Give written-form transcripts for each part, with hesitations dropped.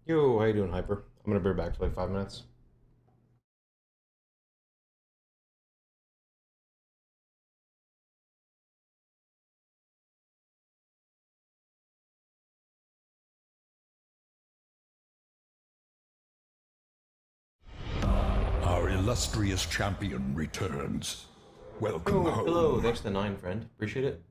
Yo, how you doing, Hyper? I'm gonna be back for like 5 minutes. Our illustrious champion returns. Welcome Yo, hello. home. Thanks to the 9, friend. Appreciate it.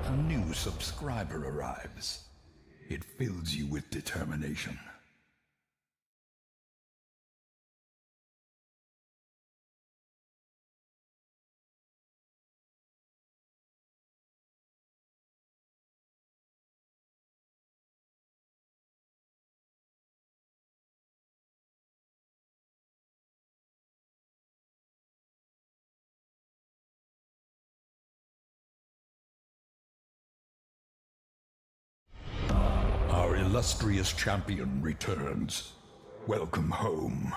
A new subscriber arrives. It fills you with determination. Our illustrious champion returns. Welcome home.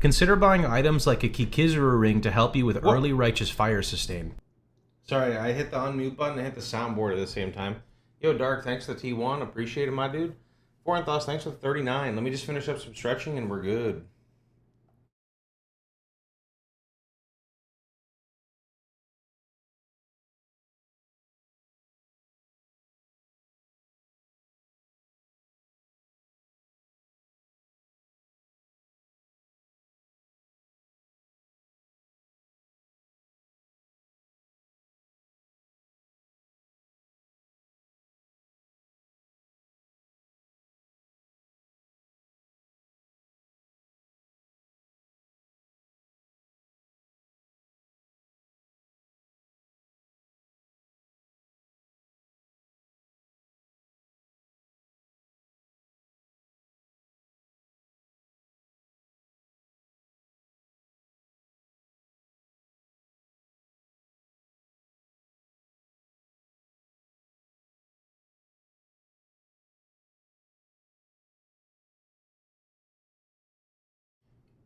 Consider buying items like a Kikizuru ring to help you with Whoa. early righteous fire sustain. Sorry, I hit the unmute button and hit the soundboard at the same time. Yo, Dark, thanks to T1. Appreciate it, my dude. Foreign Thoughts, thanks for the 39. Let me just finish up some stretching and we're good.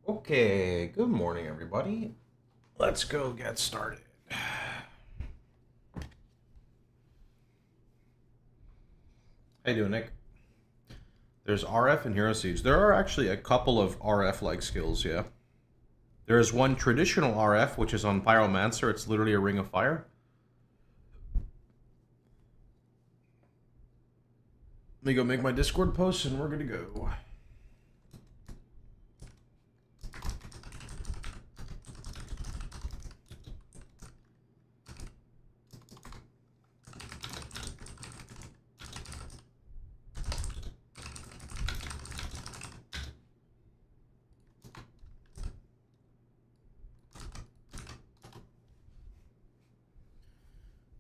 Okay, good morning, everybody. Let's go get started. How you doing, Nick? There's RF and Hero Siege. There are actually a couple of RF-like skills, yeah. There is one traditional RF, which is on Pyromancer. It's literally a ring of fire. Let me go make my Discord post, and we're gonna go.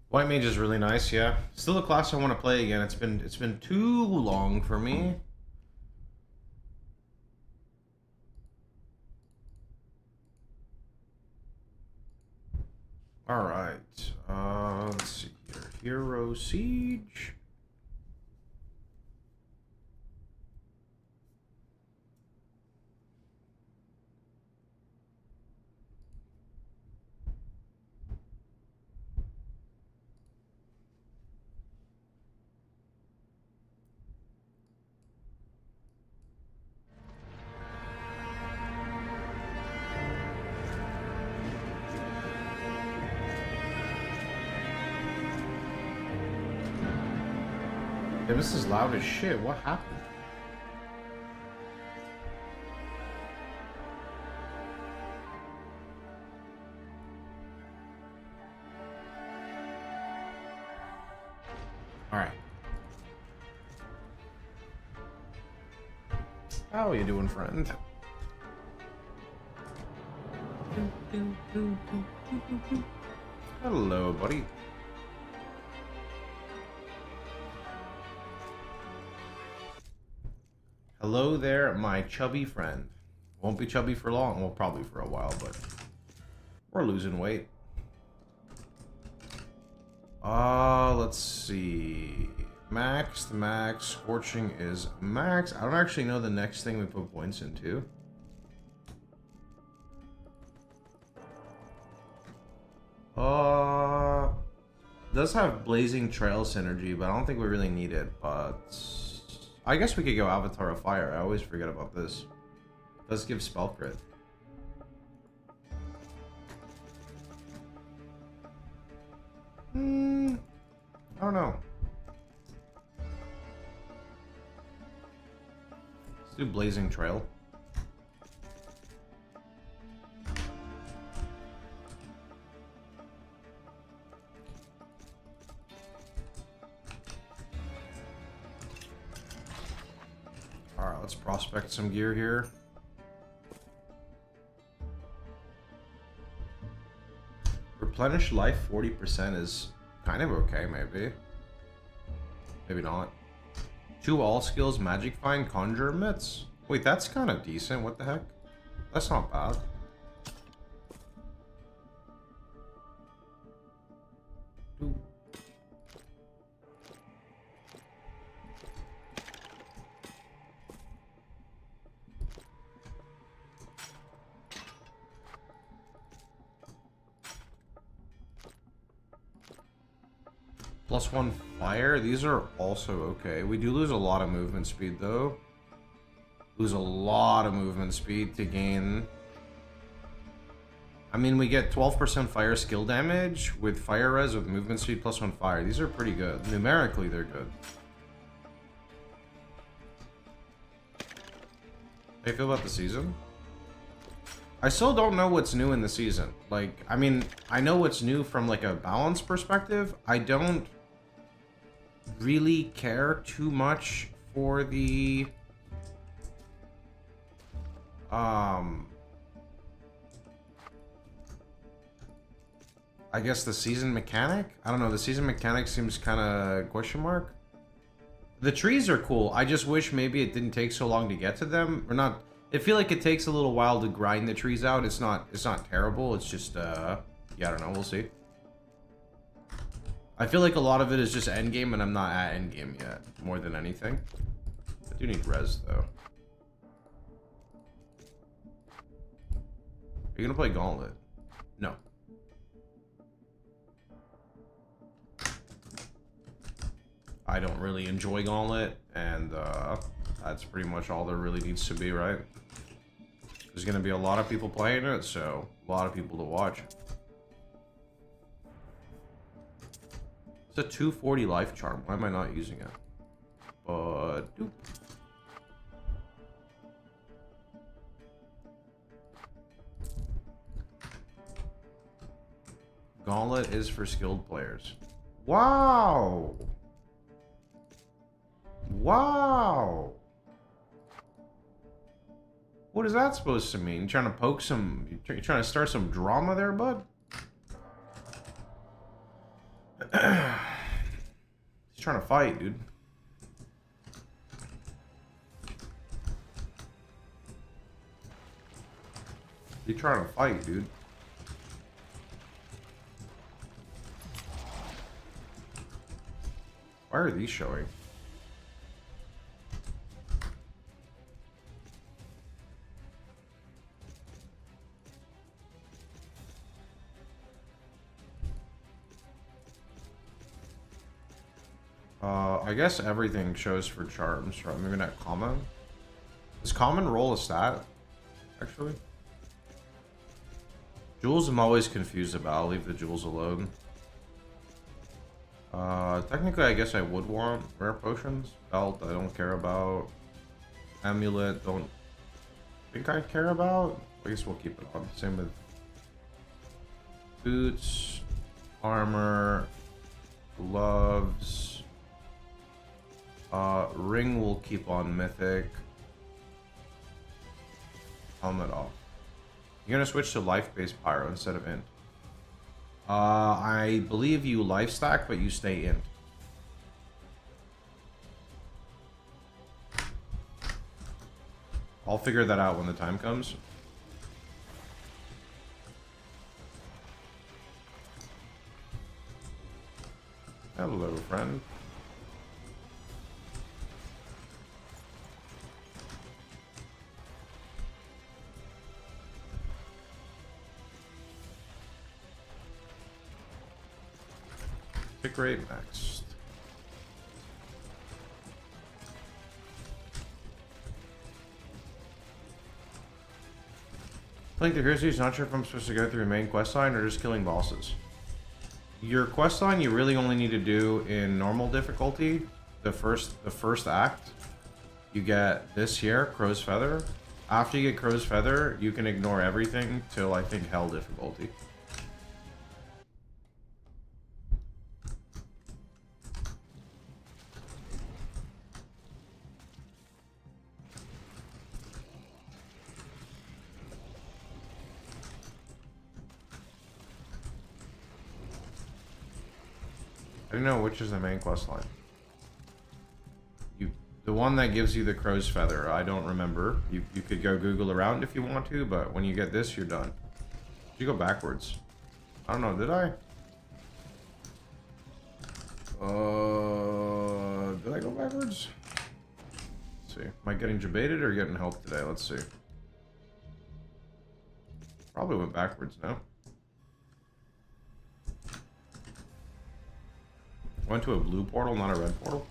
White Mage is really nice, yeah. Still a class I want to play again. It's been too long for me. All right. Let's see here. Hero Siege. Yeah, this is loud as shit. What happened? All right. How are you doing, friend? Hello, buddy. Hello there, my chubby friend. Won't be chubby for long. Well, probably for a while, but we're losing weight. Let's see. Max, Scorching is max. I don't actually know the next thing we put points into. Does have Blazing Trail synergy, but I don't think we really need it, but I guess we could go Avatar of Fire. I always forget about this. It does give spell crit. I don't know. Let's do Blazing Trail. Alright, let's prospect some gear here. Replenish life 40% is kind of okay, maybe. Maybe not. 2 all skills, Magic Find, Conjure Mitts. Wait, that's kind of decent. What the heck? That's not bad. Ooh. +1 fire. These are also okay. We do lose a lot of movement speed though. Lose a lot of movement speed to gain. I mean, we get 12% fire skill damage with fire res with movement speed +1 fire. These are pretty good. Numerically, they're good. How do you feel about the season? I still don't know what's new in the season. Like, I mean, I know what's new from like a balance perspective. I don't really care too much for the I guess the season mechanic? I don't know, the season mechanic seems kind of question mark. The trees are cool. I just wish maybe it didn't take so long to get to them. Or not. I feel like it takes a little while to grind the trees out. It's not terrible. It's just yeah, I don't know. We'll see. I feel like a lot of it is just endgame, and I'm not at endgame yet, more than anything. I do need res, though. you gonna play Gauntlet? No. I don't really enjoy Gauntlet, and that's pretty much all there really needs to be, right? There's gonna be a lot of people playing it, so a lot of people to watch. It's a 240 life charm. Why am I not using it? But doop. Gauntlet is for skilled players. Wow! Wow! What is that supposed to mean? You trying to poke some... You trying to start some drama there, bud? He's trying to fight, dude. He's trying to fight, dude. Why are these showing? I guess everything shows for charms, right? Maybe not common. Does common roll a stat? Actually? Jewels I'm always confused about. I'll leave the jewels alone. Technically I guess I would want rare potions. Belt I don't care about. Amulet don't think I care about. I guess we'll keep it on. Same with boots, armor, gloves. Ring will keep on mythic. Helmet off. You're gonna switch to life-based pyro instead of int. I believe you life stack, but you stay int. I'll figure that out when the time comes. Hello, friend. Pick rate next. Playing the Heroes, not sure if I'm supposed to go through a main quest line or just killing bosses. Your quest line you really only need to do in normal difficulty. The first act, you get this here, Crow's Feather. After you get Crow's Feather, you can ignore everything till I think Hell difficulty. I don't know which is the main quest line. The one that gives you the Crow's Feather, I don't remember. You could go Google around if you want to, but when you get this, you're done. You go backwards. I don't know, did I? Did I go backwards? Let's see. Am I getting debated or getting help today? Let's see. Probably went backwards, no? Went to a blue portal, not a red portal.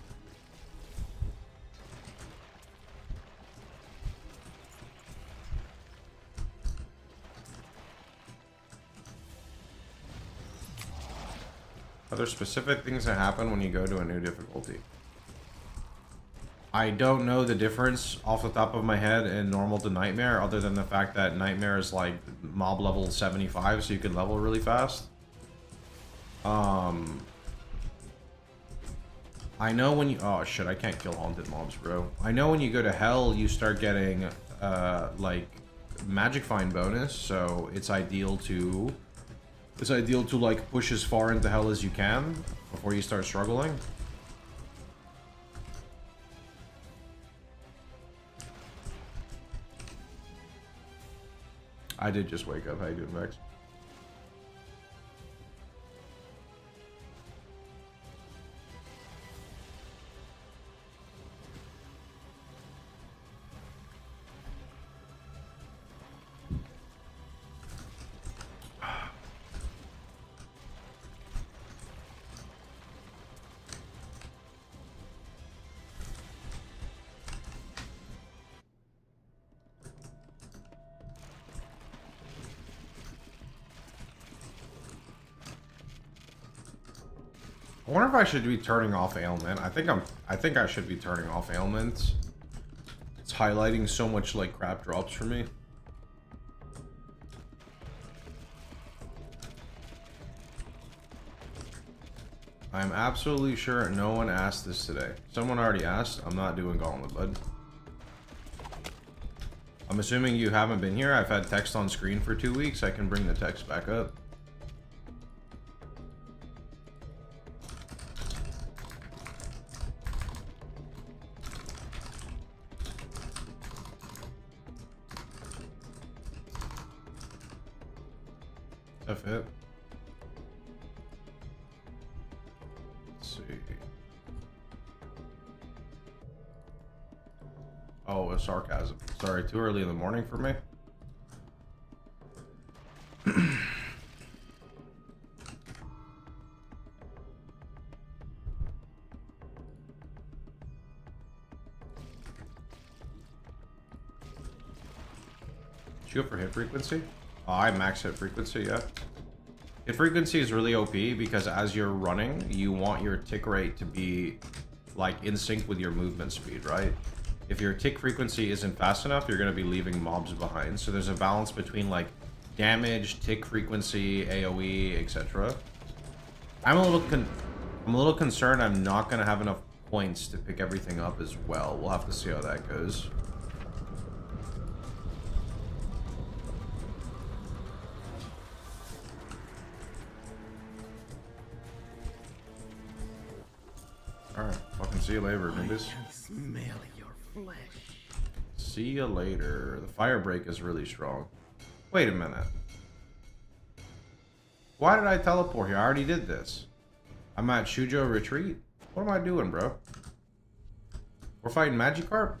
Are there specific things that happen when you go to a new difficulty? I don't know the difference off the top of my head in normal to nightmare, other than the fact that nightmare is like mob level 75, so you can level really fast. I know when you... Oh, shit, I can't kill haunted mobs, bro. I know when you go to hell, you start getting, like, magic find bonus, so it's ideal to... It's ideal to, like, push as far into hell as you can before you start struggling. I did just wake up. How you doing, Vex? I wonder if I should be turning off ailment. I think I should be turning off ailment. It's highlighting so much like crap drops for me. I'm absolutely sure no one asked this today. Someone already asked. I'm not doing Gauntlet, bud. I'm assuming you haven't been here. I've had text on screen for 2 weeks. I can bring the text back up. That fit? Let's see. Oh, it's sarcasm. Sorry, too early in the morning for me. Did you go for hit frequency? Oh, I max hit frequency, yeah. Hit frequency is really OP because as you're running, you want your tick rate to be like in sync with your movement speed, right? If your tick frequency isn't fast enough, you're going to be leaving mobs behind. So there's a balance between like damage, tick frequency, AoE, etc. I'm a little concerned I'm not going to have enough points to pick everything up as well. We'll have to see how that goes. Alright, fucking see you later, niggas. I can smell your flesh. See you later. The fire break is really strong. Wait a minute. Why did I teleport here? I already did this. I'm at Shujo Retreat? What am I doing, bro? We're fighting Magikarp?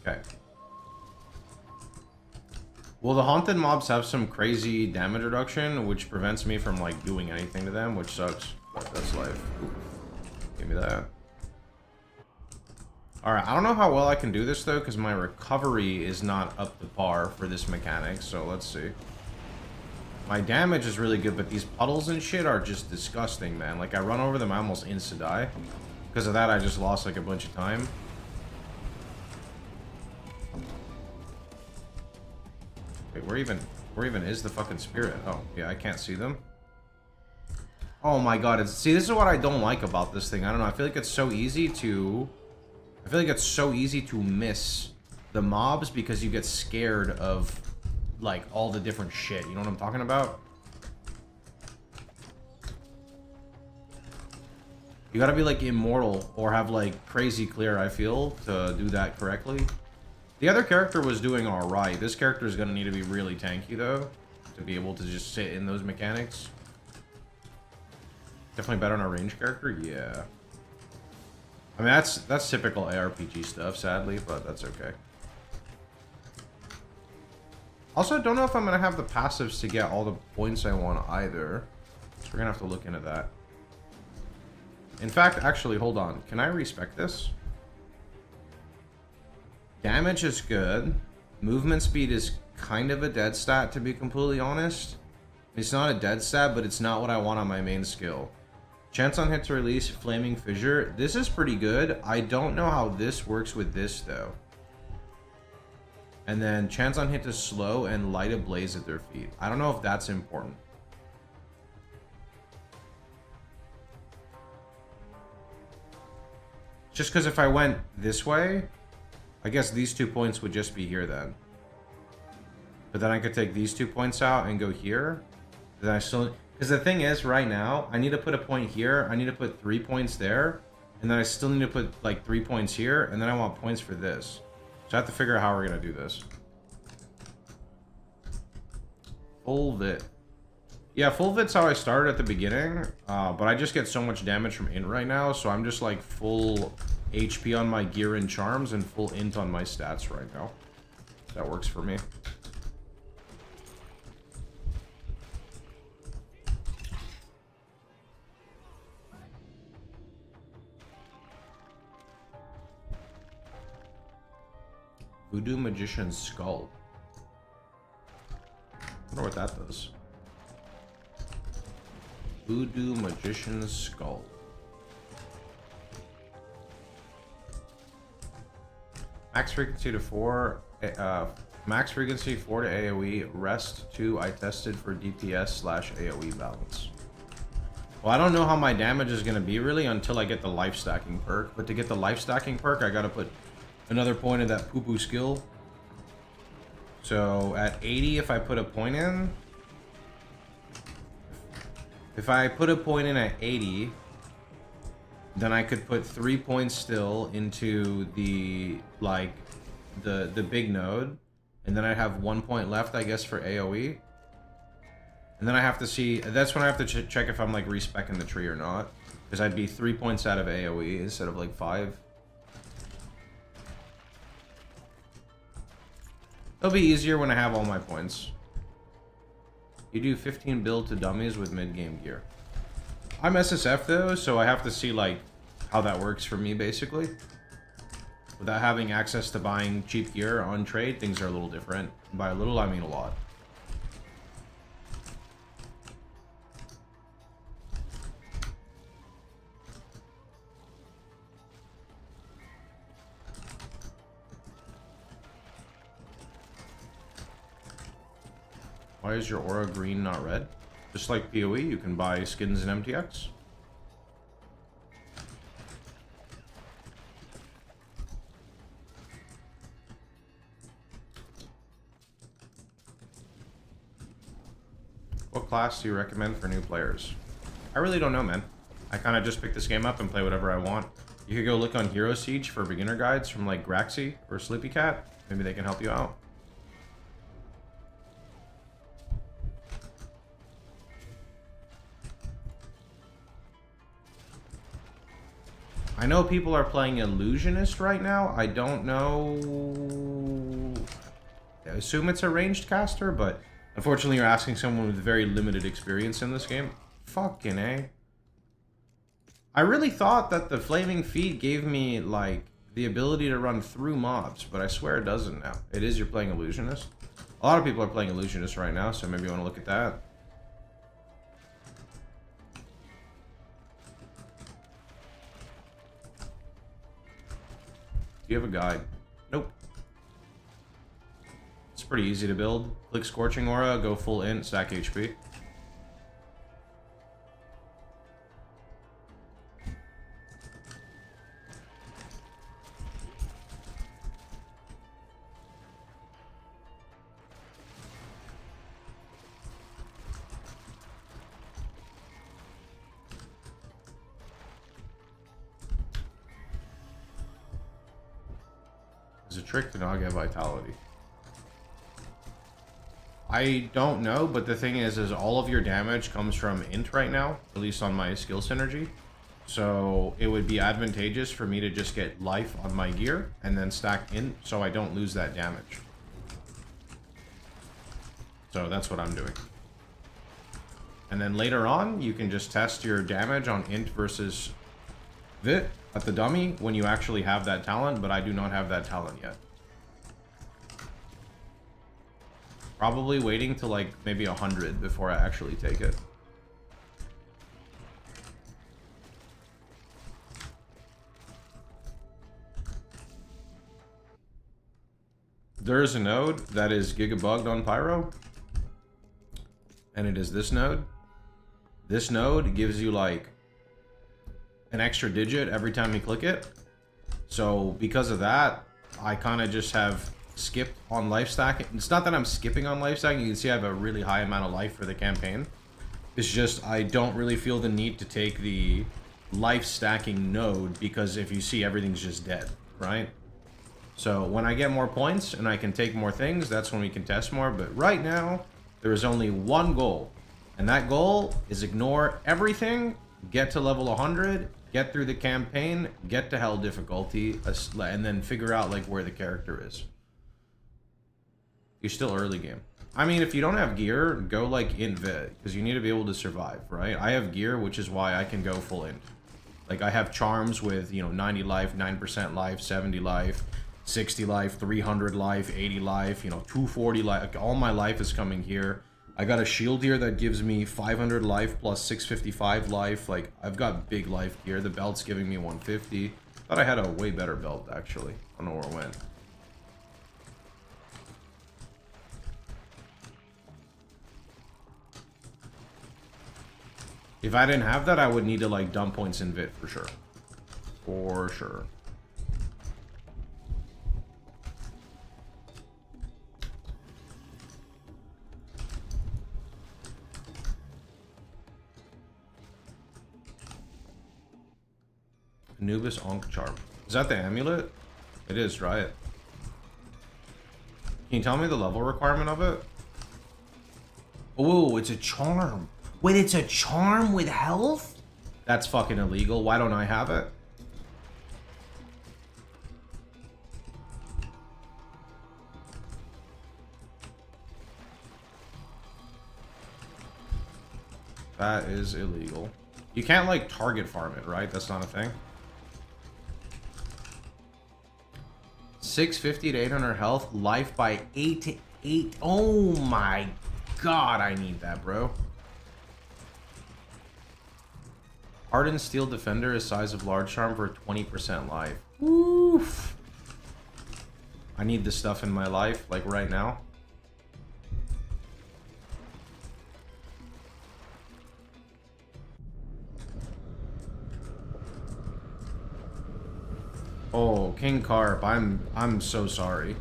Okay. Well, the haunted mobs have some crazy damage reduction, which prevents me from, like, doing anything to them, which sucks. But that's life. Ooh. Give me that. Alright, I don't know how well I can do this, though, because my recovery is not up to par for this mechanic, so let's see. My damage is really good, but these puddles and shit are just disgusting, man. Like, I run over them, I almost insta-die. Because of that, I just lost, like, a bunch of time. Wait, where even is the fucking spirit? Oh, yeah, I can't see them. Oh my god, see, this is what I don't like about this thing. I don't know, I feel like it's so easy to... I feel like it's so easy to miss the mobs because you get scared of, like, all the different shit. You know what I'm talking about? You gotta be, like, immortal or have, like, crazy clear, I feel, to do that correctly. The other character was doing alright. This character is gonna need to be really tanky, though, to be able to just sit in those mechanics. Definitely better on a range character? Yeah. I mean, that's typical ARPG stuff, sadly, but that's okay. Also, I don't know if I'm gonna have the passives to get all the points I want either. So we're gonna have to look into that. In fact, actually, hold on. Can I respec this? Damage is good. Movement speed is kind of a dead stat, to be completely honest. It's not a dead stat, but it's not what I want on my main skill. Chance on hit to release Flaming Fissure. This is pretty good. I don't know how this works with this, though. And then chance on hit to slow and light a blaze at their feet. I don't know if that's important. Just because if I went this way, I guess these 2 points would just be here then. But then I could take these 2 points out and go here. Then I still... Because the thing is, right now, I need to put a point here. I need to put 3 points there. And then I still need to put, like, 3 points here. And then I want points for this. So I have to figure out how we're going to do this. Full Vit. Yeah, Full Vit's how I started at the beginning. But I just get so much damage from int right now. So I'm just, like, full HP on my gear and charms and full int on my stats right now. That works for me. Voodoo Magician's Skull. I wonder what that does. Voodoo Magician's Skull. Max frequency to 4. Max frequency 4 to AoE. Rest 2. I tested for DPS / AoE balance. Well, I don't know how my damage is going to be really until I get the life stacking perk. But to get the life stacking perk, I got to put another point in that poo-poo skill. So at 80, if I put a point in... If I put a point in at 80, then I could put 3 points still into the, like, the big node. And then I'd have 1 point left, I guess, for AoE. And then I have to see... That's when I have to check if I'm, like, respecking the tree or not. Because I'd be 3 points out of AoE instead of, like, 5. It'll be easier when I have all my points. You do 15 build to dummies with mid-game gear. I'm SSF though, so I have to see like how that works for me basically. Without having access to buying cheap gear on trade, things are a little different. By a little, I mean a lot. Why is your aura green, not red? Just like PoE, you can buy skins in MTX. What class do you recommend for new players? I really don't know, man. I kind of just pick this game up and play whatever I want. You could go look on Hero Siege for beginner guides from like Graxy or Sleepy Cat. Maybe they can help you out. I know people are playing Illusionist right now. I don't know... I assume it's a ranged caster, but unfortunately you're asking someone with very limited experience in this game. Fucking A. I really thought that the Flaming Feet gave me, like, the ability to run through mobs, but I swear it doesn't now. It is you're playing Illusionist. A lot of people are playing Illusionist right now, so maybe you want to look at that. Do you have a guide? Nope. It's pretty easy to build. Click Scorching Aura, go full int, stack HP. A trick to not get vitality. I don't know, but the thing is all of your damage comes from int right now, at least on my skill synergy. So it would be advantageous for me to just get life on my gear and then stack int so I don't lose that damage. So that's what I'm doing. And then later on, you can just test your damage on int versus Vit at the dummy when you actually have that talent, but I do not have that talent yet. Probably waiting to like maybe 100 before I actually take it. There is a node that is gigabugged on Pyro, and it is this node. This node gives you like an extra digit every time you click it. So because of that, I kind of just have skipped on life stacking. It's not that I'm skipping on life stacking. You can see I have a really high amount of life for the campaign. It's just I don't really feel the need to take the life stacking node because if you see, everything's just dead, right? So when I get more points and I can take more things, that's when we can test more. But right now, there is only one goal. And that goal is ignore everything, get to level 100, get through the campaign, get to hell difficulty, and then figure out like where the character is. You're still early game. I mean, if you don't have gear, go like int vid, because you need to be able to survive, right? I have gear, which is why I can go full int. Like I have charms with, you know, 90 life, 9% life, 70 life, 60 life, 300 life, 80 life, you know, 240 life. All my life is coming here. I got a shield here that gives me 500 life plus 655 life. Like, I've got big life here. The belt's giving me 150. Thought I had a way better belt, actually. I don't know where it went. If I didn't have that, I would need to, like, dump points in Vit for sure. For sure. Anubis Ankh Charm. Is that the amulet? It is, right? Can you tell me the level requirement of it? Oh, it's a charm. Wait, it's a charm with health? That's fucking illegal. Why don't I have it? That is illegal. You can't, like, target farm it, right? That's not a thing. 650 to 800 health, life by 8 to 8. Oh my god, I need that, bro. Hardened Steel Defender is size of large charm for 20% life. Oof. I need this stuff in my life, like right now. Oh, King Carp, I'm so sorry.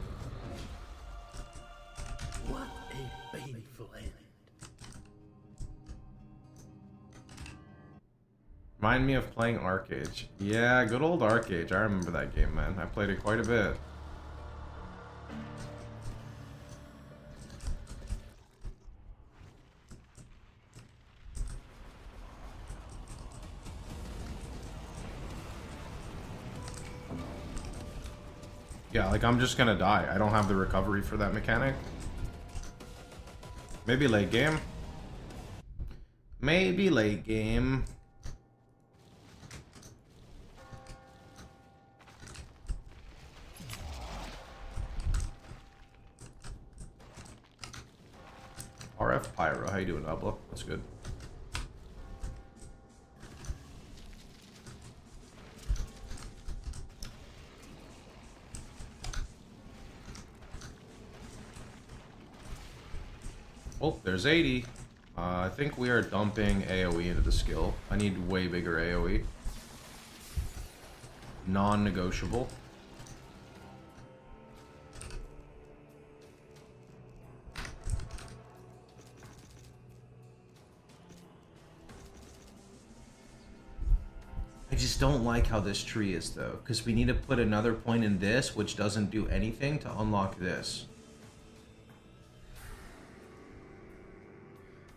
What a painful end. Remind me of playing Arcade. Yeah, good old Arcade. I remember that game, man. I played it quite a bit. Yeah, like, I'm just gonna die. I don't have the recovery for that mechanic. Maybe late game. Maybe late game. RF Pyro, how you doing, Abla? That's good. Oh, there's 80. I think we are dumping AoE into the skill. I need way bigger AoE. Non-negotiable. I just don't like how this tree is, though, because we need to put another point in this, which doesn't do anything to unlock this.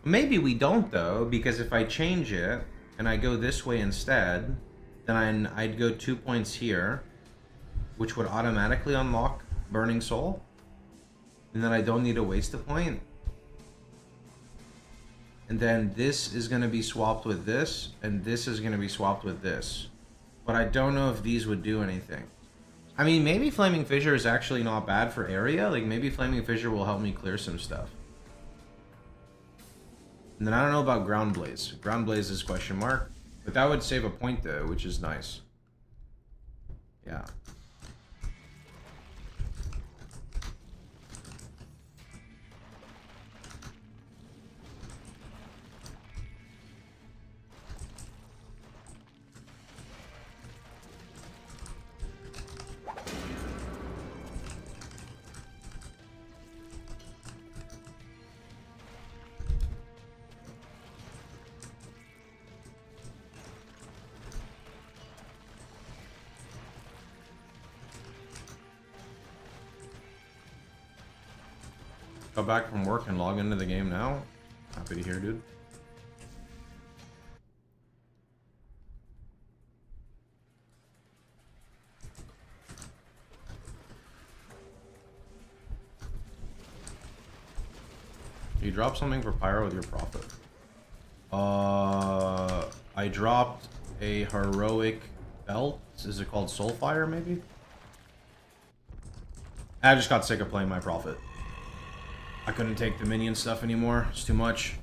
Maybe we don't, though, because if I change it and I go this way instead, then I'd go 2 points here, which would automatically unlock Burning Soul, and then I don't need to waste a point. And then this is going to be swapped with this, and this is going to be swapped with this. But I don't know if these would do anything. I mean, maybe Flaming Fissure is actually not bad for area. Like, maybe Flaming Fissure will help me clear some stuff. And then I don't know about Ground Blaze. Ground Blaze is question mark. But that would save a point, though, which is nice. Yeah. Got back from work and log into the game now. Happy to hear, dude. You dropped something for Pyro with your Prophet. I dropped a heroic belt. Is it called Soulfire, maybe? I just got sick of playing my Prophet. I couldn't take the minion stuff anymore. It's too much.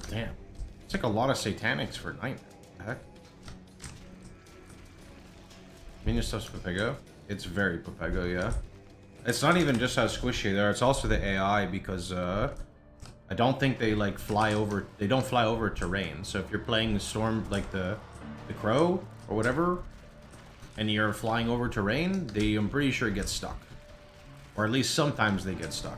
Damn. It's like a lot of satanics for night. What the heck? Minion stuff's Papego. It's very Papego, yeah. It's not even just how squishy they are, it's also the AI because I don't think they like fly over, they don't fly over terrain. So if you're playing the storm, like the crow or whatever, and you're flying over terrain, I'm pretty sure get stuck. Or at least sometimes they get stuck.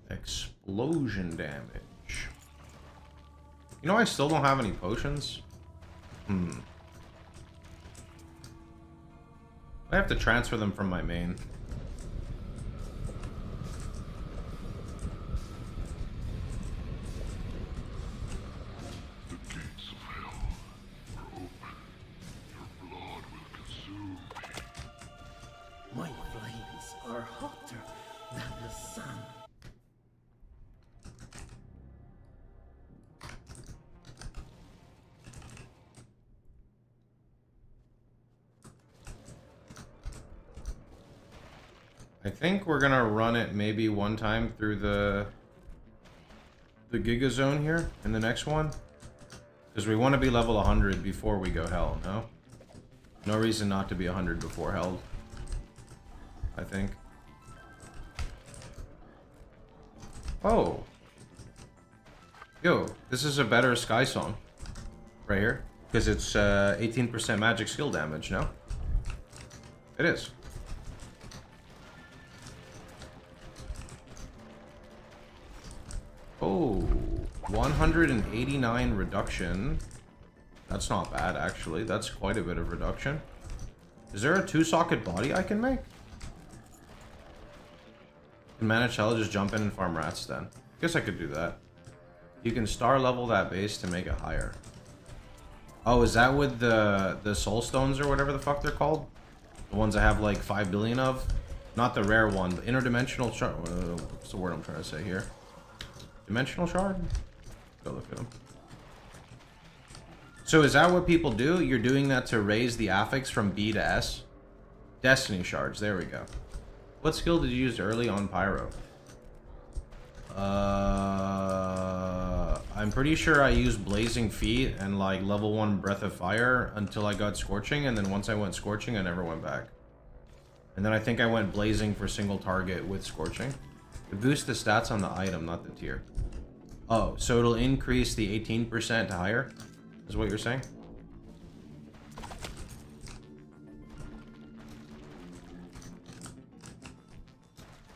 Explosion damage. You know, I still don't have any potions. I have to transfer them from my main. The gates of hell are open. Your blood will consume me. My flames are hotter than the sun. I think we're gonna run it maybe one time through the Giga Zone here in the next one. Because we want to be level 100 before we go hell, no? No reason not to be 100 before hell. I think. Oh. Yo, this is a better Sky Song. Right here. Because it's 18% magic skill damage, no? It is. Oh, 189 reduction. That's not bad, actually. That's quite a bit of reduction. Is there a 2-socket body I can make? Can manage hell, just jump in and farm rats then. Guess I could do that. You can star level that base to make it higher. Oh, is that with the soul stones or whatever the fuck they're called? The ones I have like 5 billion of? Not the rare one, the interdimensional shard. What's the word I'm trying to say here? Dimensional shard? Go look at them. So is that what people do? You're doing that to raise the affix from B to S? Destiny shards, there we go. What skill did you use early on Pyro? I'm pretty sure I used Blazing Feet and like level 1 Breath of Fire until I got Scorching, and then once I went Scorching, I never went back. And then I think I went Blazing for single target with Scorching. It boosts the stats on the item, not the tier. Oh, so it'll increase the 18% to higher? Is what you're saying?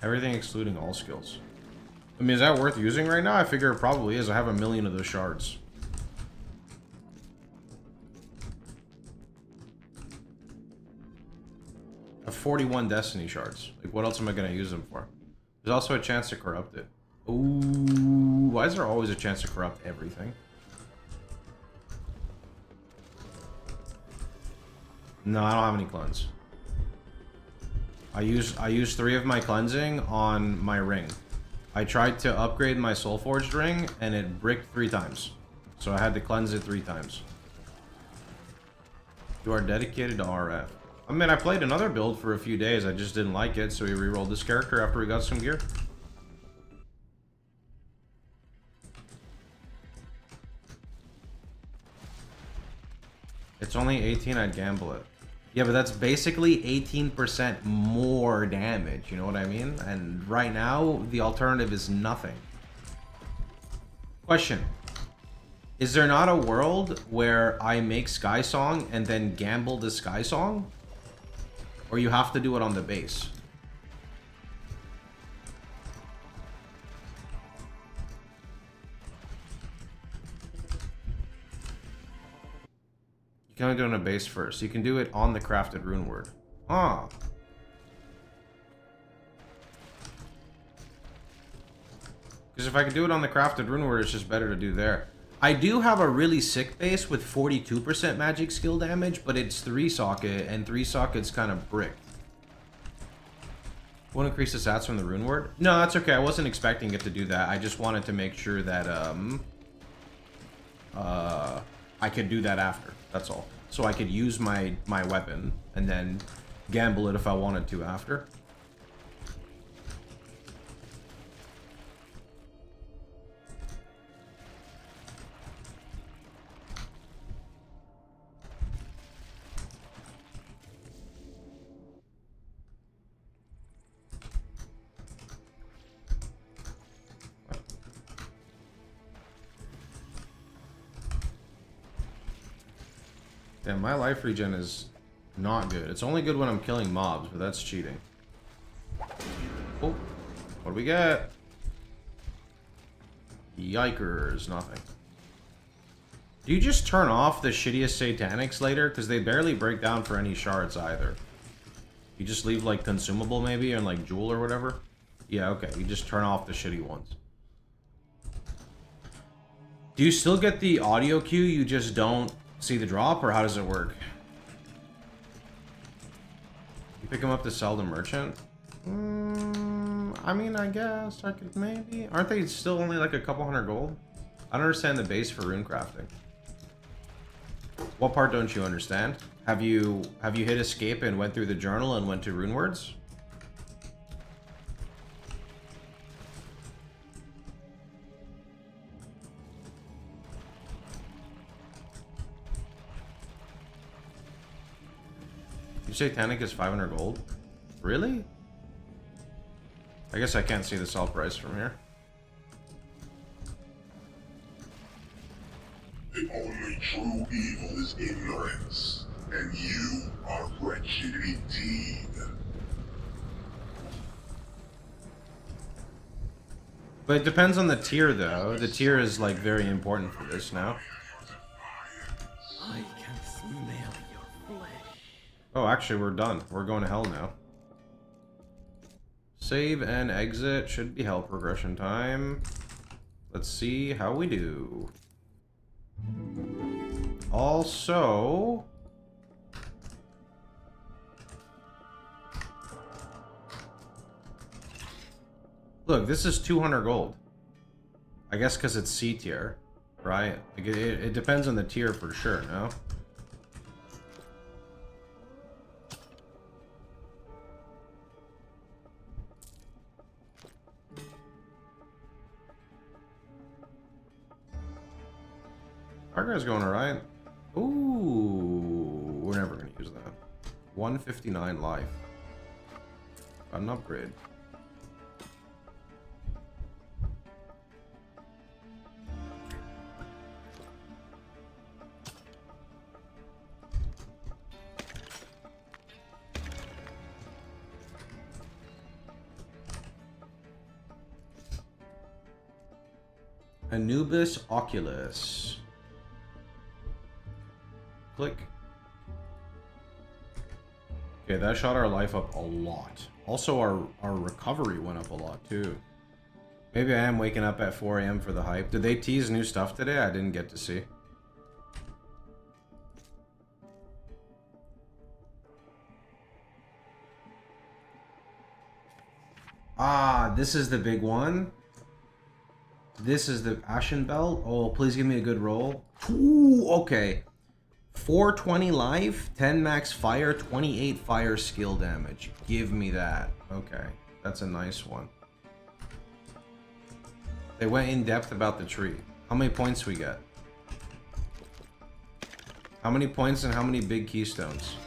Everything excluding all skills. I mean, is that worth using right now? I figure it probably is. I have 1 million of those shards. I have 41 Destiny shards. Like, what else am I going to use them for? There's also a chance to corrupt it. Ooh, why is there always a chance to corrupt everything? No, I don't have any clones. I used 3 of my cleansing on my ring. I tried to upgrade my Soulforged ring, and it bricked 3 times. So I had to cleanse it 3 times. You are dedicated to RF. I mean, I played another build for a few days. I just didn't like it, so we rerolled this character after we got some gear. It's only 18, I'd gamble it. Yeah, but that's basically 18% more damage, you know what I mean? And right now, the alternative is nothing. Question. Is there not a world where I make Sky Song and then gamble the Sky Song? Or you have to do it on the base? You can only do it on a base first. You can do it on the crafted rune word. Ah. Because if I could do it on the crafted rune word, it's just better to do there. I do have a really sick base with 42% magic skill damage, but it's 3 socket, and 3 socket's kind of bricked. Won't increase the stats from the rune word? No, that's okay. I wasn't expecting it to do that. I just wanted to make sure that I could do that after. That's all. So I could use my weapon and then gamble it if I wanted to after. Yeah, my life regen is not good. It's only good when I'm killing mobs, but that's cheating. Oh, what do we get? Yikers, nothing. Do you just turn off the shittiest satanics later? Because they barely break down for any shards either. You just leave like consumable maybe, and like jewel or whatever? Yeah, okay, you just turn off the shitty ones. Do you still get the audio cue, you just don't see the drop, or how does it work? You pick them up to sell the merchant? I mean, I guess I could maybe. Aren't they still only like a couple hundred gold? I don't understand the base for rune crafting. What part don't you understand? Have you hit escape and went through the journal and went to rune words? Satanic is 500 gold? Really? I guess I can't see the sell price from here. The only true evil is ignorance, and you are wretched indeed. But it depends on the tier, though. The tier is, like, very important for this now. I can smell your flesh. Oh, actually, we're done. We're going to hell now. Save and exit. Should be hell progression time. Let's see how we do. Also... Look, this is 200 gold. I guess because it's C tier, right? Like it depends on the tier for sure, no? Our guy's going alright. Ooh, we're never going to use that. 159 life. Got an upgrade. Anubis Oculus. Click. Okay, that shot our life up a lot. Also, our recovery went up a lot, too. Maybe I am waking up at 4 AM for the hype. Did they tease new stuff today? I didn't get to see. Ah, this is the big one. This is the Ashen Belt. Oh, please give me a good roll. Ooh, okay. 420 life, 10 max fire, 28 fire skill damage. Give me that. Okay, that's a nice one. They went in depth about the tree. How many points we get? How many points and how many big keystones?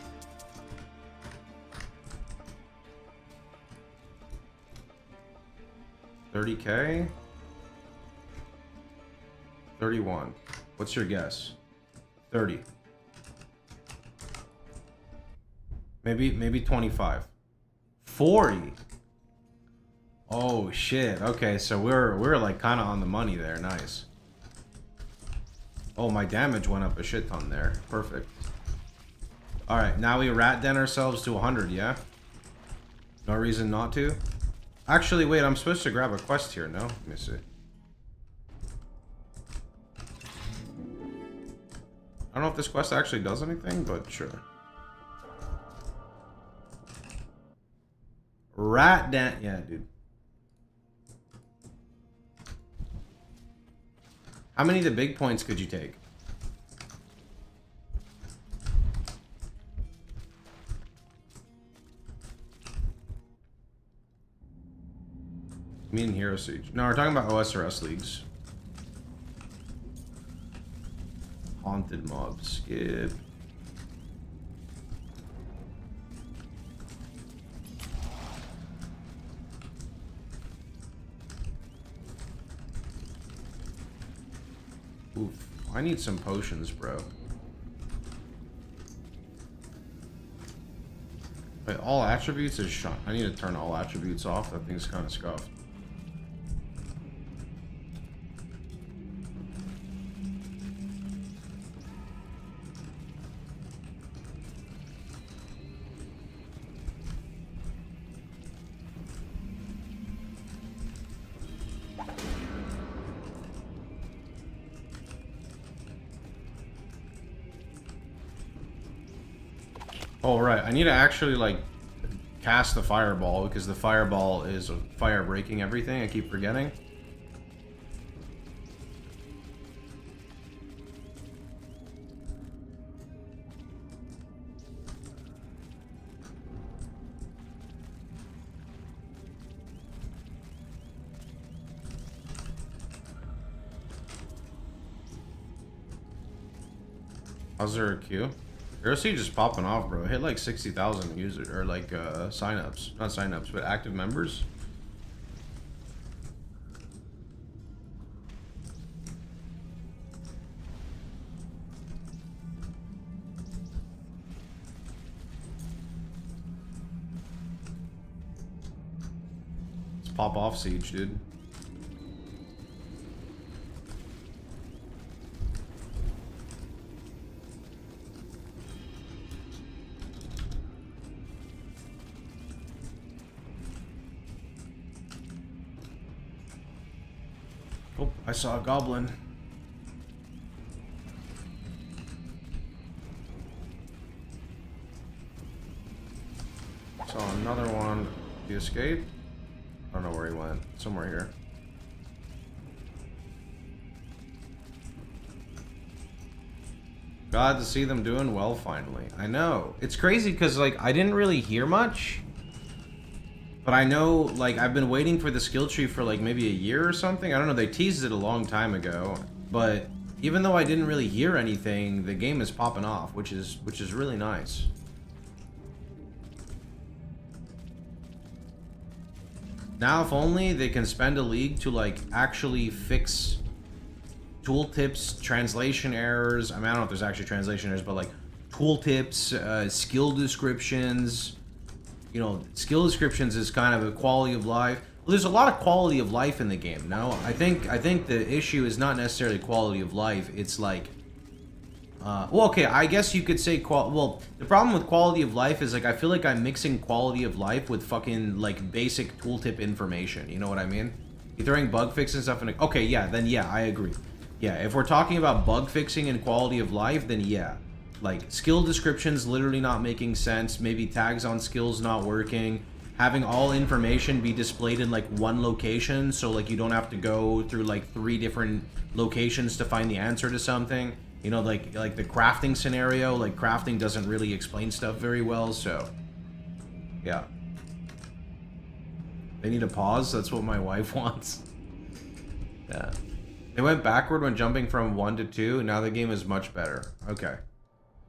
$30K? 31. What's your guess? 30. Maybe 25. 40. Oh shit. Okay, so we're like kind of on the money there. Nice. Oh, my damage went up a shit ton there. Perfect. All right, now we rat den ourselves to 100. Yeah. No reason not to. Actually, wait. I'm supposed to grab a quest here. No, let me see. I don't know if this quest actually does anything, but sure. Rat den. Yeah, dude. How many of the big points could you take? Me and Hero Siege. No, we're talking about OSRS leagues. Haunted mob. Skip. Oof. I need some potions, bro. Wait, all attributes is shot. I need to turn all attributes off. That thing's kind of scuffed. Oh, right. I need to actually, like, cast the fireball, because the fireball is fire breaking everything. I keep forgetting. How's there a queue? Hero Siege is popping off, bro. It hit like 60,000 users, or like signups. Not signups, but active members. Let's pop off Siege, dude. Oh, I saw a goblin. Saw another one. He escaped? I don't know where he went. Somewhere here. Glad to see them doing well finally. I know. It's crazy because, like, I didn't really hear much. But I know, like, I've been waiting for the skill tree for, like, maybe a year or something. I don't know, they teased it a long time ago. But even though I didn't really hear anything, the game is popping off, which is really nice. Now, if only they can spend a league to, like, actually fix tooltips, translation errors. I mean, I don't know if there's actually translation errors, but, like, tooltips, skill descriptions. You know, skill descriptions is kind of a quality of life. Well, there's a lot of quality of life in the game. Now, I think the issue is not necessarily quality of life. It's like, well, okay, I guess you could say well, the problem with quality of life is, like, I feel like I'm mixing quality of life with fucking, like, basic tooltip information. You know what I mean? You're throwing bug fix and stuff in it. Okay, yeah, then yeah, I agree. Yeah, if we're talking about bug fixing and quality of life, then yeah. Like, skill descriptions literally not making sense, maybe tags on skills not working, having all information be displayed in like one location, so like you don't have to go through like 3 different locations to find the answer to something. You know, like the crafting scenario, like crafting doesn't really explain stuff very well, so yeah. They need a pause, that's what my wife wants. Yeah. They went backward when jumping from 1 to 2, now the game is much better. Okay.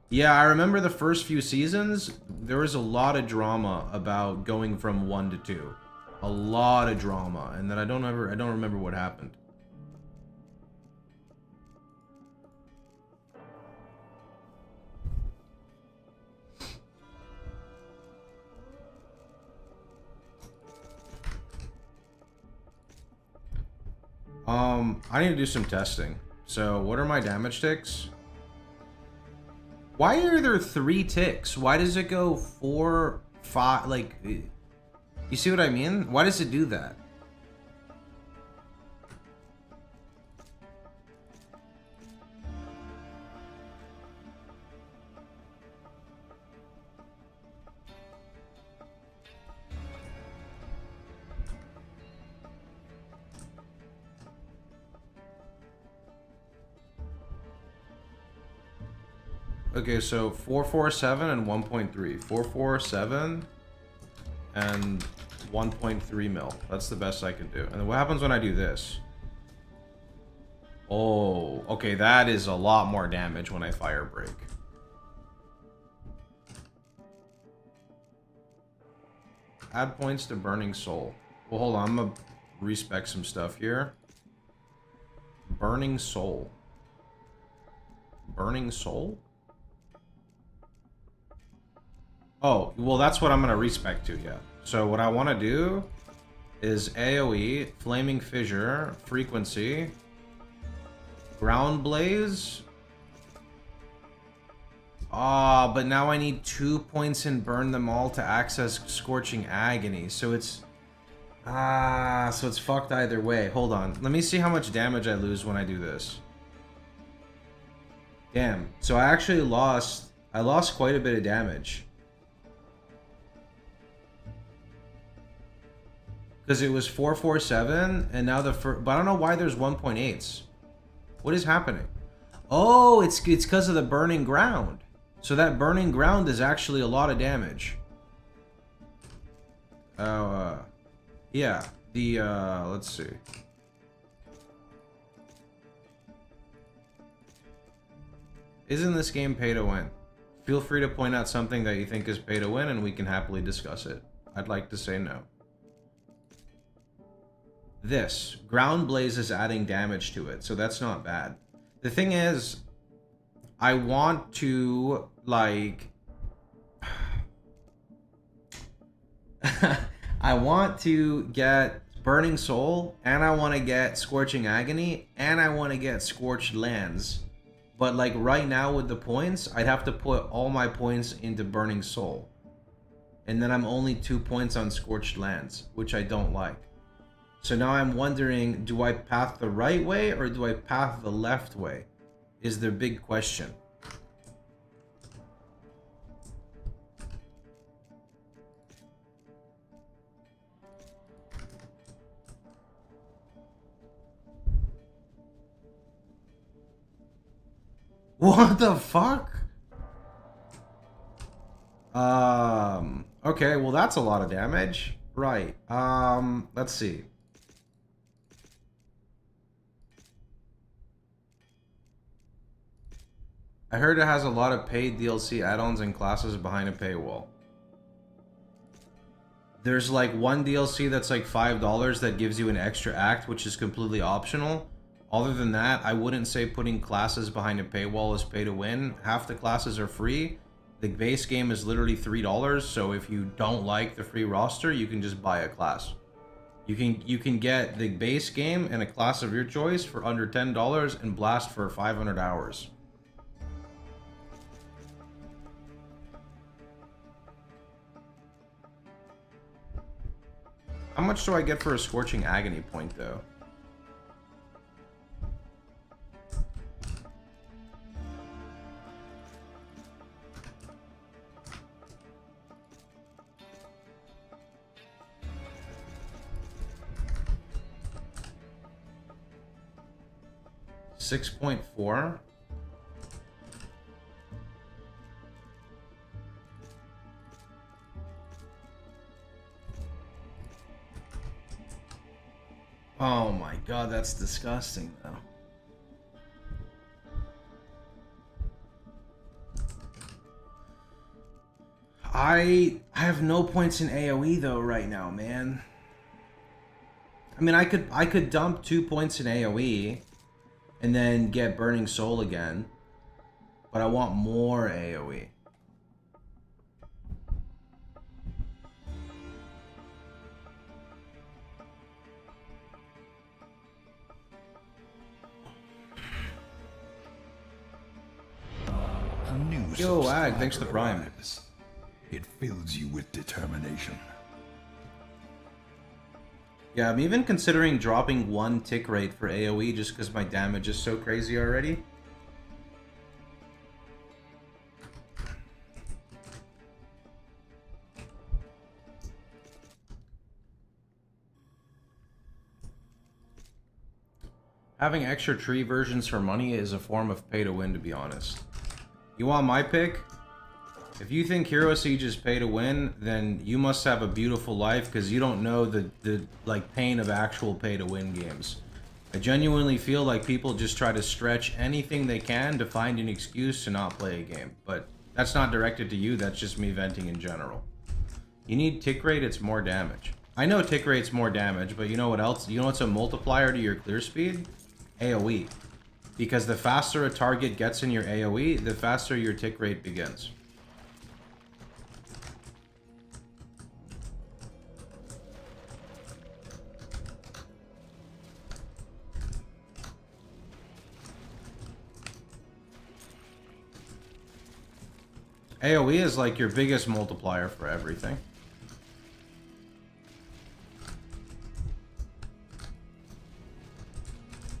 Yeah, I remember the first few seasons, there was a lot of drama about going from 1 to 2. A lot of drama, and then I don't remember what happened. I need to do some testing. So, what are my damage ticks? Why are there 3 ticks? Why does it go 4, 5, like... You see what I mean? Why does it do that? Okay, so 447 and 1.3. 447 and 1.3 mil. That's the best I can do. And then what happens when I do this? Oh, okay, that is a lot more damage when I fire break. Add points to Burning Soul. Well, hold on, I'm gonna respec some stuff here. Burning Soul. Burning Soul? Oh, well, that's what I'm going to respec to, yeah. So what I want to do is AoE, Flaming Fissure, Frequency, Ground Blaze. Ah, but now I need 2 points and burn them all to access Scorching Agony. So it's... so it's fucked either way. Hold on. Let me see how much damage I lose when I do this. Damn. So I actually lost... I lost quite a bit of damage. Because it was 447, and now the first... But I don't know why there's 1.8s. What is happening? Oh, it's because of the Burning Ground. So that Burning Ground is actually a lot of damage. Oh, yeah. The, let's see. Isn't this game pay to win? Feel free to point out something that you think is pay to win, and we can happily discuss it. I'd like to say no. This Ground Blaze is adding damage to it, so that's not bad. The thing is, I want to like I want to get Burning Soul, and I want to get Scorching Agony, and I want to get Scorched Lands. But like right now with the points, I'd have to put all my points into Burning Soul, and then I'm only 2 points on Scorched Lands, which I don't like. So now I'm wondering, do I path the right way or do I path the left way? Is the big question. What the fuck? Okay, well that's a lot of damage. Right. Let's see. I heard it has a lot of paid DLC add-ons and classes behind a paywall. There's like one DLC that's like $5 that gives you an extra act, which is completely optional. Other than that, I wouldn't say putting classes behind a paywall is pay to win. Half the classes are free. The base game is literally $3, so if you don't like the free roster, you can just buy a class. You can get the base game and a class of your choice for under $10 and blast for 500 hours. How much do I get for a Scorching Agony point, though? 6.4. Oh my god, that's disgusting though. I have no points in AoE though right now, man. I mean, I could dump 2 points in AoE and then get Burning Soul again, but I want more AoE. A new Yo, Ag, subscriber thanks for the Prime. arrives. It fills you with determination. Yeah, I'm even considering dropping 1 tick rate for AoE just because my damage is so crazy already. Having extra tree versions for money is a form of pay to win, to be honest. You want my pick? If you think Hero Siege is pay to win, then you must have a beautiful life because you don't know the like pain of actual pay to win games. I genuinely feel like people just try to stretch anything they can to find an excuse to not play a game. But that's not directed to you, that's just me venting in general. You need tick rate, it's more damage. I know tick rate's more damage, but you know what else? You know what's a multiplier to your clear speed? AoE. Because the faster a target gets in your AoE, the faster your tick rate begins. AoE is like your biggest multiplier for everything.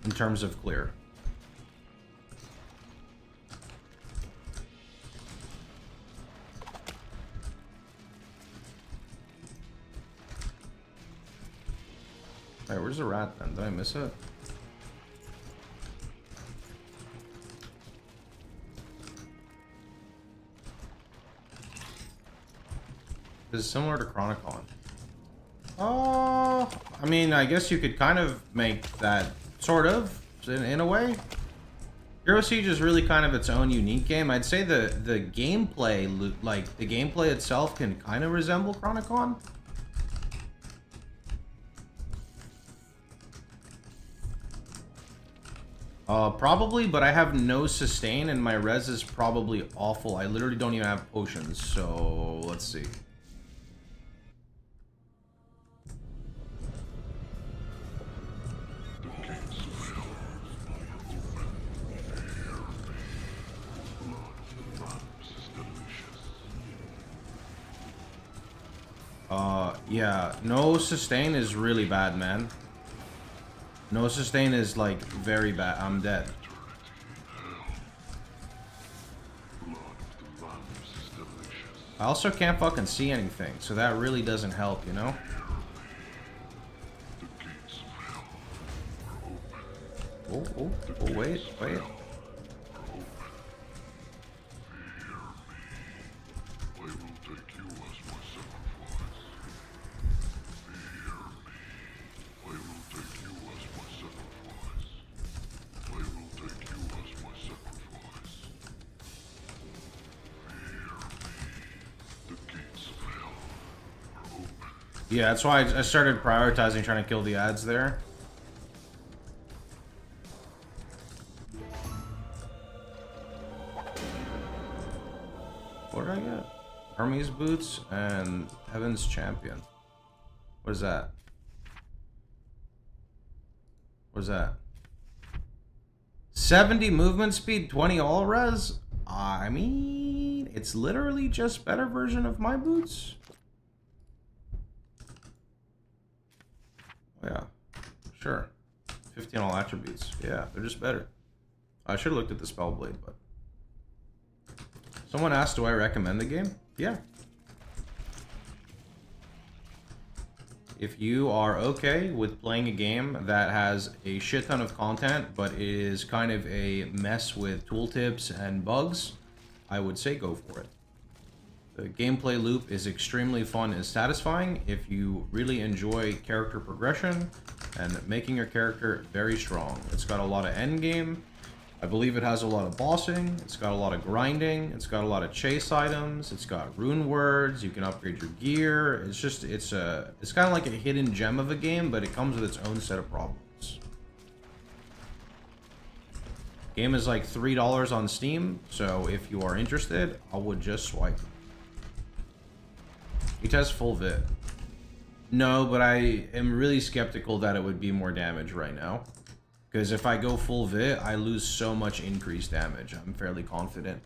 In terms of clear. Hey, where's the rat then? Did I miss it? This is similar to Chronicon. Oh, I mean, I guess you could kind of make that sort of in a way. Hero Siege is really kind of its own unique game. I'd say the gameplay, like the gameplay itself, can kind of resemble Chronicon. Probably, but I have no sustain and my res is probably awful. I literally don't even have potions, so let's see. Yeah, no sustain is really bad, man. No sustain is, like, very bad. I'm dead. I also can't fucking see anything, so that really doesn't help, you know? Oh, wait. Yeah, that's why I started prioritizing trying to kill the ads there. What did I get? Hermes Boots and Heaven's Champion. What is that? What is that? 70 movement speed, 20 all res? I mean, it's literally just better version of my boots. Yeah, sure. 15 all attributes. Yeah, they're just better. I should have looked at the spell blade, but... Someone asked, do I recommend the game? Yeah. if you are okay with playing a game that has a shit ton of content, but is kind of a mess with tooltips and bugs, I would say go for it. The gameplay loop is extremely fun and satisfying if you really enjoy character progression and making your character very strong. It's got a lot of endgame. I believe it has a lot of bossing. It's got a lot of grinding. It's got a lot of chase items. It's got rune words. You can upgrade your gear. It's kind of like a hidden gem of a game, but it comes with its own set of problems. Game is like $3 on Steam, so if you are interested, I would just swipe. It has full vit. No, but I am really skeptical that it would be more damage right now. Because if I go full vit, I lose so much increased damage. I'm fairly confident.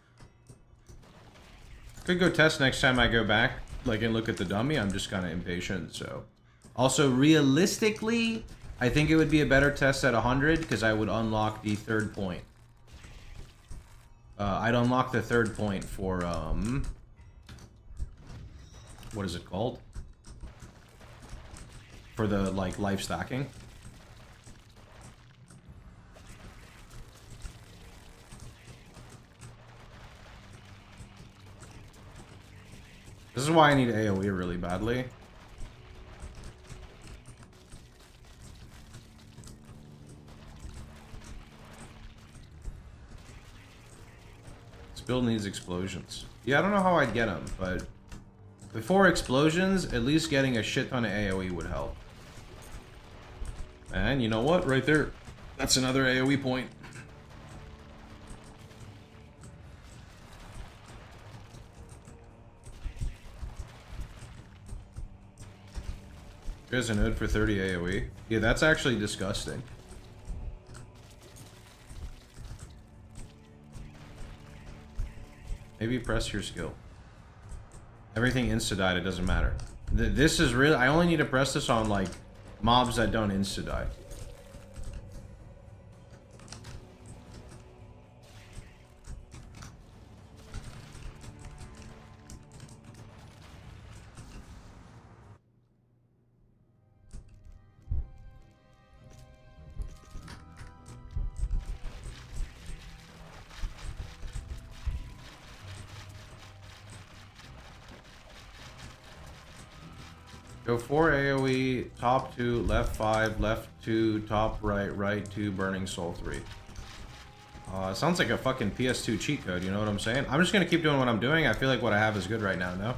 Could go test next time I go back, like, and look at the dummy. I'm just kind of impatient, so. Also, realistically, I think it would be a better test at 100, because I would unlock the third point. I'd unlock the third point for, what is it called? For the, like, life stacking. This is why I need AoE really badly. This build needs explosions. Yeah, I don't know how I'd get them, but before explosions, at least getting a shit ton of AoE would help. And you know what? Right there. That's another AoE point. There's a node for 30 AoE. Yeah, that's actually disgusting. Maybe press your skill. Everything insta-died, it doesn't matter. This is really... I only need to press this on, like, mobs that don't insta-die. Go 4 AoE, top 2, left 5, left 2, top right, right 2, burning soul 3. Sounds like a fucking PS2 cheat code, you know what I'm saying? I'm just gonna keep doing what I'm doing. I feel like what I have is good right now, no?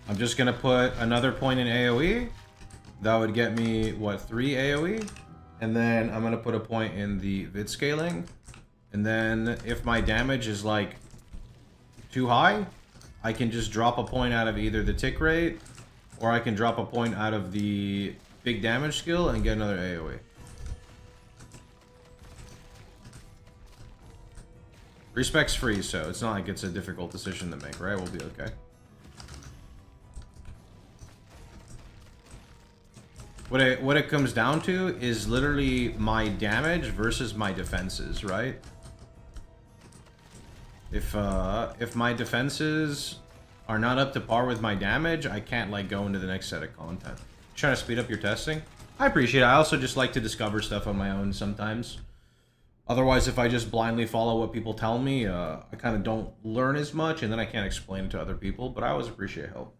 I'm just gonna put another point in AoE. That would get me, what, 3 AoE? And then I'm gonna put a point in the vid scaling. And then if my damage is like too high, I can just drop a point out of either the tick rate, or I can drop a point out of the big damage skill and get another AoE. Respect's free, so it's not like it's a difficult decision to make, right? We'll be okay. What it comes down to is literally my damage versus my defenses, right? If my defenses are not up to par with my damage, I can't, like, go into the next set of content. Trying to speed up your testing? I appreciate it. I also just like to discover stuff on my own sometimes. Otherwise, if I just blindly follow what people tell me, I kind of don't learn as much, and then I can't explain it to other people, but I always appreciate help.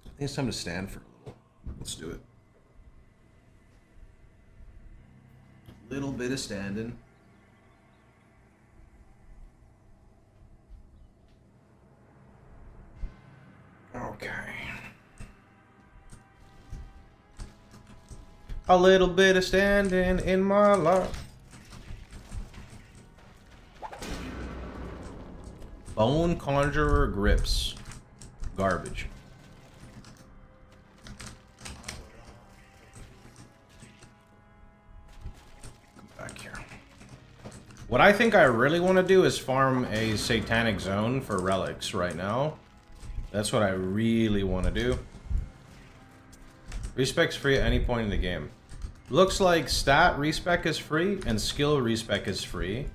I think it's time to stand for a little. Let's do it. Little bit of standing. Okay. A little bit of standing in my life. Bone Conjurer grips. Garbage. What I think I really want to do is farm a satanic zone for relics right now. That's what I really want to do. Respect's free at any point in the game. Looks like stat respec is free and skill respec is free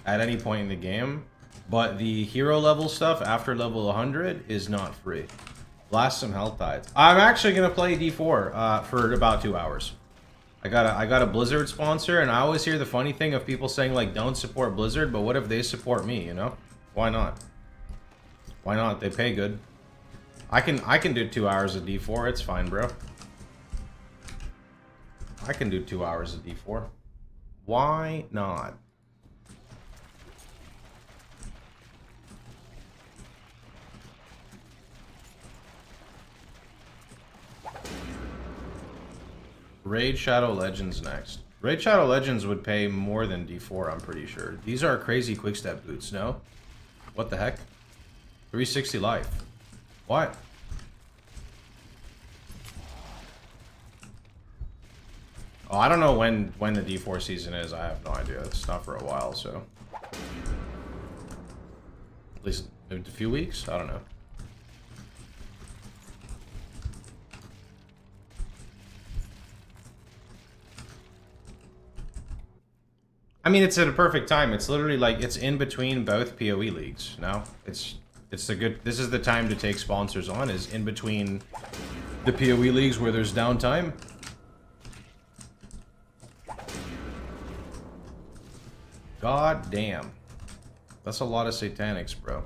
at any point in the game, but the hero level stuff after level 100 is not free. Blast some health tides. I'm actually gonna play D4 for about 2 hours. I got a Blizzard sponsor, and I always hear the funny thing of people saying like, don't support Blizzard, but what if they support me? You know, why not? Why not? They pay good. I can do 2 hours of D4. It's fine, bro. I can do 2 hours of D4. Why not? Raid Shadow Legends next. Raid Shadow Legends would pay more than D4, I'm pretty sure. These are crazy quickstep boots, no? What the heck? 360 life. What? Oh, I don't know when the D4 season is. I have no idea. It's not for a while, so. At least a few weeks? I don't know. I mean, it's at a perfect time. It's literally like it's in between both PoE leagues. No, it's the good. This is the time to take sponsors on. Is in between the PoE leagues where there's downtime. God damn, that's a lot of satanics, bro.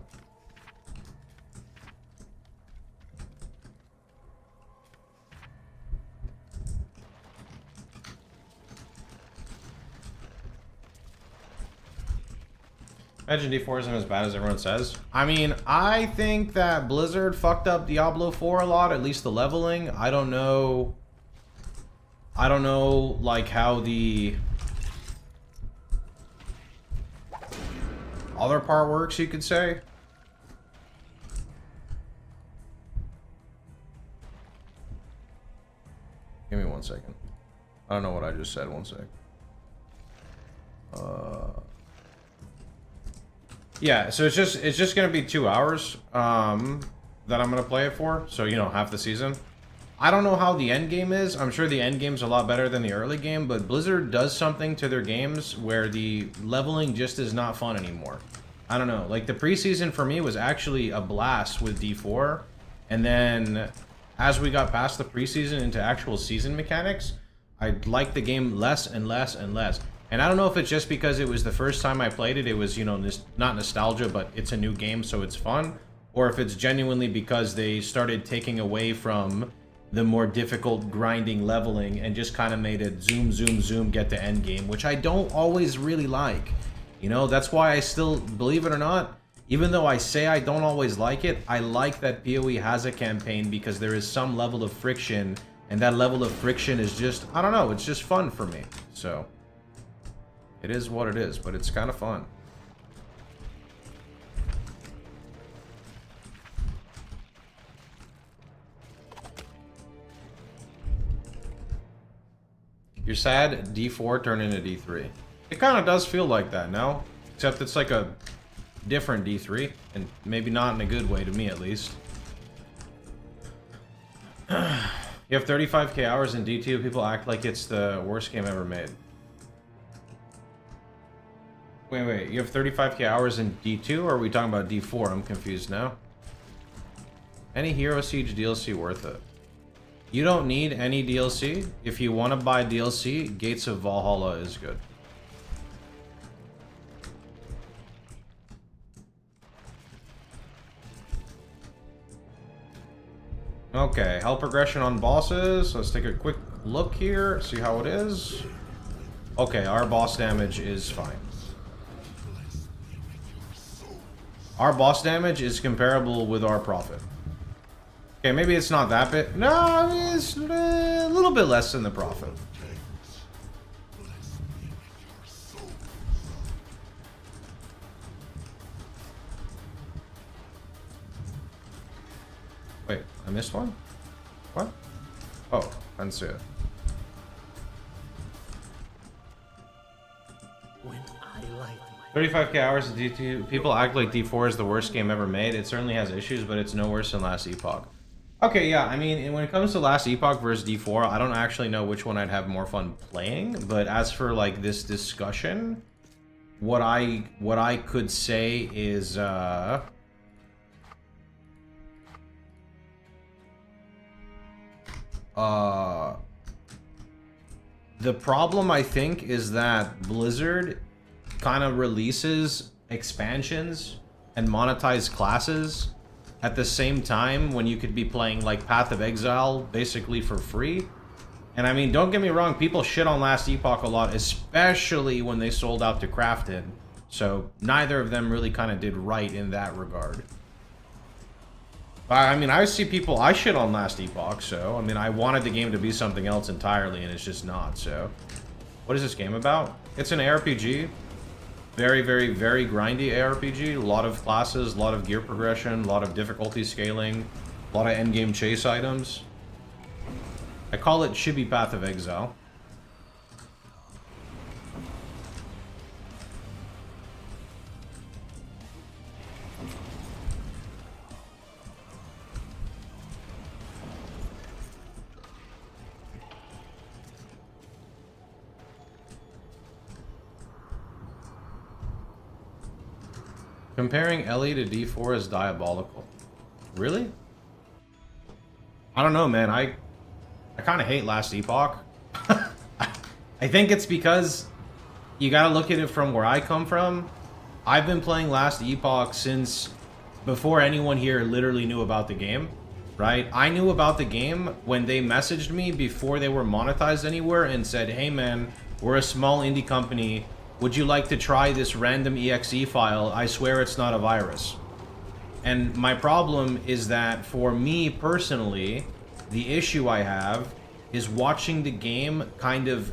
Imagine D4 isn't as bad as everyone says. I mean, I think that Blizzard fucked up Diablo 4 a lot, at least the leveling. I don't know, like, how the other part works, you could say. Give me 1 second. I don't know what I just said. 1 sec. Yeah, so it's just gonna be 2 hours that I'm gonna play it for. So, you know, half the season. I don't know how the end game is. I'm sure the end game's a lot better than the early game, but Blizzard does something to their games where the leveling just is not fun anymore. I don't know. Like, the preseason for me was actually a blast with D4, and then as we got past the preseason into actual season mechanics, I liked the game less and less and less. And I don't know if it's just because it was the first time I played it, it was, you know, not nostalgia, but it's a new game, so it's fun. Or if it's genuinely because they started taking away from the more difficult grinding leveling and just kind of made it zoom, zoom, zoom, get to endgame, which I don't always really like. You know, that's why I still, believe it or not, even though I say I don't always like it, I like that PoE has a campaign because there is some level of friction, and that level of friction is just, I don't know, it's just fun for me. So it is what it is, but it's kind of fun. You're sad D4 turned into D3. It kind of does feel like that, no? Except it's like a different D3, and maybe not in a good way, to me at least. You have 35k hours in D2, people act like it's the worst game ever made. Wait, you have 35k hours in D2, or are we talking about D4? I'm confused now. Any Hero Siege DLC worth it? You don't need any DLC. If you want to buy DLC, Gates of Valhalla is good. Okay, health progression on bosses. Let's take a quick look here, see how it is. Okay, our boss damage is fine. Our boss damage is comparable with our Prophet. Okay, maybe it's not that bit. No, it's a little bit less than the Prophet. Wait, I missed one? What? Oh, I didn't see it. When I light my 35k hours of D2. People act like D4 is the worst game ever made. It certainly has issues, but it's no worse than last Epoch. Okay, yeah, I mean, when it comes to Last Epoch versus D4, I don't actually know which one I'd have more fun playing, but as for, like, this discussion, what I could say is, the problem, I think, is that Blizzard kind of releases expansions and monetized classes at the same time when you could be playing like Path of Exile basically for free. And I mean, don't get me wrong, people shit on Last Epoch a lot, especially when they sold out to Crafted. So neither of them really kind of did right in that regard. I mean, I see people, I shit on Last Epoch, so, I mean, I wanted the game to be something else entirely, and it's just not, so. What is this game about? It's an ARPG. Very, very, very grindy ARPG. A lot of classes, a lot of gear progression, a lot of difficulty scaling, a lot of endgame chase items. I call it Chibi Path of Exile. Comparing Ellie to D4 is diabolical. Really? I don't know, man. I kind of hate Last Epoch. I think it's because you gotta look at it from where I come from. I've been playing Last Epoch since before anyone here literally knew about the game, right? I knew about the game when they messaged me before they were monetized anywhere and said, hey man, we're a small indie company. Would you like to try this random exe file? I swear it's not a virus. And my problem is that for me personally, the issue I have is watching the game kind of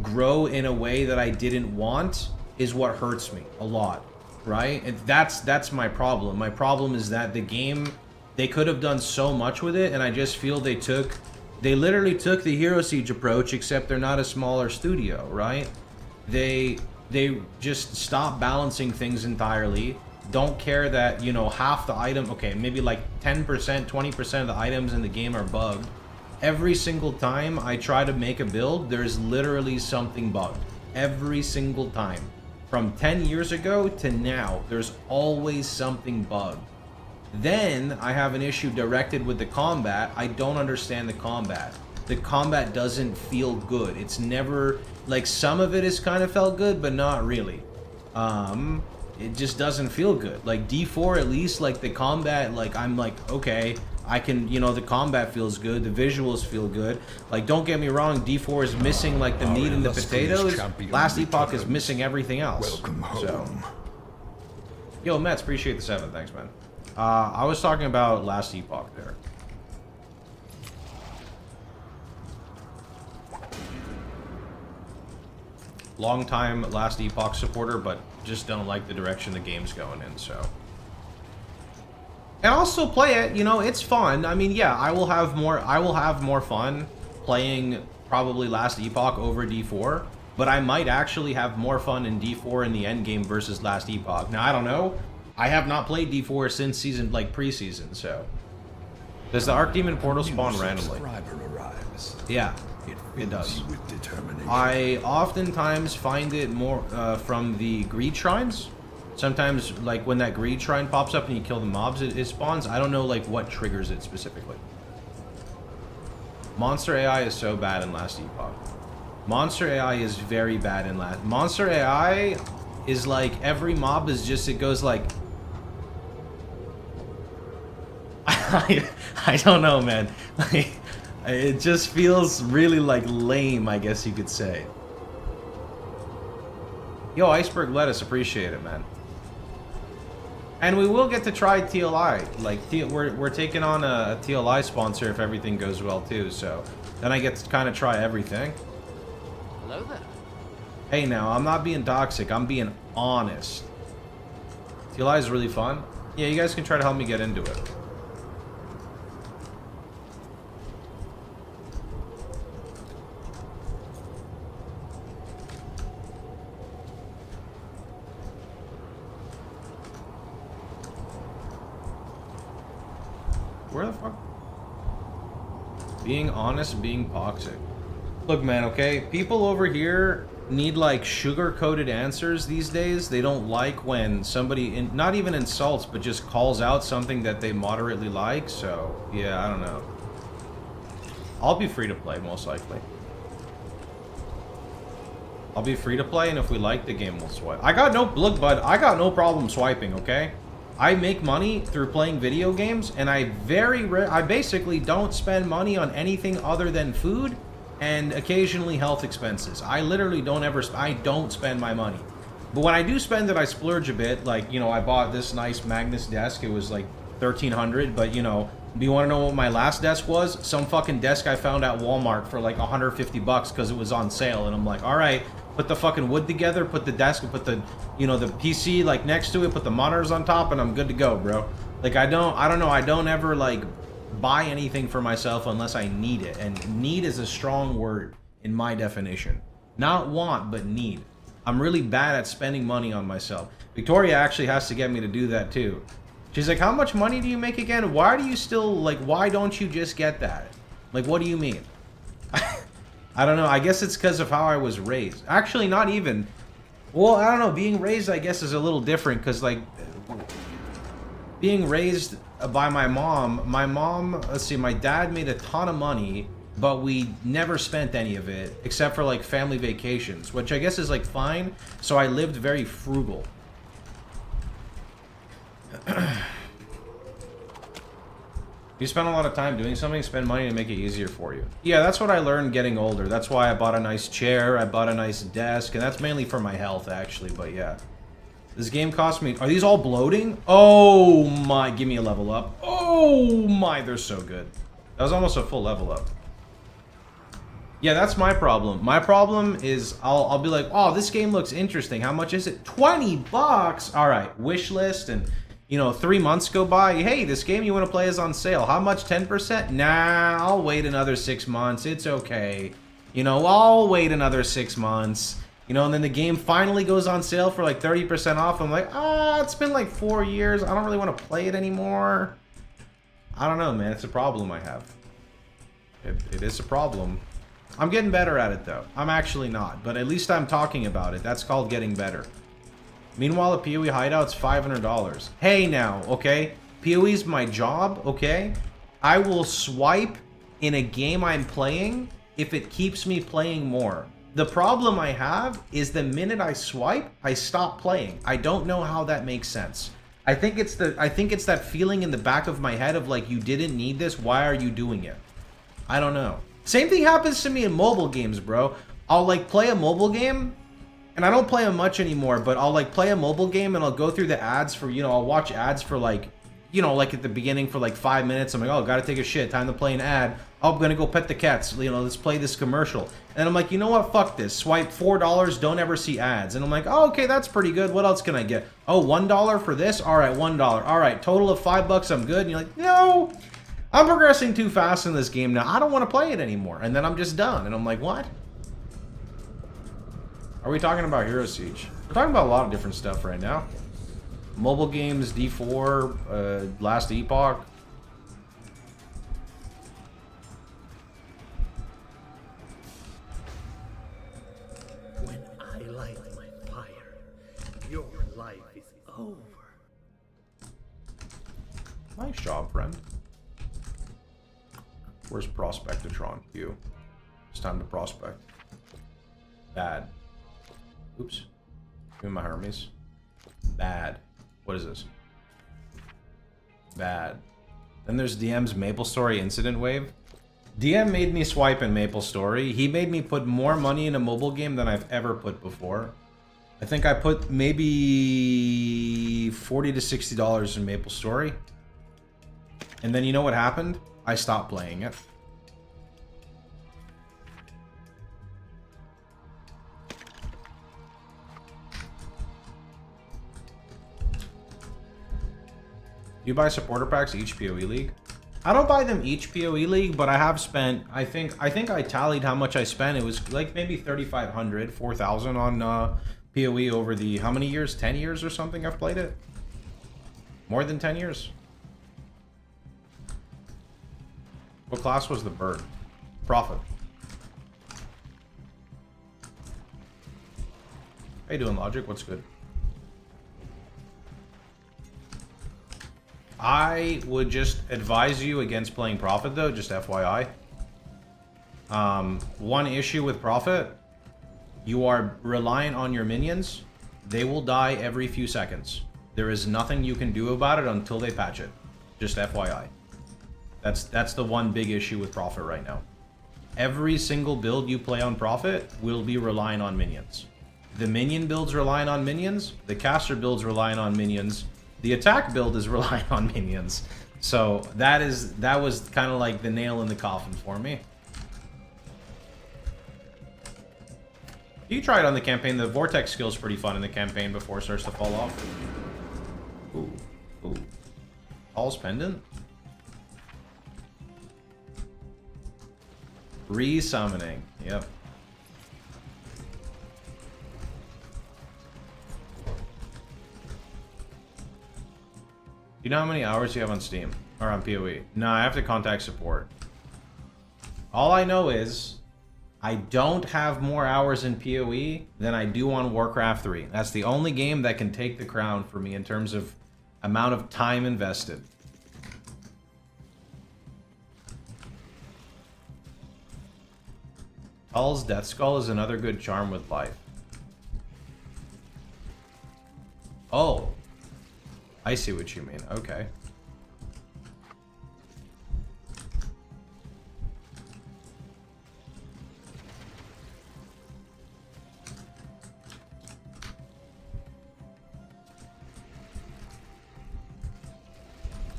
grow in a way that I didn't want is what hurts me a lot, right? And that's my problem. My problem is that the game, they could have done so much with it, and I just feel they literally took the Hero Siege approach, except they're not a smaller studio, right? They just stop balancing things entirely. Don't care that, you know, half the item, okay, maybe like 10%, 20% of the items in the game are bugged. Every single time I try to make a build, there's literally something bugged. Every single time. From 10 years ago to now, there's always something bugged. Then I have an issue directed with the combat. I don't understand the combat. The combat doesn't feel good. It's never, like, some of it has kind of felt good, but not really. It just doesn't feel good. Like D4, at least, like the combat, like I'm like, okay, I can, you know, the combat feels good, the visuals feel good. Like, don't get me wrong, D4 is missing like the meat and the potatoes. Last Epoch is missing everything else. Welcome home. So, yo, Mets, appreciate the 7, thanks, man. I was talking about Last Epoch there. Long-time Last Epoch supporter, but just don't like the direction the game's going in, so. And I'll still play it, you know, it's fun. I mean, yeah, I will have more fun playing probably Last Epoch over D4, but I might actually have more fun in D4 in the endgame versus Last Epoch. Now, I don't know. I have not played D4 since season, like, preseason, so. Does the Archdemon portal spawn randomly? Arrives. Yeah. It does. I oftentimes find it more from the greed shrines. Sometimes, like, when that greed shrine pops up and you kill the mobs, it spawns. I don't know, like, what triggers it specifically. Monster AI is so bad in Last Epoch. Monster AI is very bad in Last... Monster AI is, like, every mob is just... It goes, like... I don't know, man. Like... It just feels really, like, lame, I guess you could say. Yo, Iceberg Lettuce, appreciate it, man. And we will get to try TLI. Like, we're taking on a TLI sponsor if everything goes well, too, so... Then I get to kind of try everything. Hello there. Hey, now, I'm not being toxic. I'm being honest. TLI is really fun. Yeah, you guys can try to help me get into it. Where the fuck? Being honest, being toxic. Look, man, okay? People over here need, like, sugar-coated answers these days. They don't like when somebody, not even insults, but just calls out something that they moderately like. So, yeah, I don't know. I'll be free to play, most likely. I'll be free to play, and if we like the game, we'll swipe. Look, bud, I got no problem swiping, okay? I make money through playing video games, and I basically don't spend money on anything other than food and occasionally health expenses. I literally I don't spend my money. But when I do spend it, I splurge a bit. Like, you know, I bought this nice Magnus desk. It was like $1,300, but, you know, do you want to know what my last desk was? Some fucking desk I found at Walmart for like 150 bucks because it was on sale, and I'm like, all right, put the fucking wood together, put the desk, put the, you know, the PC like next to it, put the monitors on top, and I'm good to go, bro. Like, I don't know, I don't ever like buy anything for myself unless I need it, and need is a strong word in my definition. Not want, but need. I'm really bad at spending money on myself. Victoria actually has to get me to do that too. She's like, how much money do you make again? Why do you still, like, why don't you just get that? Like, what do you mean? I don't know. I guess it's because of how I was raised. Actually, not even. Well, I don't know. Being raised, I guess, is a little different because, like, being raised by my mom, let's see, my dad made a ton of money, but we never spent any of it except for, like, family vacations, which I guess is, like, fine. So I lived very frugal. You spend a lot of time doing something, spend money to make it easier for you. Yeah, that's what I learned getting older. That's why I bought a nice chair, I bought a nice desk, and that's mainly for my health, actually, but yeah. This game cost me... Are these all bloating? Oh my, give me a level up. Oh my, they're so good. That was almost a full level up. Yeah, that's my problem. My problem is I'll be like, oh, this game looks interesting. How much is it? 20 bucks! Alright, wish list, and... You know, 3 months go by. Hey, this game you want to play is on sale. How much? 10%? Nah, I'll wait another 6 months. It's okay. You know, I'll wait another 6 months. You know, and then the game finally goes on sale for like 30% off. I'm like, it's been like 4 years. I don't really want to play it anymore. I don't know, man. It's a problem I have. It is a problem. I'm getting better at it, though. I'm actually not. But at least I'm talking about it. That's called getting better. Meanwhile, a PoE hideout's $500. Hey now, okay? PoE's my job, okay? I will swipe in a game I'm playing if it keeps me playing more. The problem I have is the minute I swipe, I stop playing. I don't know how that makes sense. I think it's that feeling in the back of my head of like, you didn't need this, why are you doing it? I don't know. Same thing happens to me in mobile games, bro. I'll like play a mobile game, and I don't play them much anymore, but I'll like play a mobile game and I'll go through the ads for, you know, I'll watch ads for like, you know, like at the beginning for like 5 minutes. I'm like, oh, gotta take a shit, time to play an ad. Oh, I'm gonna go pet the cats, you know, let's play this commercial. And I'm like, you know what, fuck this. Swipe $4, don't ever see ads. And I'm like, oh, okay, that's pretty good. What else can I get? Oh, $1 for this? All right, $1. All right, total of $5, I'm good. And you're like, no, I'm progressing too fast in this game now. I don't want to play it anymore. And then I'm just done. And I'm like, what? Are we talking about Hero Siege? We're talking about a lot of different stuff right now. Mobile games, D4, Last Epoch. When I light my fire, your life is over. Nice job, friend. Where's Prospectatron? You. It's time to prospect. Bad. Oops. Give me my Hermes. Bad. What is this? Bad. Then there's DM's MapleStory incident wave. DM made me swipe in MapleStory. He made me put more money in a mobile game than I've ever put before. I think I put maybe $40 to $60 in MapleStory. And then you know what happened? I stopped playing it. You buy supporter packs each PoE league? I don't buy them each PoE league, but I have spent, I think I tallied how much I spent. It was like maybe 3,500, 4,000 on PoE over the, how many years? 10 years or something I've played it? More than 10 years. What class was the bird? Prophet. How you doing, Logic? What's good? I would just advise you against playing Prophet, though, just FYI. One issue with Prophet, you are reliant on your minions. They will die every few seconds. There is nothing you can do about it until they patch it. Just FYI. That's the one big issue with Prophet right now. Every single build you play on Prophet will be relying on minions. The minion build's relying on minions. The caster build's relying on minions. The attack build is relying on minions. So that was kind of like the nail in the coffin for me. You try it on the campaign. The Vortex skill is pretty fun in the campaign before it starts to fall off. Ooh. Ooh. Paul's Pendant? Resummoning. Yep. You know how many hours you have on Steam? Or on PoE? No, I have to contact support. All I know is I don't have more hours in PoE than I do on Warcraft 3. That's the only game that can take the crown for me in terms of amount of time invested. Tull's Death Skull is another good charm with life. Oh. I see what you mean. Okay.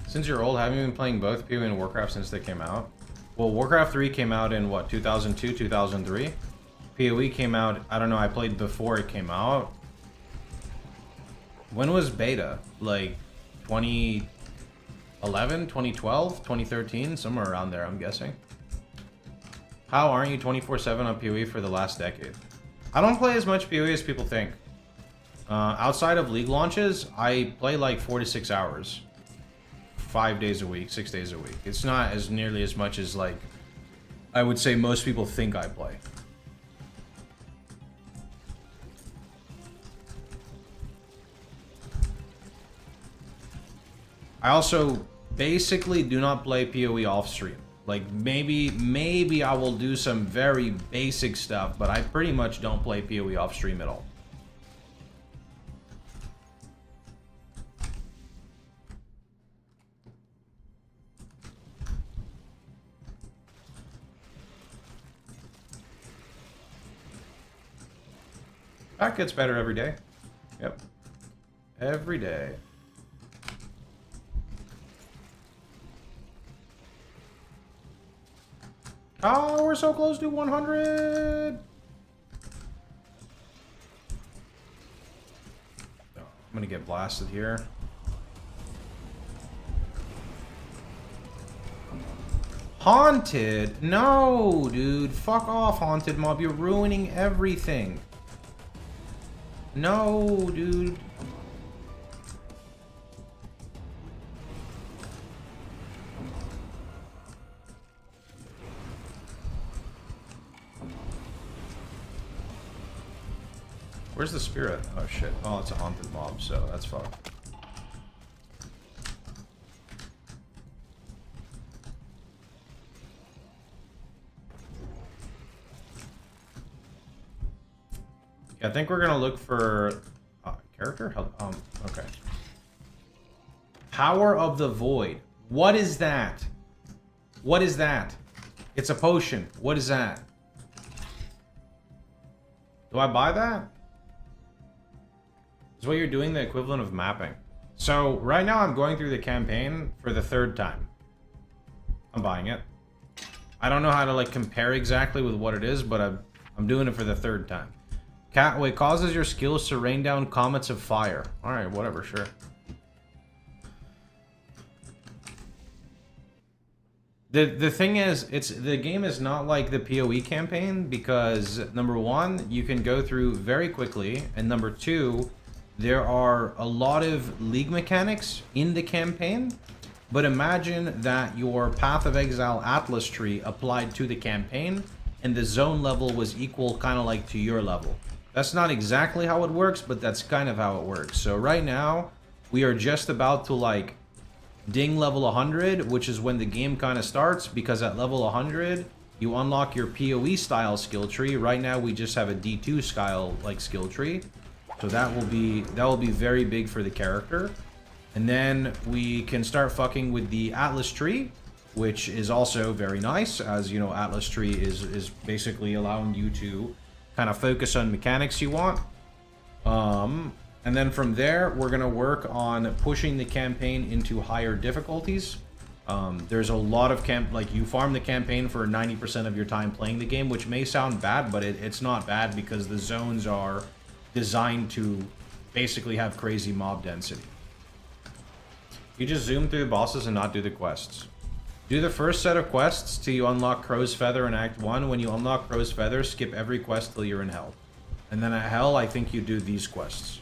Since you're old, haven't you been playing both PoE and Warcraft since they came out? Well, Warcraft 3 came out in, what, 2002, 2003? PoE came out, I don't know, I played before it came out. When was beta? Like, 2011, 2012, 2013? Somewhere around there, I'm guessing. How aren't you 24/7 on PoE for the last decade? I don't play as much PoE as people think. Outside of League launches, I play like 4 to 6 hours. 5 days a week, 6 days a week. It's not as nearly as much as, like, I would say most people think I play. I also basically do not play PoE off stream. Like, maybe I will do some very basic stuff, but I pretty much don't play PoE off stream at all. That gets better every day. Yep. Every day. Oh, we're so close to 100! Oh, I'm gonna get blasted here. Haunted? No, dude. Fuck off, Haunted Mob. You're ruining everything. No, dude. Where's the spirit? Oh shit. Oh, it's a haunted mob, so that's fucked. Yeah, I think we're gonna look for character. Okay. Power of the Void. What is that? What is that? It's a potion. What is that? Do I buy that? Is what you're doing the equivalent of mapping? So right now I'm going through the campaign for the 3rd time. I'm buying it. I don't know how to like compare exactly with what it is, but I'm doing it for the 3rd time. Wait, causes your skills to rain down comets of fire. Alright, whatever, sure. The thing is, the game is not like the PoE campaign because, number 1, you can go through very quickly, and number 2, there are a lot of League mechanics in the campaign But imagine that your Path of Exile Atlas tree applied to the campaign, and the zone level was equal kind of like to your level. That's not exactly how it works, but that's kind of how it works. So right now, we are just about to like ding level 100, which is when the game kind of starts, because at level 100, you unlock your PoE style skill tree. Right now, we just have a D2 style like skill tree. So that will be very big for the character. And then we can start fucking with the Atlas tree, which is also very nice, as you know, Atlas tree is basically allowing you to kind of focus on mechanics you want. And then from there, we're gonna work on pushing the campaign into higher difficulties. There's a lot of like you farm the campaign for 90% of your time playing the game, which may sound bad, but it's not bad because the zones are designed to basically have crazy mob density. You just zoom through the bosses and not do the quests. Do the first set of quests till you unlock Crow's Feather in Act 1. When you unlock Crow's Feather, skip every quest till you're in Hell. And then at Hell, I think you do these quests.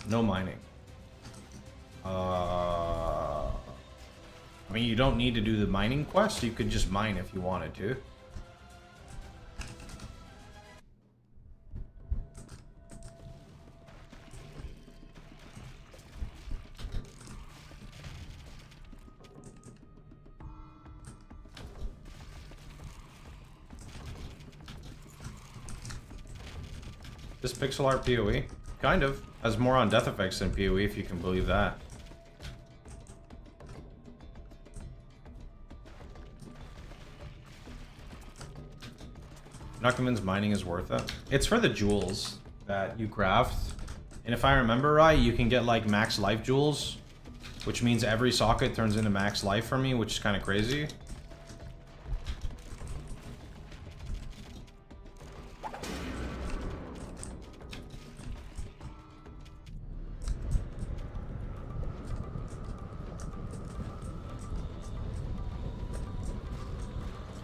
No mining. I mean, you don't need to do the mining quest. You could just mine if you wanted to. This pixel art PoE? Kind of. Has more on death effects than PoE, if you can believe that. Not convinced mining is worth it. It's for the jewels that you craft. And if I remember right, you can get like max life jewels, which means every socket turns into max life for me, which is kind of crazy.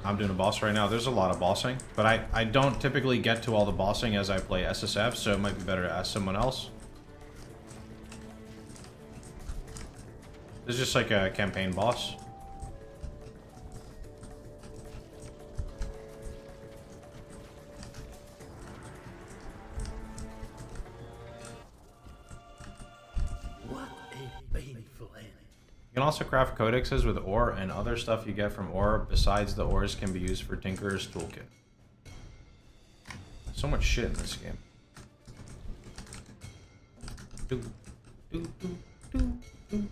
I'm doing a boss right now. There's a lot of bossing, but I don't typically get to all the bossing as I play SSF, so it might be better to ask someone else. This is just like a campaign boss. What a painful end. You can also craft codexes with ore, and other stuff you get from ore besides the ores can be used for Tinker's Toolkit. So much shit in this game. Do, do, do, do, do.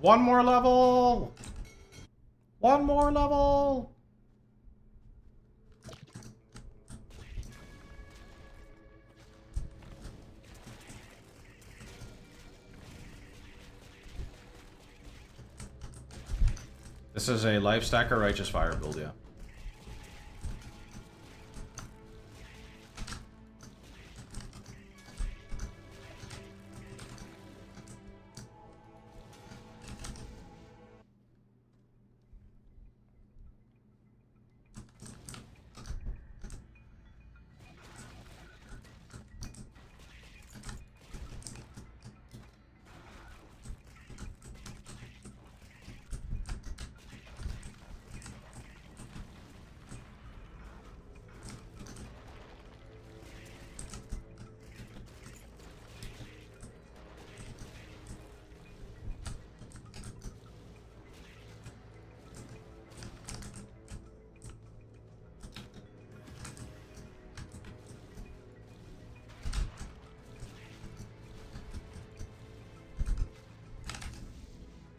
One more level! One more level! This is a life stacker righteous fire build, yeah.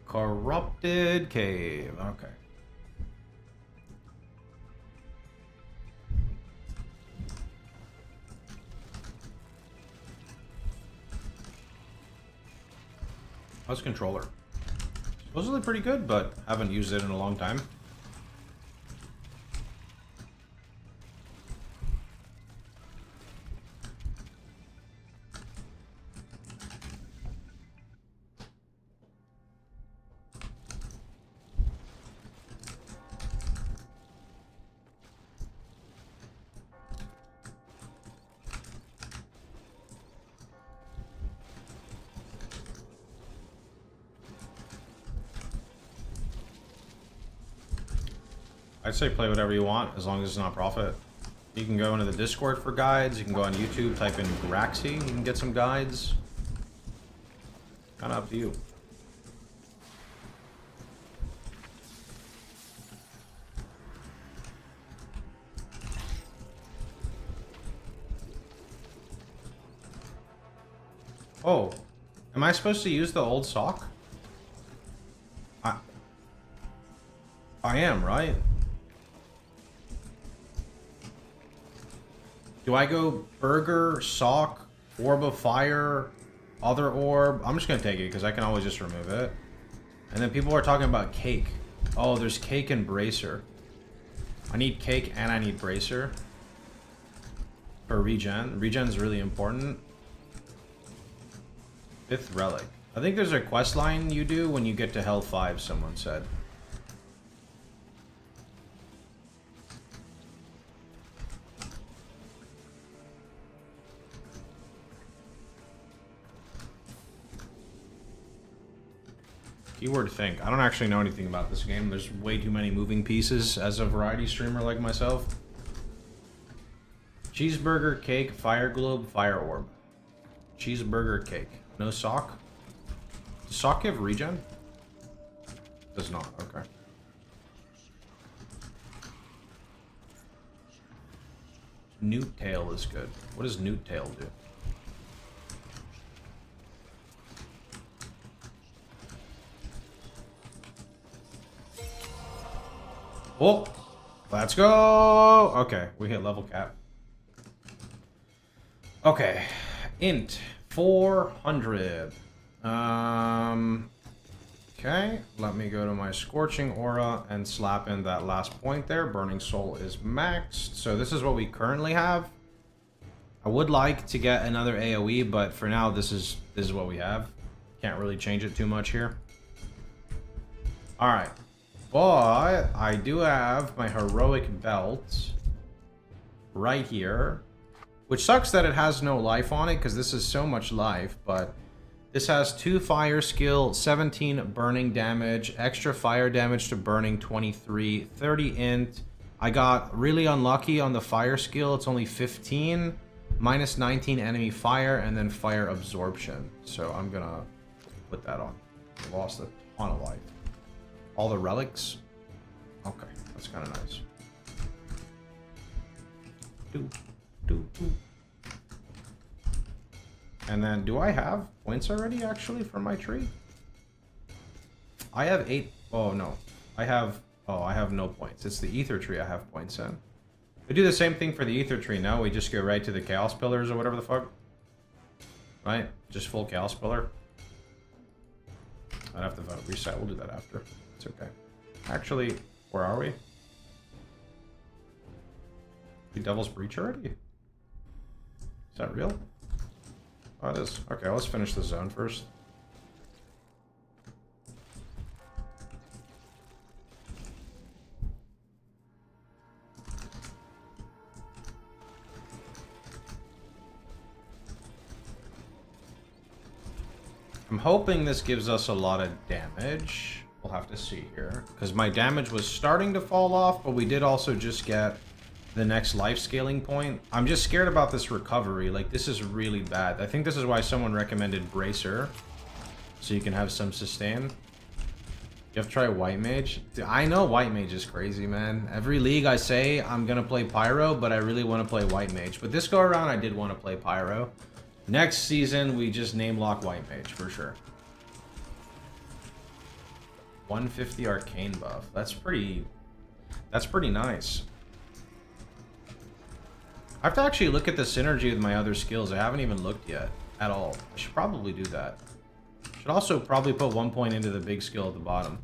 Corrupted cave. Okay. How's controller? Supposedly pretty good, but haven't used it in a long time. I'd say play whatever you want, as long as it's not Prophet. You can go into the Discord for guides, you can go on YouTube, type in Graxy, you can get some guides. Kinda up to you. Oh, am I supposed to use the old sock? I am, right? Do I go burger, sock, orb of fire, other orb? I'm just gonna take it because I can always just remove it. And then people are talking about cake. Oh, there's cake and bracer. I need cake and I need bracer. For regen. Regen's really important. 5th relic. I think there's a quest line you do when you get to Hell 5, someone said. Keyword think. I don't actually know anything about this game. There's way too many moving pieces as a variety streamer like myself. Cheeseburger, cake, fire globe, fire orb. Cheeseburger, cake. No sock? Does sock give regen? Does not. Okay. Newt tail is good. What does newt tail do? Oh, let's go. Okay, we hit level cap. Okay, int 400. Okay, let me go to my scorching aura and slap in that last point there. Burning soul is maxed. So this is what we currently have. I would like to get another AoE, but for now this is what we have. Can't really change it too much here. All right. But I do have my heroic belt right here, which sucks that it has no life on it because this is so much life, but this has 2 fire skill, 17 burning damage, extra fire damage to burning 23, 30 int. I got really unlucky on the fire skill. It's only 15, minus 19 enemy fire, and then fire absorption. So I'm gonna put that on. I lost a ton of life. All the relics? Okay, that's kind of nice. And then, do I have points already, actually, for my tree? I have 8... Oh, no. I have no points. It's the ether tree I have points in. We do the same thing for the ether tree now. We just go right to the chaos pillars or whatever the fuck. Right? Just full chaos pillar. I'd have to vote reset. We'll do that after. It's okay. Actually, where are we? The Devil's Breach already? Is that real? Oh, it is. Okay, let's finish the zone first. I'm hoping this gives us a lot of damage. We'll have to see here. Because my damage was starting to fall off, but we did also just get the next life scaling point. I'm just scared about this recovery. Like, this is really bad. I think this is why someone recommended Bracer. So you can have some sustain. You have to try White Mage. Dude, I know White Mage is crazy, man. Every league I say I'm going to play Pyro, but I really want to play White Mage. But this go around, I did want to play Pyro. Next season, we just name lock White Mage, for sure. 150 arcane buff. That's pretty nice. I have to actually look at the synergy with my other skills. I haven't even looked yet at all. I should probably do that. Should also probably put 1 point into the big skill at the bottom.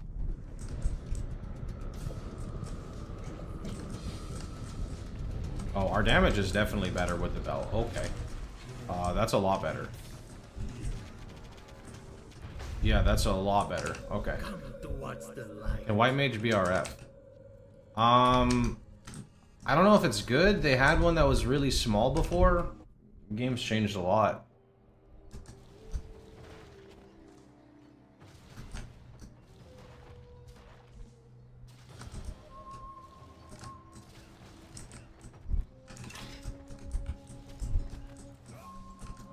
Oh, our damage is definitely better with the bell. Okay. That's a lot better. Yeah, that's a lot better. Okay. Come towards the light. Can White Mage be RF? I don't know if it's good. They had one that was really small before. The game's changed a lot.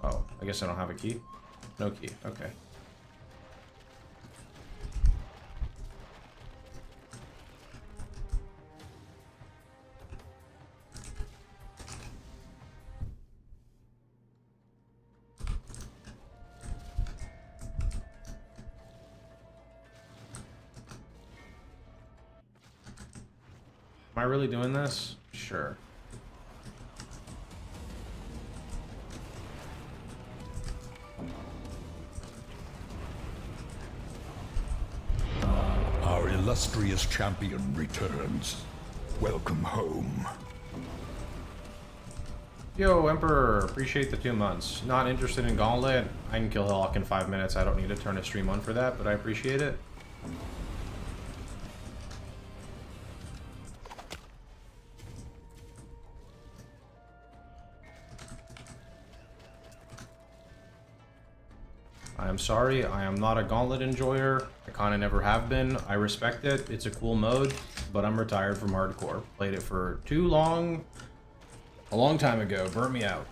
Oh, I guess I don't have a key. No key. Okay. Am I really doing this? Sure. Our illustrious champion returns. Welcome home. Yo, Emperor, appreciate the 2 months. Not interested in Gauntlet. I can kill Hawk in 5 minutes. I don't need to turn a stream on for that, but I appreciate it. I am sorry, I am not a Gauntlet enjoyer. I kinda never have been. I respect it. It's a cool mode, but I'm retired from hardcore. Played it for too long. A long time ago. Burnt me out.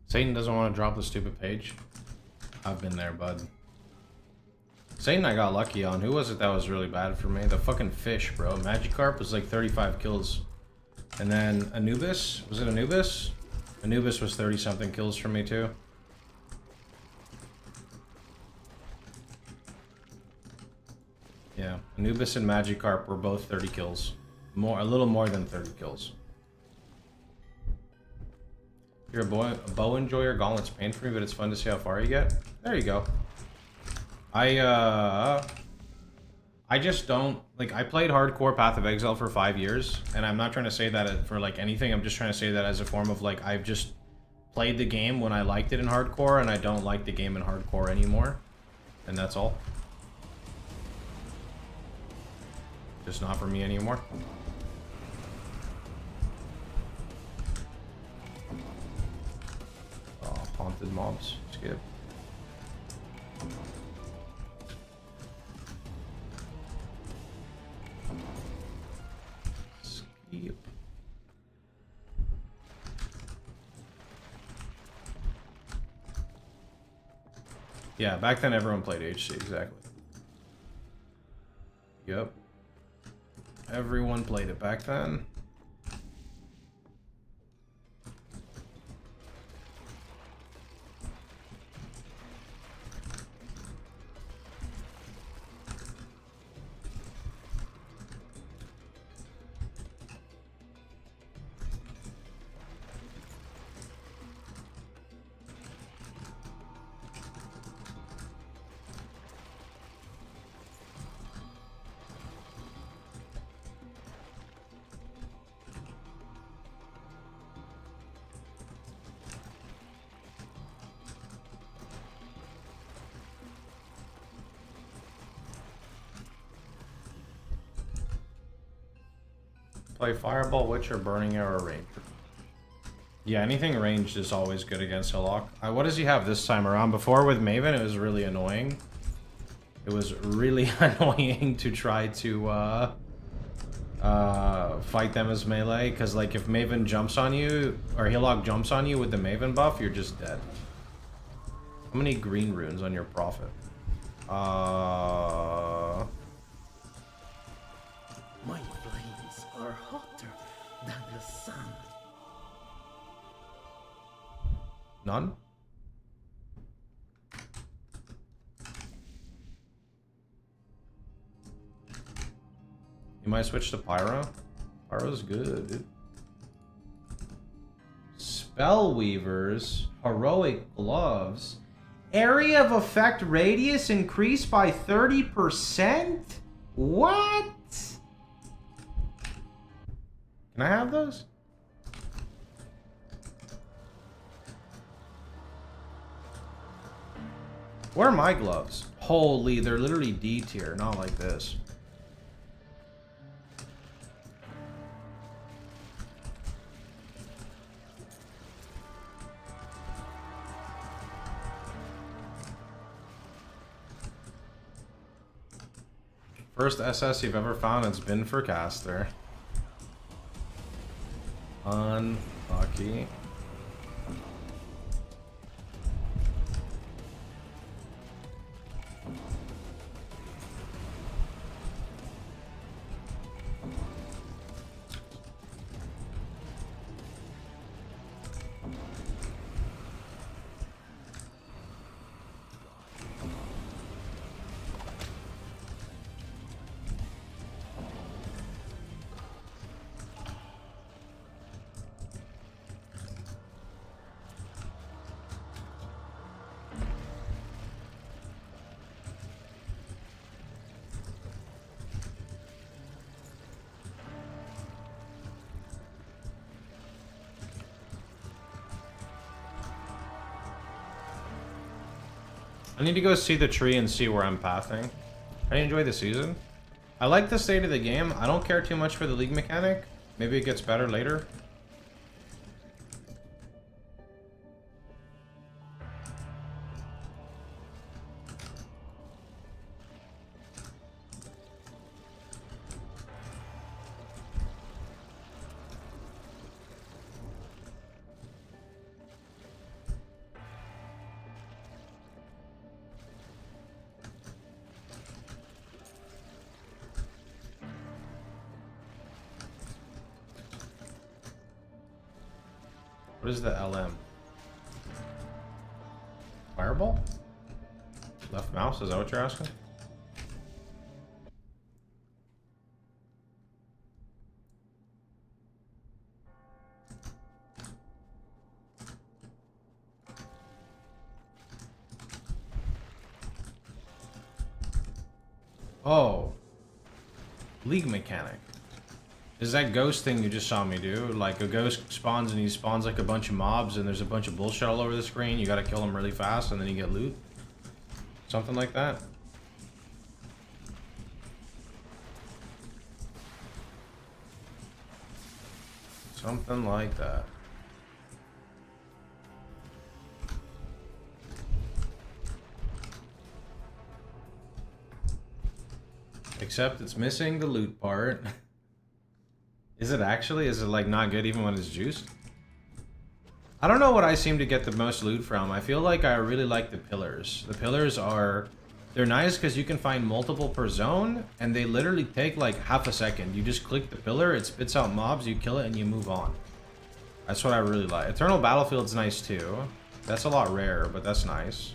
Satan doesn't want to drop the stupid page. I've been there, bud. Satan I got lucky on. Who was it that was really bad for me? The fucking fish, bro. Magikarp was like 35 kills. And then Anubis? Was it Anubis? Anubis was 30-something kills for me, too. Yeah, Anubis and Magikarp were both 30 kills. A little more than 30 kills. You're a bow enjoyer. Gauntlet's pain for me, but it's fun to see how far you get. There you go. I just don't like. I played hardcore Path of Exile for 5 years, and I'm not trying to say that for like anything. I'm just trying to say that as a form of like I've just played the game when I liked it in hardcore, and I don't like the game in hardcore anymore, and that's all. Just not for me anymore. Haunted mobs. Skip. Skip. Yeah, back then everyone played HC, exactly. Yep. Everyone played it back then. play Fireball, Witch, or Burning Arrow Ranger. Yeah, anything ranged is always good against Hillock. What does he have this time around? Before with Maven, it was really annoying. It was really annoying to try to fight them as melee, because like if Maven jumps on you, or Hillock jumps on you with the Maven buff, you're just dead. How many green runes on your Prophet? My flames are hotter than the sun. None? You might switch to Pyro. Pyro's good, dude. Spell Weavers, Heroic Gloves. Area of effect radius increased by 30%? What? Can I have those? Where are my gloves? Holy, they're literally D tier, not like this. First SS you've ever found, it's been for caster. Unlucky. I need to go see the tree and see where I'm pathing. I enjoy the season. I like the state of the game. I don't care too much for the league mechanic. Maybe it gets better later. What is the LM? Fireball? Left mouse? Is that what you're asking? Oh. League mechanic. Is that ghost thing you just saw me do? Like a ghost spawns and he spawns like a bunch of mobs and there's a bunch of bullshit all over the screen. You gotta kill them really fast and then you get loot. Something like that. Something like that. Except it's missing the loot part. Is it actually? Is it like not good even when it's juiced? I don't know what I seem to get the most loot from. I feel like I really like the pillars. The pillars are... They're nice because you can find multiple per zone and they literally take like half a second. You just click the pillar, it spits out mobs, you kill it and you move on. That's what I really like. Eternal Battlefield's nice too. That's a lot rare, but that's nice.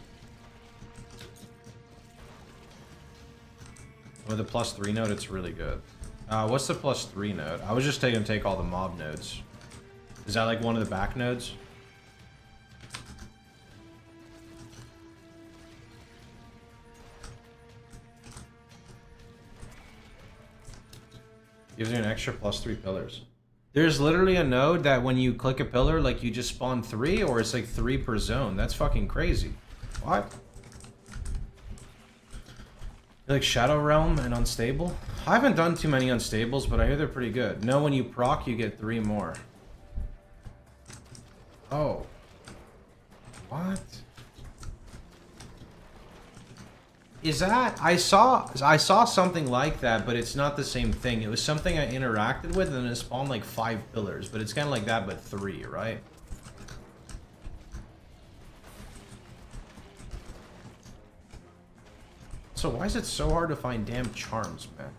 With the +3 node, it's really good. What's the +3 node? I was just taking to take all the mob nodes. Is that like one of the back nodes? Gives you an extra +3 pillars. There's literally a node that when you click a pillar, like you just spawn 3, or it's like 3 per zone. That's fucking crazy. What? You like Shadow Realm and Unstable? I haven't done too many Unstables, but I hear they're pretty good. No, when you proc, you get 3 more. Oh. What? Is that... I saw something like that, but it's not the same thing. It was something I interacted with, and it spawned like 5 pillars, but it's kind of like that, but 3, right? So why is it so hard to find damn charms, man?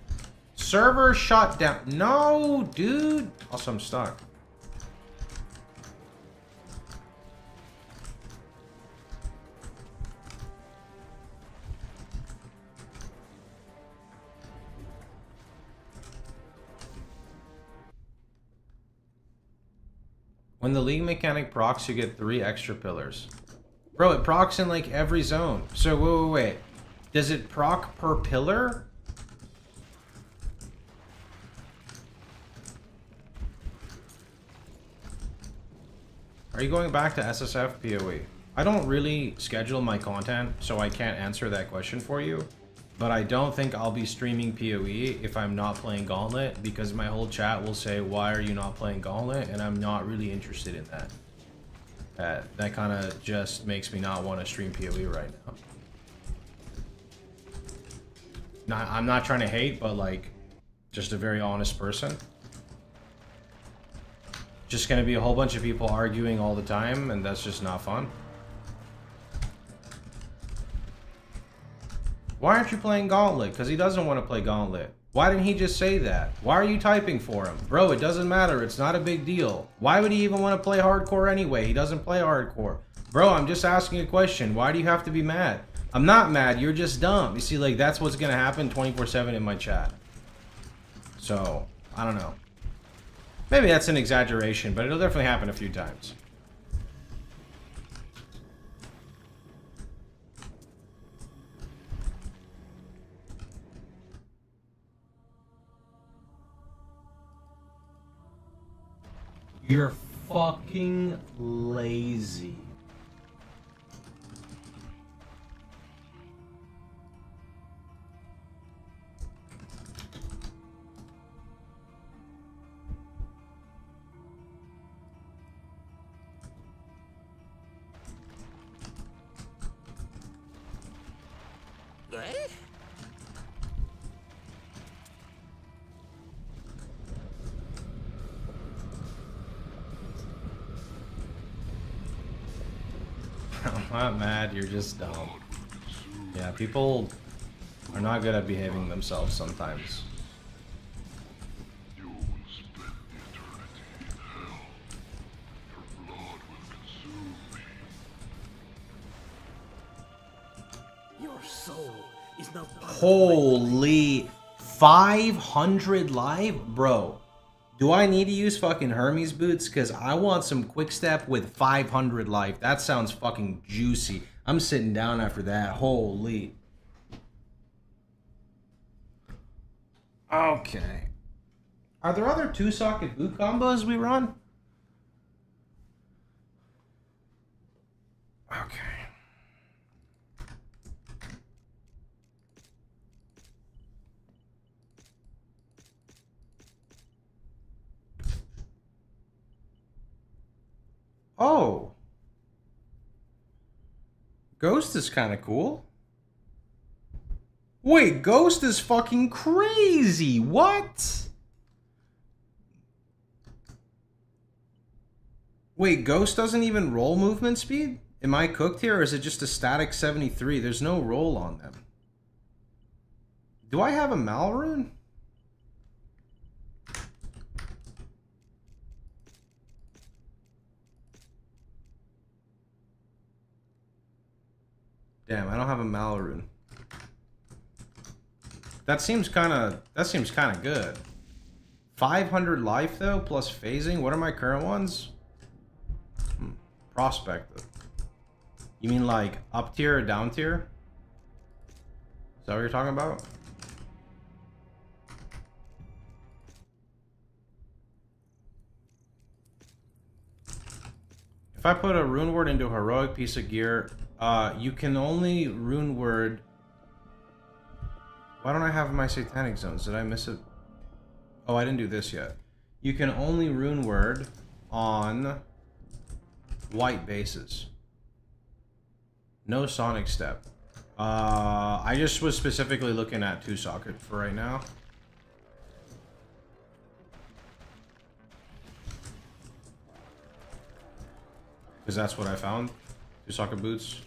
Server shut down. No, dude. Also, I'm stuck. When the league mechanic procs, you get 3 extra pillars. Bro, it procs in like every zone. So wait. Does it proc per pillar? Are you going back to SSF PoE? I don't really schedule my content, so I can't answer that question for you. But I don't think I'll be streaming PoE if I'm not playing Gauntlet, because my whole chat will say, why are you not playing Gauntlet? And I'm not really interested in that. That kind of just makes me not want to stream PoE right now. I'm not trying to hate, but like, just a very honest person. Just gonna be a whole bunch of people arguing all the time, and that's just not fun. Why aren't you playing Gauntlet? Because he doesn't want to play Gauntlet. Why didn't he just say that? Why are you typing for him? Bro, it doesn't matter. It's not a big deal. Why would he even want to play hardcore anyway? He doesn't play hardcore. Bro, I'm just asking a question. Why do you have to be mad? I'm not mad. You're just dumb. You see, like, that's what's going to happen 24/7 in my chat. So, I don't know. Maybe that's an exaggeration, but it'll definitely happen a few times. You're fucking lazy. I'm not mad, you're just dumb. Yeah, people are not good at behaving themselves sometimes. You will spend eternity in hell. Your blood will consume me. Your soul is now part of my Holy 500 live? Bro, do I need to use fucking Hermes boots? Because I want some quick step with 500 life. That sounds fucking juicy. I'm sitting down after that. Holy. Okay. Are there other 2-socket boot combos we run? Okay. Oh. Ghost is kind of cool. Wait, Ghost is fucking crazy. What? Wait, Ghost doesn't even roll movement speed? Am I cooked here, or is it just a static 73? There's no roll on them. Do I have a Malrune? Damn, I don't have a Malrune. That seems kind of good. 500 life though, plus phasing. What are my current ones? Prospective. You mean like up tier or down tier? Is that what you're talking about? If I put a rune word into a heroic piece of gear, you can only rune word Why don't I have my satanic zones? Did I miss it? Oh, I didn't do this yet. You can only rune word on white bases. No sonic step. I just was specifically looking at 2-socket for right now. Because that's what I found. 2-socket boots.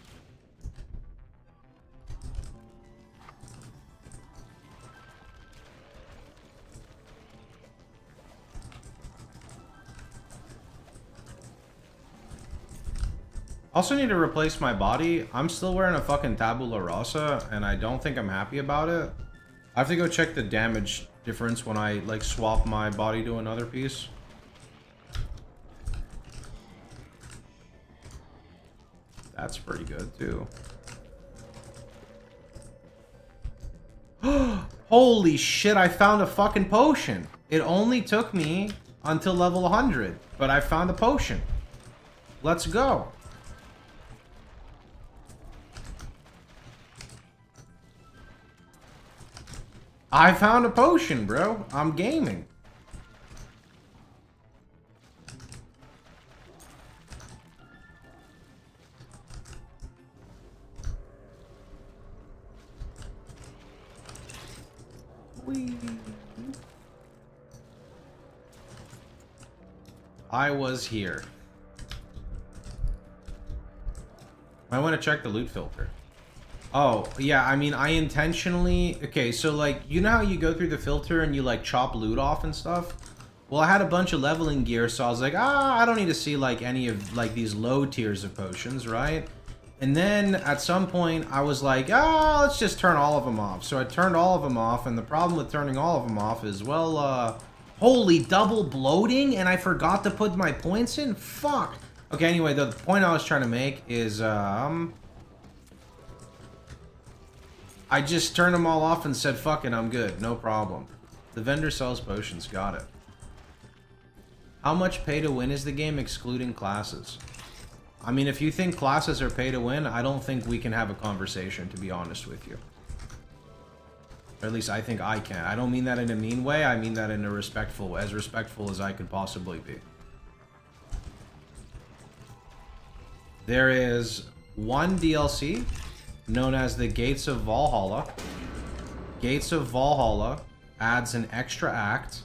Also need to replace my body. I'm still wearing a fucking tabula rasa, and I don't think I'm happy about it. I have to go check the damage difference when I, like, swap my body to another piece. That's pretty good, too. Holy shit, I found a fucking potion. It only took me until level 100, but I found a potion. Let's go. I found a potion, bro. I'm gaming. Whee. I was here. I want to check the loot filter. Oh, yeah, I mean, I intentionally... Okay, so, like, you know how you go through the filter and you, like, chop loot off and stuff? Well, I had a bunch of leveling gear, so I was like, I don't need to see, like, any of, like, these low tiers of potions, right? And then, at some point, I was like, let's just turn all of them off. So I turned all of them off, and the problem with turning all of them off is, well, holy double bloating, and I forgot to put my points in? Fuck! Okay, anyway, the point I was trying to make is, I just turned them all off and said, fuck it, I'm good. No problem. The vendor sells potions. Got it. How much pay to win is the game excluding classes? I mean, if you think classes are pay to win, I don't think we can have a conversation, to be honest with you. Or at least I think I can. I don't mean that in a mean way. I mean that in a respectful way. As respectful as I could possibly be. There is one DLC known as the Gates of Valhalla. Gates of Valhalla adds an extra act,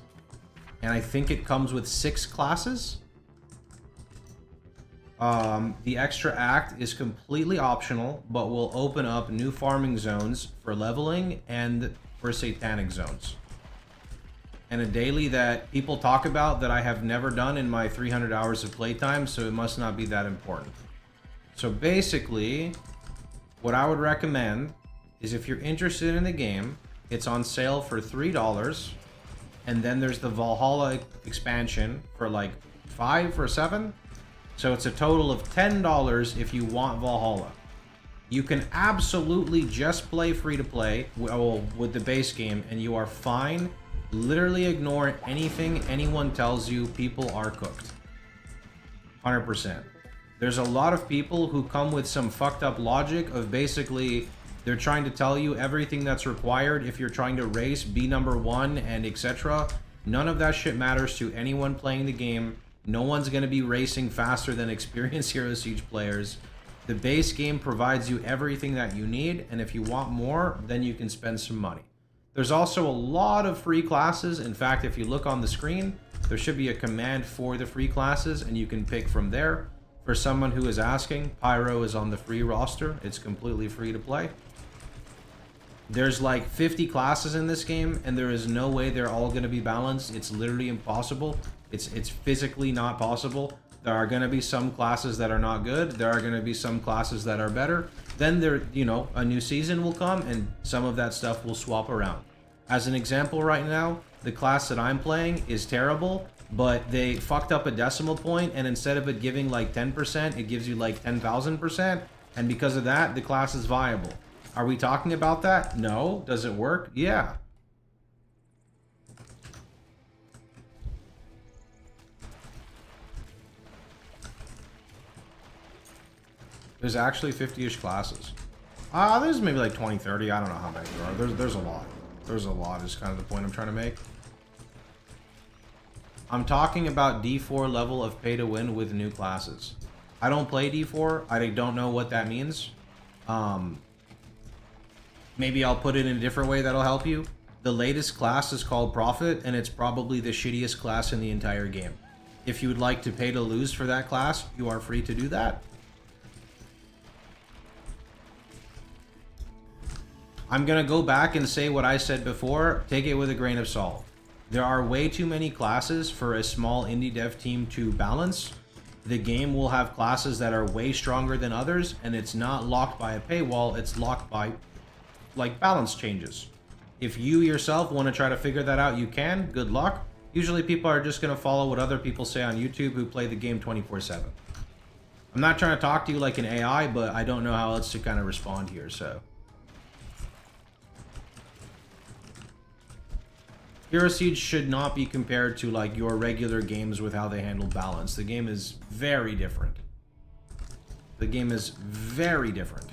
and I think it comes with 6 classes. The extra act is completely optional, but will open up new farming zones for leveling and for satanic zones. And a daily that people talk about that I have never done in my 300 hours of playtime, so it must not be that important. So basically, what I would recommend is if you're interested in the game, it's on sale for $3, and then there's the Valhalla expansion for like 5 or 7. So it's a total of $10 if you want Valhalla. You can absolutely just play free-to-play with the base game, and you are fine. Literally ignore anything anyone tells you. People are cooked. 100%. There's a lot of people who come with some fucked up logic of basically they're trying to tell you everything that's required if you're trying to race, be number 1, and etc. None of that shit matters to anyone playing the game. No one's going to be racing faster than experienced Hero Siege players. The base game provides you everything that you need, and if you want more, then you can spend some money. There's also a lot of free classes. In fact, if you look on the screen, there should be a command for the free classes, and you can pick from there. For someone who is asking, Pyro is on the free roster. It's completely free to play. There's like 50 classes in this game, and there is no way they're all going to be balanced. It's literally impossible. It's physically not possible. There are going to be some classes that are not good. There are going to be some classes that are better. Then there, you know, a new season will come, and some of that stuff will swap around. As an example right now, the class that I'm playing is terrible, but they fucked up a decimal point, and instead of it giving like 10%, it gives you like 10,000%, and because of that, the class is viable. Are we talking about that? No. Does it work? Yeah. There's actually 50-ish classes. There's maybe like 20, 30. I don't know how many there are. There's a lot. There's a lot is kind of the point I'm trying to make. I'm talking about D4 level of pay to win with new classes. I don't play D4. I don't know what that means. Maybe I'll put it in a different way that'll help you. The latest class is called Prophet, and it's probably the shittiest class in the entire game. If you would like to pay to lose for that class, you are free to do that. I'm gonna go back and say what I said before. Take it with a grain of salt. There are way too many classes for a small indie dev team to balance. The game will have classes that are way stronger than others, and it's not locked by a paywall, it's locked by, like, balance changes. If you yourself want to try to figure that out, you can. Good luck. Usually people are just going to follow what other people say on YouTube who play the game 24/7. I'm not trying to talk to you like an AI, but I don't know how else to kind of respond here, so. Hero Siege should not be compared to like your regular games with how they handle balance. The game is very different. The game is very different.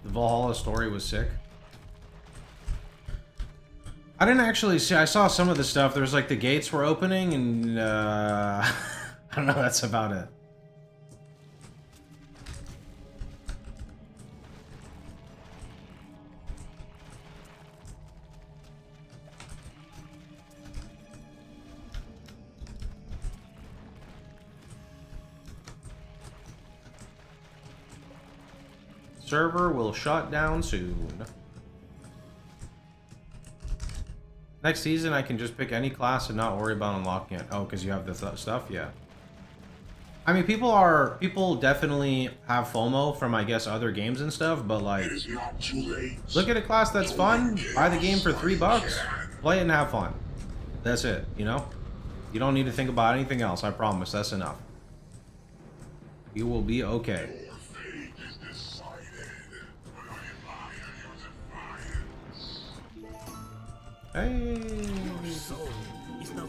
The Valhalla story was sick. I didn't actually see. I saw some of the stuff. There's like the gates were opening, and I don't know. That's about it. Server will shut down soon. Next season, I can just pick any class and not worry about unlocking it. Oh, because you have the stuff? Yeah. I mean, people definitely have FOMO from, I guess, other games and stuff, but like, look at a class that's fun, buy the game for $3, play it and have fun. That's it, you know? You don't need to think about anything else, I promise, that's enough. You will be okay. Hey.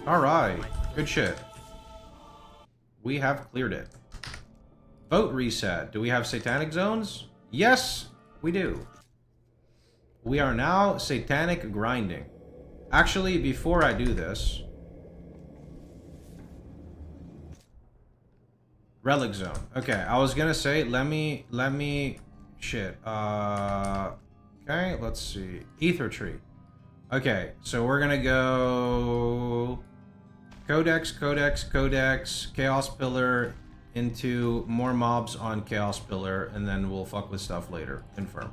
Alright. Good shit. We have cleared it. Vote reset. Do we have satanic zones? Yes, we do. We are now satanic grinding. Actually, before I do this... Relic zone. Okay, I was gonna say, let me... Shit. Okay, let's see. Ether tree. Okay, so we're gonna go Codex, Codex, Codex, Chaos Pillar into more mobs on Chaos Pillar, and then we'll fuck with stuff later. Confirm.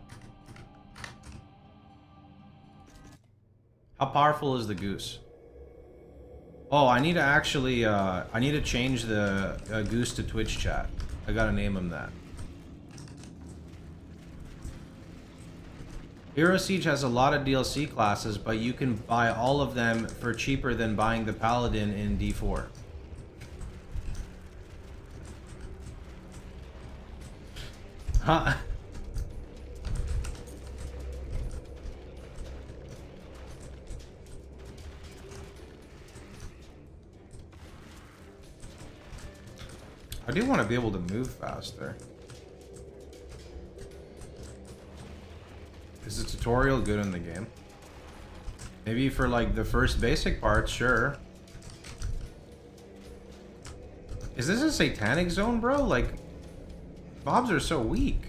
How powerful is the goose? Oh, I need to actually, I need to change the goose to Twitch chat. I gotta name him that. Hero Siege has a lot of DLC classes, but you can buy all of them for cheaper than buying the Paladin in D4. Huh? I do want to be able to move faster. Is the tutorial good in the game? Maybe for like the first basic parts, sure. Is this a satanic zone, bro? Like, mobs are so weak.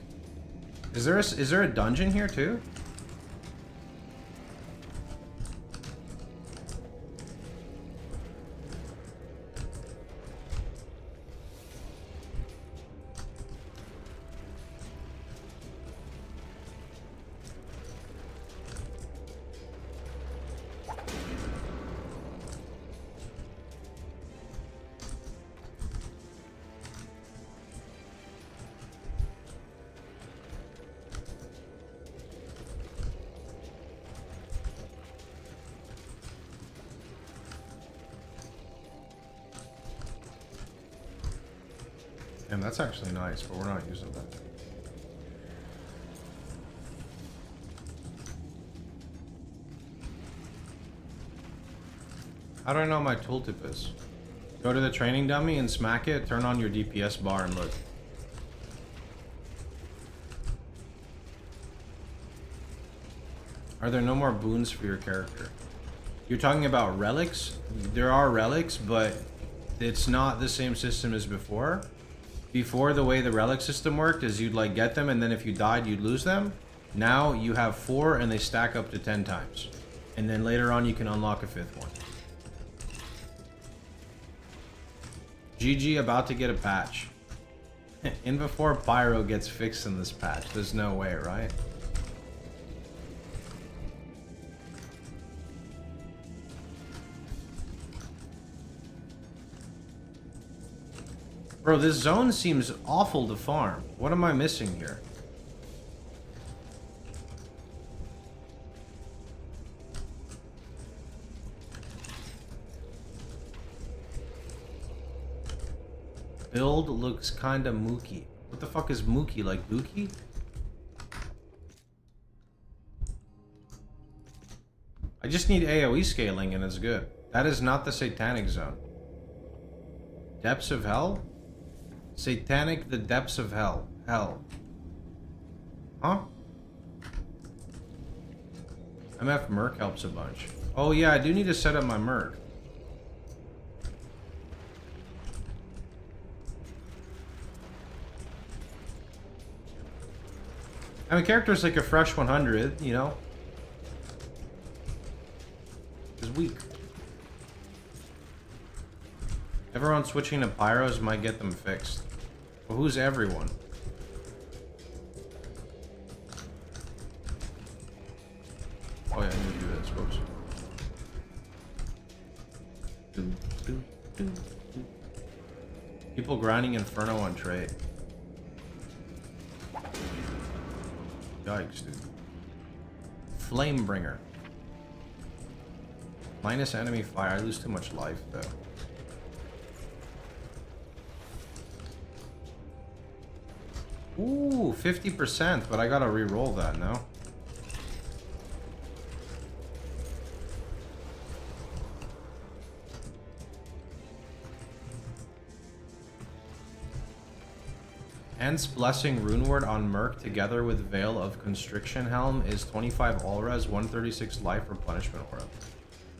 Is there a dungeon here too? And that's actually nice, but we're not using that. How do I know what my tooltip is? Go to the training dummy and smack it, turn on your DPS bar and look. Are there no more boons for your character? You're talking about relics? There are relics, but it's not the same system as before. Before, the way the relic system worked is you'd like get them, and then if you died, you'd lose them. Now you have 4 and they stack up to 10 times. And then later on you can unlock a 5th one. GG about to get a patch. In before Pyro gets fixed in this patch. There's no way, right? Bro, this zone seems awful to farm. What am I missing here? Build looks kinda mookie. What the fuck is mookie? Like dookie? I just need AoE scaling and it's good. That is not the satanic zone. Depths of hell? Satanic, the depths of hell. Hell. Huh? MF Merc helps a bunch. Oh yeah, I do need to set up my Merc. I mean, character's like a fresh 100, you know? Is weak. Everyone switching to Pyros might get them fixed. Well, who's everyone? Oh yeah, I need to do this. Whoops. People grinding Inferno on trade. Yikes, dude. Flamebringer. Minus enemy fire. I lose too much life, though. Ooh, 50%, but I gotta re-roll that now. Ents Blessing Runeward on Merc together with Veil of Constriction Helm is 25 all res, 136 life replenishment aura.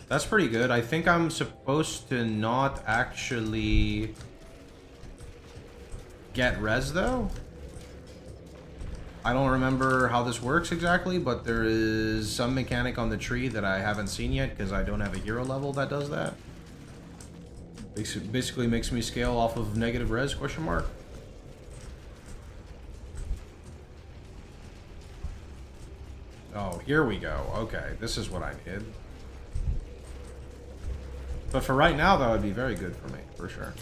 That's pretty good. I think I'm supposed to not actually get res though. I don't remember how this works exactly, but there is some mechanic on the tree that I haven't seen yet because I don't have a hero level that does that. Basically makes me scale off of negative res, question mark. Oh, here we go. Okay, this is what I did. But for right now, that would be very good for me, for sure.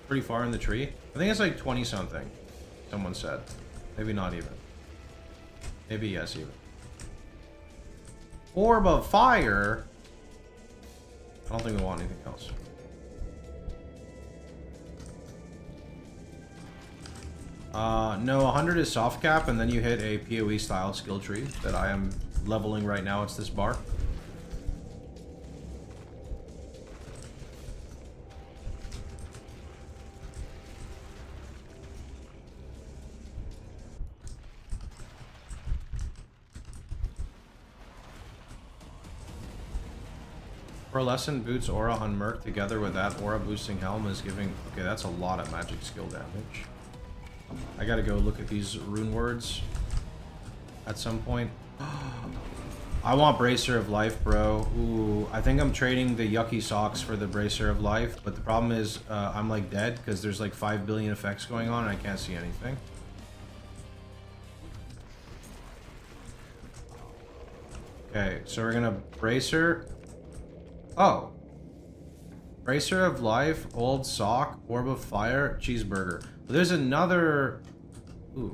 Pretty far in the tree. I think it's like 20 something. Someone said. Maybe not even. Maybe yes even. Orb of fire. I don't think we want anything else. No, 100 is soft cap, and then you hit a PoE style skill tree that I am leveling right now. It's this bar. Pearlescent boots aura on Merc together with that aura boosting helm is giving... Okay, that's a lot of magic skill damage. I gotta go look at these rune words at some point. I want Bracer of Life, bro. Ooh, I think I'm trading the Yucky Socks for the Bracer of Life, but the problem is I'm like dead because there's like 5 billion effects going on and I can't see anything. Okay, so we're gonna Bracer... Oh. Bracer of Life, Old Sock, Orb of Fire, Cheeseburger. But there's another... Ooh.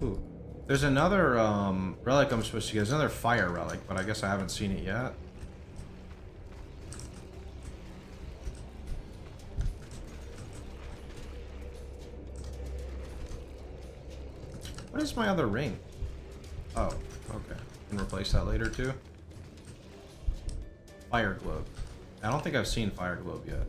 Ooh. There's another relic I'm supposed to get. There's another fire relic, but I guess I haven't seen it yet. What is my other ring? Oh, okay. Can replace that later too. Fire Globe. I don't think I've seen Fire Globe yet.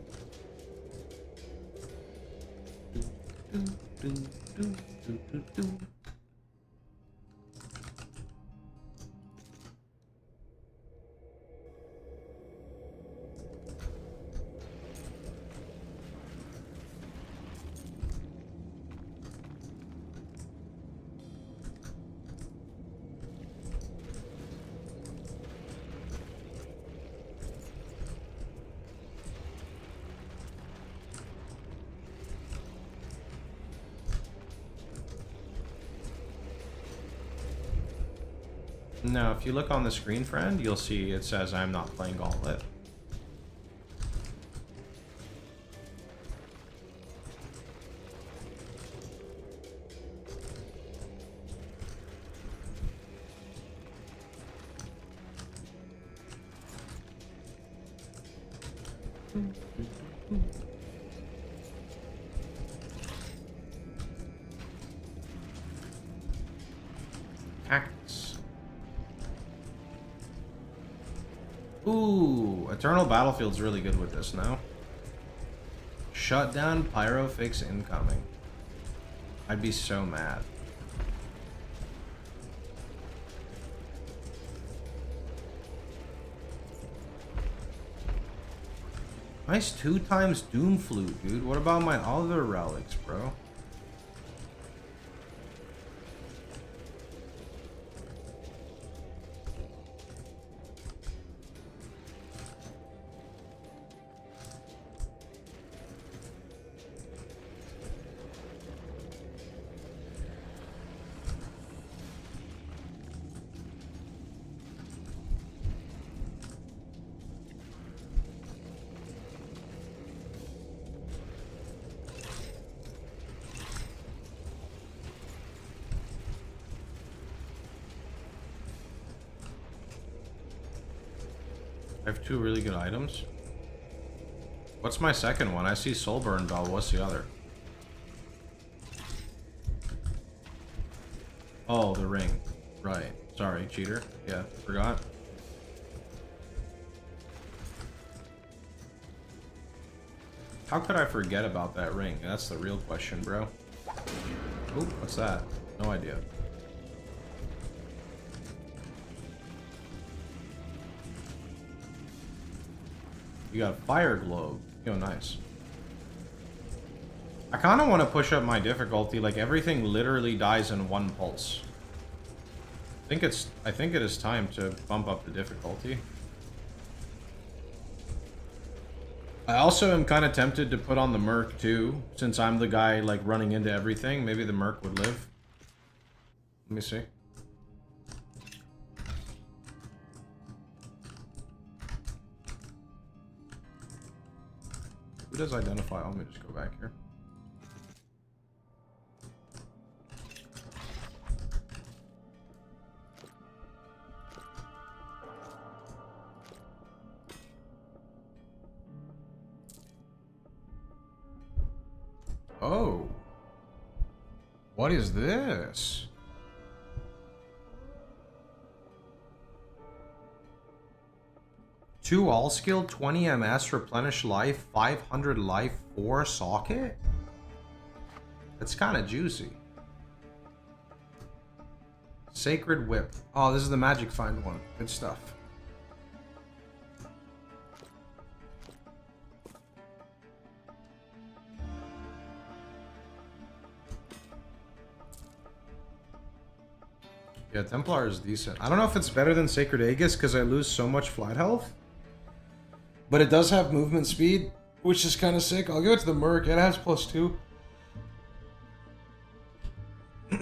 No, if you look on the screen, friend, you'll see it says I'm not playing Gauntlet. Cactus. Ooh, Eternal Battlefield's really good with this now. Shut down Pyro fix incoming. I'd be so mad. Nice 2x Doom Flute, dude. What about my other relics, bro? I have two really good items. What's my second one? I see Soulburn Bell. What's the other? Oh, the ring. Right. Sorry, cheater. Yeah, forgot. How could I forget about that ring? That's the real question, bro. Ooh, what's that? No idea. You got Fire Globe. Yo, nice. I kind of want to push up my difficulty. Like, everything literally dies in one pulse. I think it is time to bump up the difficulty. I also am kind of tempted to put on the Merc too, since I'm the guy like running into everything. Maybe the Merc would live. Let me see. Who does identify? Let me just go back here. Oh. What is this? Two all skill, 20 MS, replenish life, 500 life, 4 socket? That's kind of juicy. Sacred Whip. Oh, this is the Magic Find one. Good stuff. Yeah, Templar is decent. I don't know if it's better than Sacred Aegis because I lose so much flight health. But it does have movement speed, which is kind of sick. I'll give it to the Merc. It has +2. Let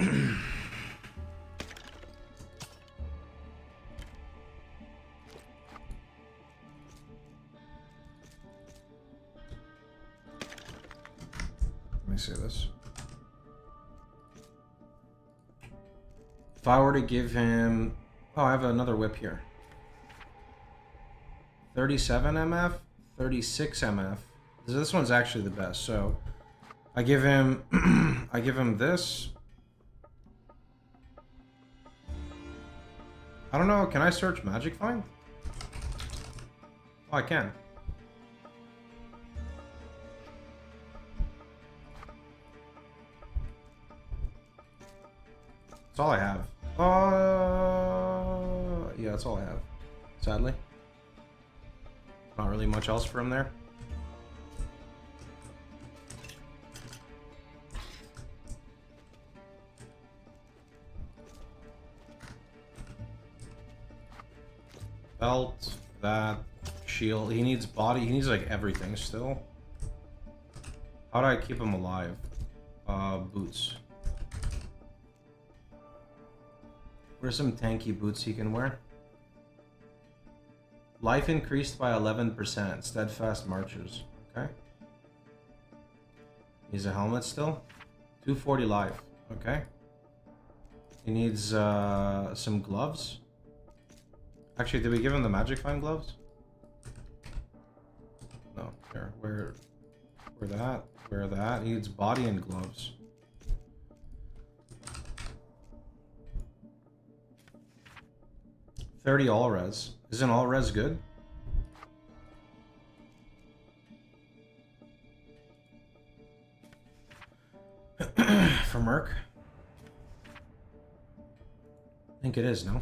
me see this. If I were to give him... Oh, I have another whip here. 37 MF, 36 MF. This one's actually the best. So I give him I give him this. I don't know, can I search Magic Find? Oh, I can. That's all I have. Yeah, that's all I have. Sadly. Not really much else from there. Belt, that, shield. He needs body. He needs like everything still. How do I keep him alive? Boots. Where's some tanky boots he can wear? Life increased by 11%. Steadfast marchers. Okay. Needs a helmet still. 240 life. Okay. He needs some gloves. Actually, did we give him the Magic Find gloves? No. Here. Where that? Where that? He needs body and gloves. $30 all res. Isn't all res good? For Merc? I think it is, no?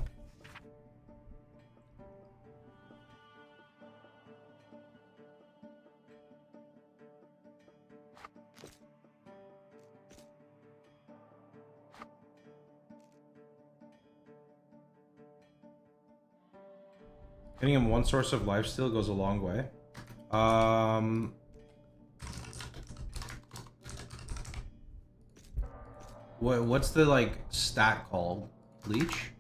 Getting him one source of lifesteal goes a long way. What's the like stat called? Leech?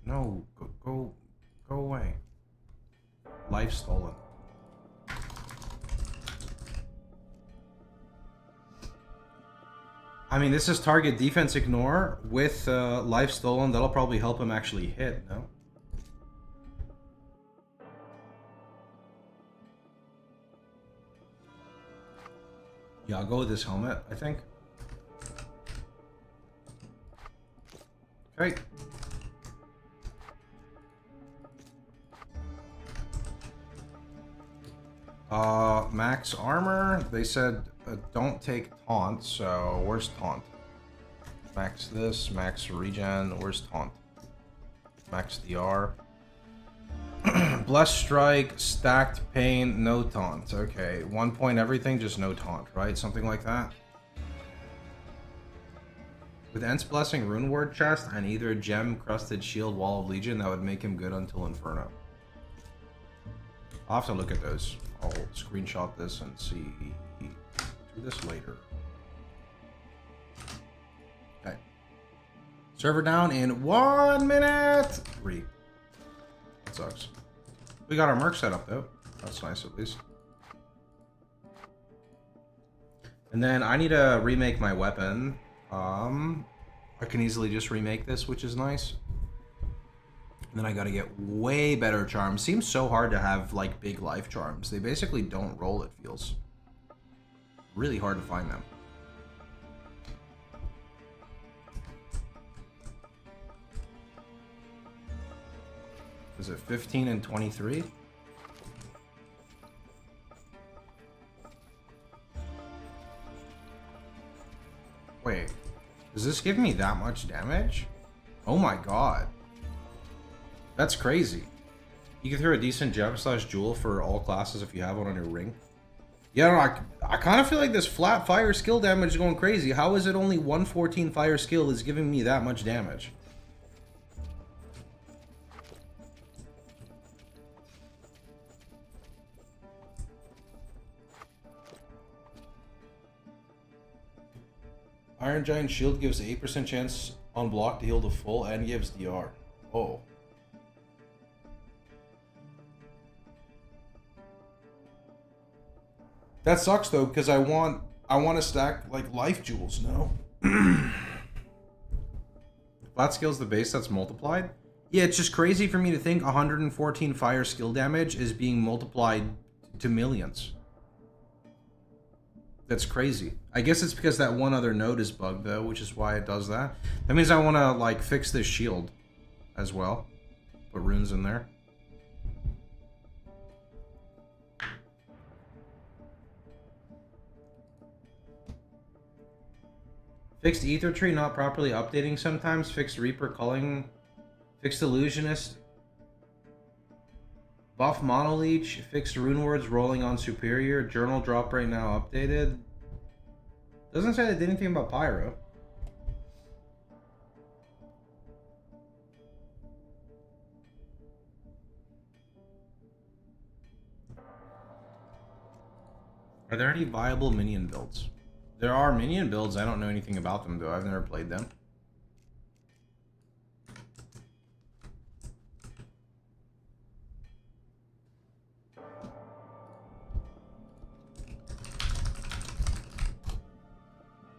No, go away. Life stolen. I mean, this is target defense ignore with life stolen. That'll probably help him actually hit, no? Yeah, I'll go with this helmet, I think. Okay. Max armor. They said don't take taunt, so where's taunt? Max this, max regen, where's taunt? Max DR. Blessed strike, stacked pain, no taunt. Okay, 1 point everything, just no taunt, right? Something like that. With Ent's Blessing, Rune Word chest, and either Gem, Crusted Shield, Wall of Legion, that would make him good until Inferno. I'll have to look at those. I'll screenshot this and see. Do this later. Okay. Server down in 1 minute. 3. That sucks. We got our merc set up though. That's nice at least. And then I need to remake my weapon. I can easily just remake this, which is nice. And then I gotta get way better charms. Seems so hard to have like big life charms. They basically don't roll, it feels. Really hard to find them. Is it 15 and 23? Wait, does this give me that much damage? Oh my god. That's crazy. You can throw a decent gem / jewel for all classes if you have one on your ring. Yeah, no, I kind of feel like this flat fire skill damage is going crazy. How is it only 114 fire skill is giving me that much damage? Iron Giant Shield gives 8% chance on block to heal to full and gives DR. Oh. That sucks though, because I want to stack like life jewels now. Flat skill's the base that's multiplied? Yeah, it's just crazy for me to think 114 fire skill damage is being multiplied to millions. That's crazy. I guess it's because that one other node is bugged, though, which is why it does that. That means I want to, like, fix this shield as well. Put runes in there. Fixed Ether Tree not properly updating sometimes. Fixed Reaper culling. Fixed Illusionist. Buff Mono Leech. Fixed Rune Words rolling on Superior. Journal drop right now updated. Doesn't say they did anything about Pyro. Are there any viable minion builds? There are minion builds. I don't know anything about them, though. I've never played them.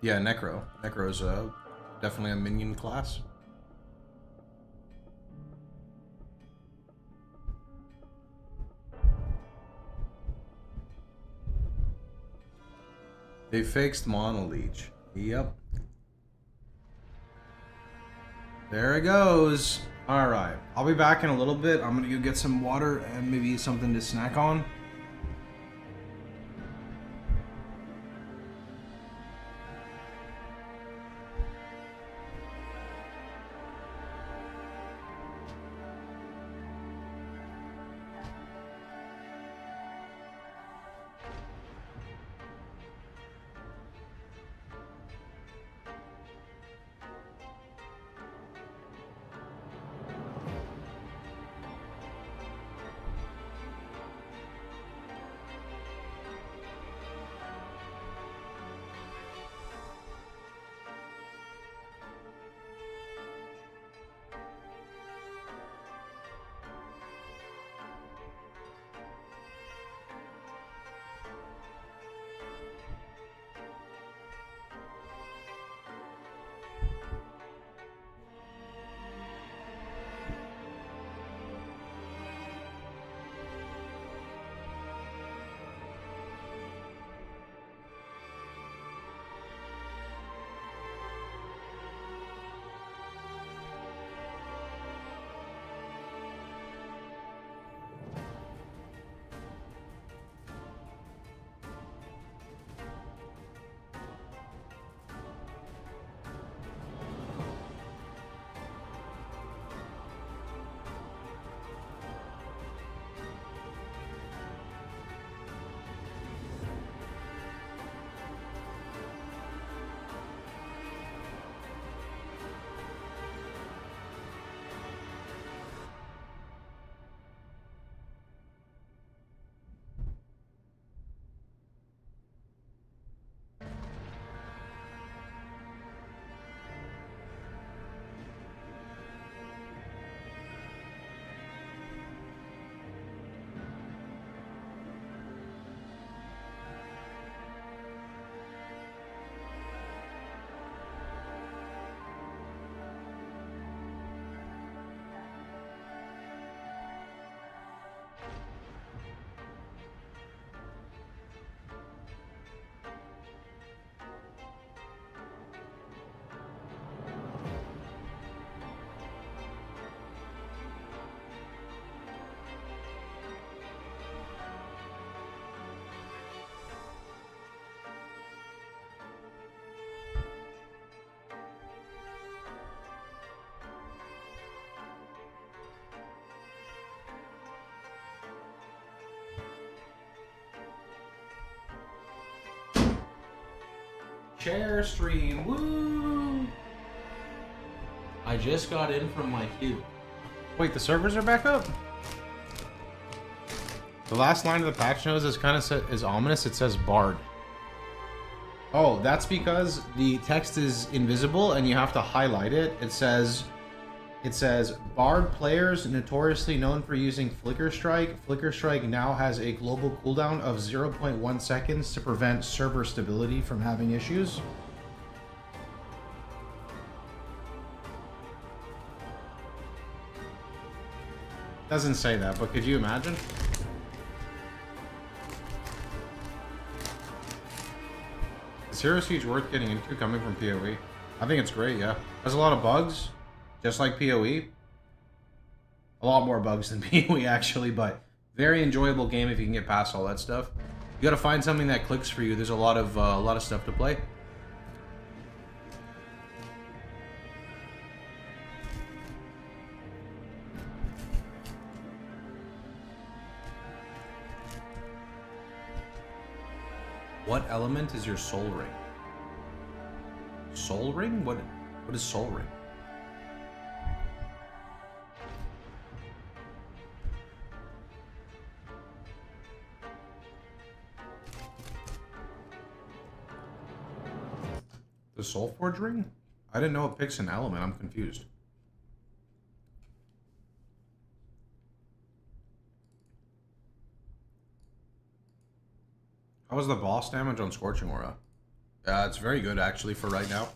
Yeah, Necro. Necro's definitely a minion class. They fixed Mono Leech. Yep. There it goes. Alright. I'll be back in a little bit. I'm gonna go get some water and maybe something to snack on. Share stream, woo! I just got in from my queue. Wait, the servers are back up? The last line of the patch notes is kind of is ominous. It says Bard. Oh, that's because the text is invisible and you have to highlight it. It says Bard players notoriously known for using Flicker Strike. Flicker Strike now has a global cooldown of 0.1 seconds to prevent server stability from having issues. Doesn't say that, but could you imagine? Is Hero Siege worth getting into coming from PoE? I think it's great, yeah. Has a lot of bugs, just like PoE. A lot more bugs than PoE, actually, but very enjoyable game if you can get past all that stuff. You gotta find something that clicks for you. There's a lot of stuff to play. What element is your soul ring? Soul ring? What is soul ring? The Soul Forge ring? I didn't know it picks an element. I'm confused. How was the boss damage on Scorching Aura? It's very good, actually, for right now.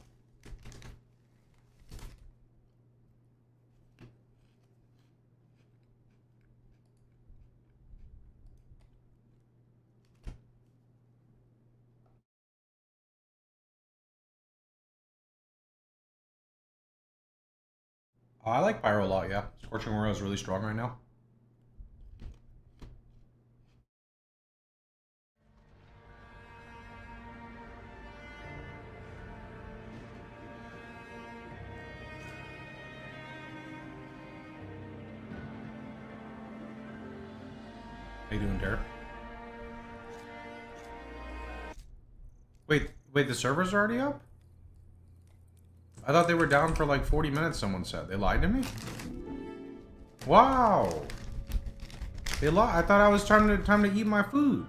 Oh, I like Pyro a lot, yeah. Scorching Aura is really strong right now. How you doing, Derek? Wait, the servers are already up? I thought they were down for like 40 minutes, someone said. They lied to me? Wow! They lied. I thought I was time to eat my food.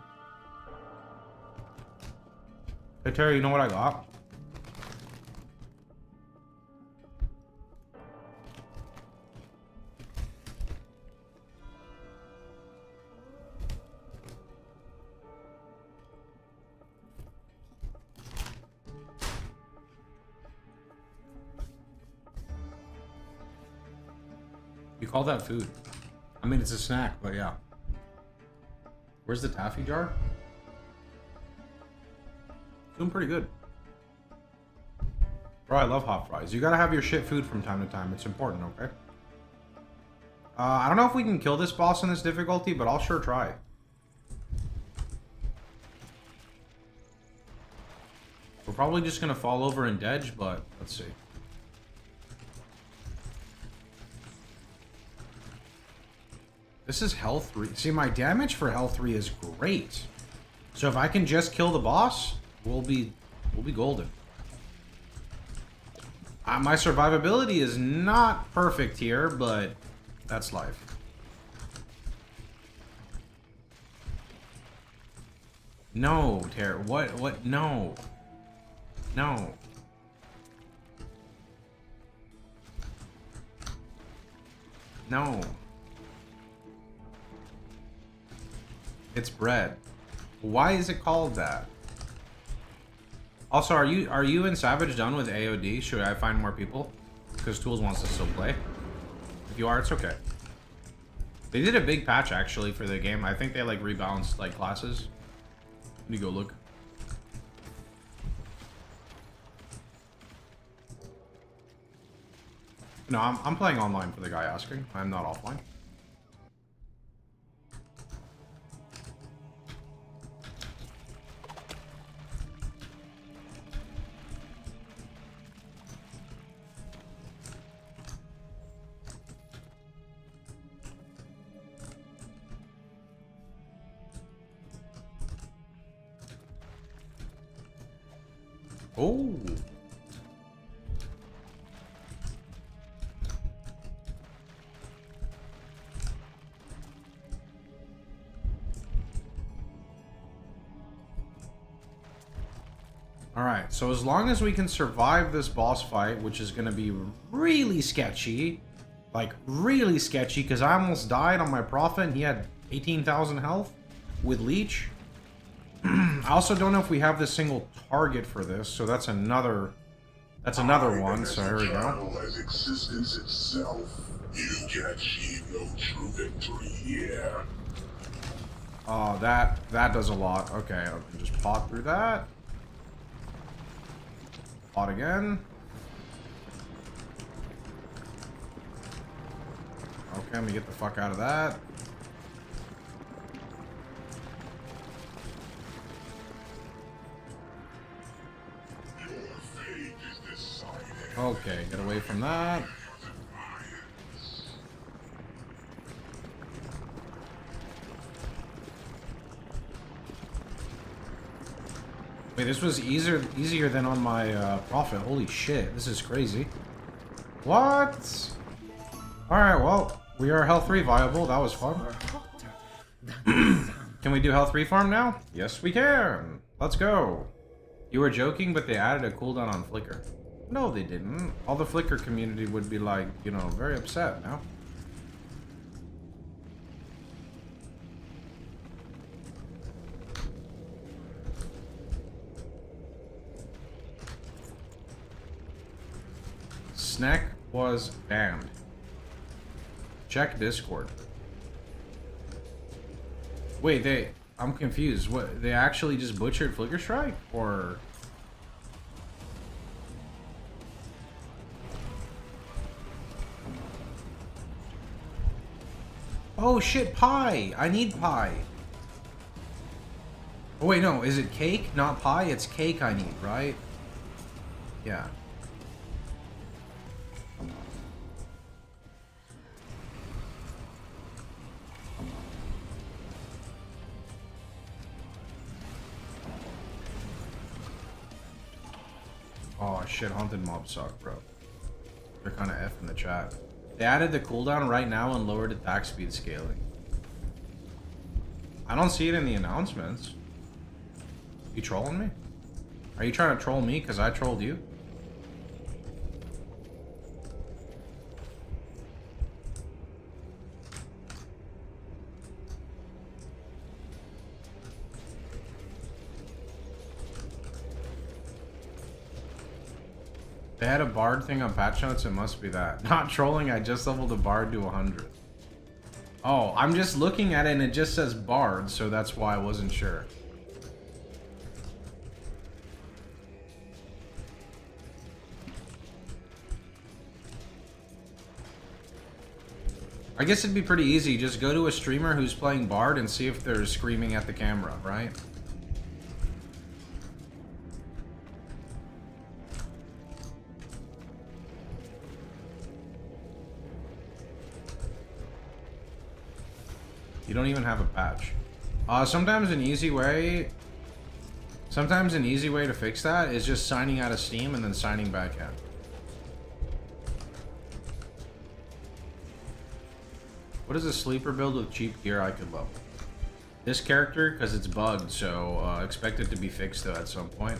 Hey, Terry, you know what I got? You call that food? I mean, it's a snack, but yeah. Where's the taffy jar? Doing pretty good. Bro, I love hot fries. You gotta have your shit food from time to time. It's important, okay? I don't know if we can kill this boss in this difficulty, but I'll sure try. We're probably just gonna fall over and dedge, but let's see. This is health 3. See, my damage for health 3 is great. So if I can just kill the boss, we'll be golden. My survivability is not perfect here, but that's life. No, Terror. What? No. No. No. It's bread. Why is it called that? Also, are you and Savage done with AOD? Should I find more people? Because Tools wants to still play. If you are, it's okay. They did a big patch actually for the game. I think they like rebalanced like classes. Let me go look. No, I'm playing online for the guy asking. I'm not offline. Oh. Alright, so as long as we can survive this boss fight, which is going to be really sketchy, like really sketchy, because I almost died on my Prophet and he had 18,000 health with Leech. I also don't know if we have the single target for this, so that's another one, so here we go. As existence itself, you can achieve no true victory here. Oh, that does a lot. Okay, I'll just pop through that. Bot again. Okay, let me get the fuck out of that. Okay, get away from that. Wait, this was easier than on my Prophet. Holy shit, this is crazy. What? Alright, well, we are health 3 viable. That was fun. Can we do health 3 farm now? Yes, we can. Let's go. You were joking, but they added a cooldown on Flicker. No, they didn't. All the Flicker community would be like, you know, very upset now. Snack was banned. Check Discord. Wait, I'm confused. What, they actually just butchered Flicker Strike? Or... Oh shit, pie! I need pie. Oh wait, no, is it cake, not pie? It's cake I need, right? Yeah. Oh shit, haunted mobs suck, bro. They're kind of F in the chat. They added the cooldown right now and lowered attack speed scaling. I don't see it in the announcements. You trolling me? Are you trying to troll me because I trolled you? They had a bard thing on patch notes, it must be that. Not trolling, I just leveled a bard to 100. Oh, I'm just looking at it and it just says bard, so that's why I wasn't sure. I guess it'd be pretty easy, just go to a streamer who's playing bard and see if they're screaming at the camera, right? You don't even have a patch. Sometimes an easy way to fix that is just signing out of Steam and then signing back in. What is a sleeper build with cheap gear I could level? This character, because it's bugged, so expect it to be fixed though at some point.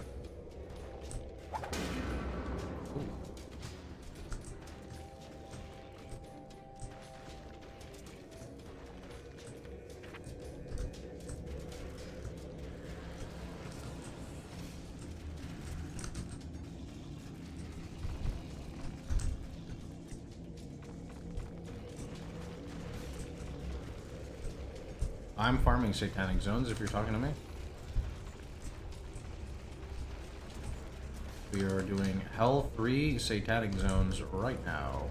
I'm farming satanic zones if you're talking to me. We are doing Hell 3 satanic zones right now.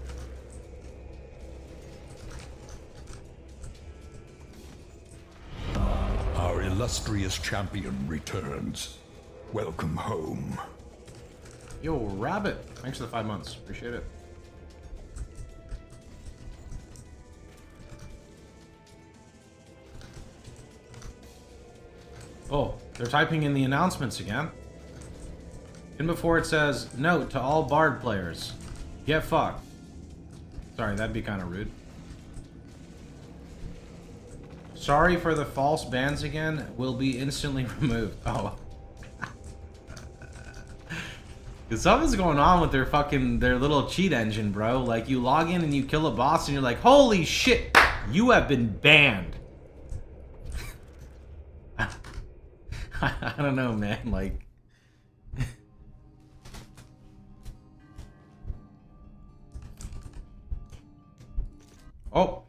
Our illustrious champion returns. Welcome home. Yo, Rabbit. Thanks for the 5 months. Appreciate it. Oh, they're typing in the announcements again. And before it says, note to all Bard players, get fucked. Sorry, that'd be kind of rude. Sorry for the false bans again, will be instantly removed. Oh. Something's going on with their little cheat engine, bro. Like, you log in and you kill a boss and you're like, holy shit, you have been banned. I don't know, man, like... Oh!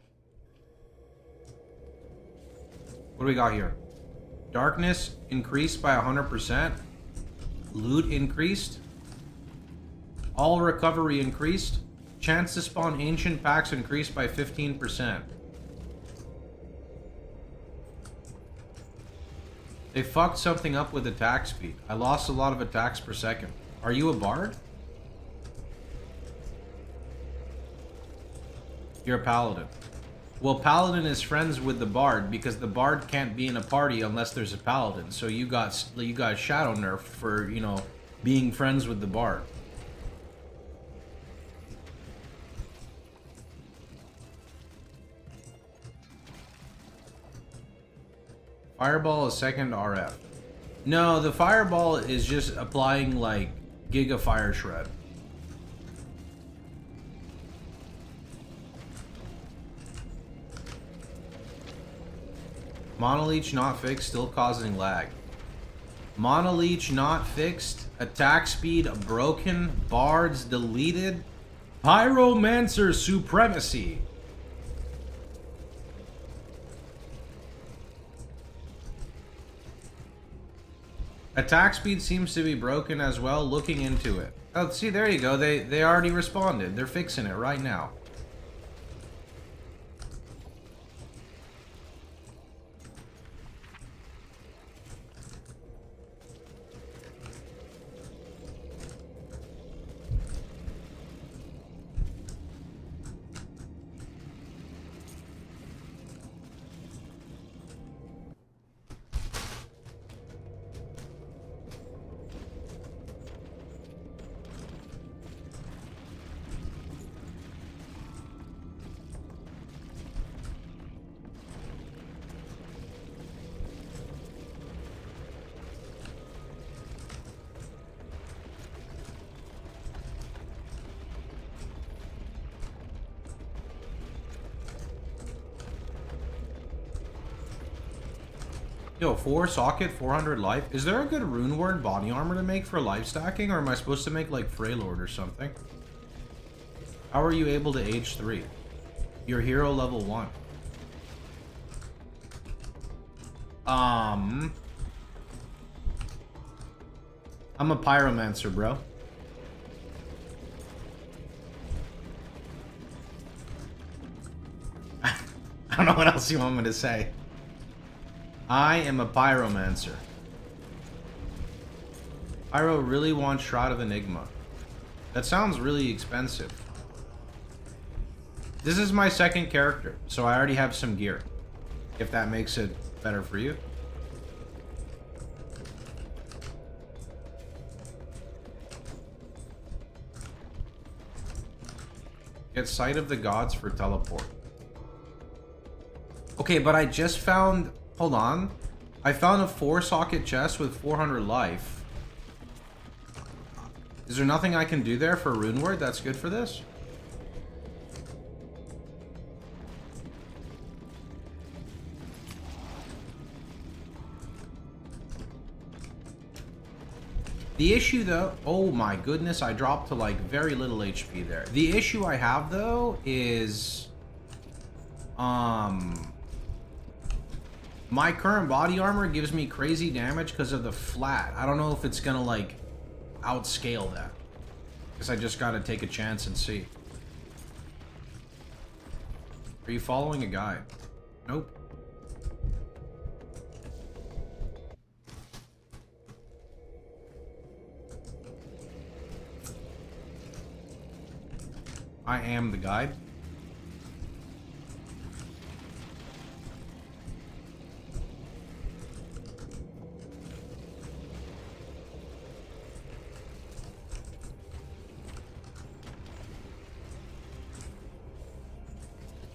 What do we got here? Darkness increased by 100%. Loot increased. All recovery increased. Chance to spawn ancient packs increased by 15%. They fucked something up with attack speed. I lost a lot of attacks per second. Are you a bard? You're a paladin. Well, paladin is friends with the bard because the bard can't be in a party unless there's a paladin. So you got shadow nerfed for, you know, being friends with the bard. Fireball is second RF. No, the fireball is just applying like Giga Fire Shred. Monoleech not fixed, still causing lag. Monoleech not fixed, attack speed broken, bards deleted, Pyromancer supremacy. Attack speed seems to be broken as well, looking into it. Oh, see, there you go. They already responded. They're fixing it right now. Yo, 4 socket, 400 life. Is there a good rune word body armor to make for life stacking, or am I supposed to make like Freylord or something? How are you able to H3? Your hero level 1. I'm a pyromancer, bro. I don't know what else you want me to say. I am a pyromancer. Pyro really wants Shroud of Enigma. That sounds really expensive. This is my second character, so I already have some gear. If that makes it better for you. Get Sight of the Gods for teleport. Okay, but I just found... Hold on. I found a 4-socket chest with 400 life. Is there nothing I can do there for rune word that's good for this? The issue though... Oh my goodness, I dropped to like very little HP there. The issue I have though is... My current body armor gives me crazy damage because of the flat. I don't know if it's gonna like outscale that. Guess I just gotta take a chance and see. Are you following a guide? Nope. I am the guide.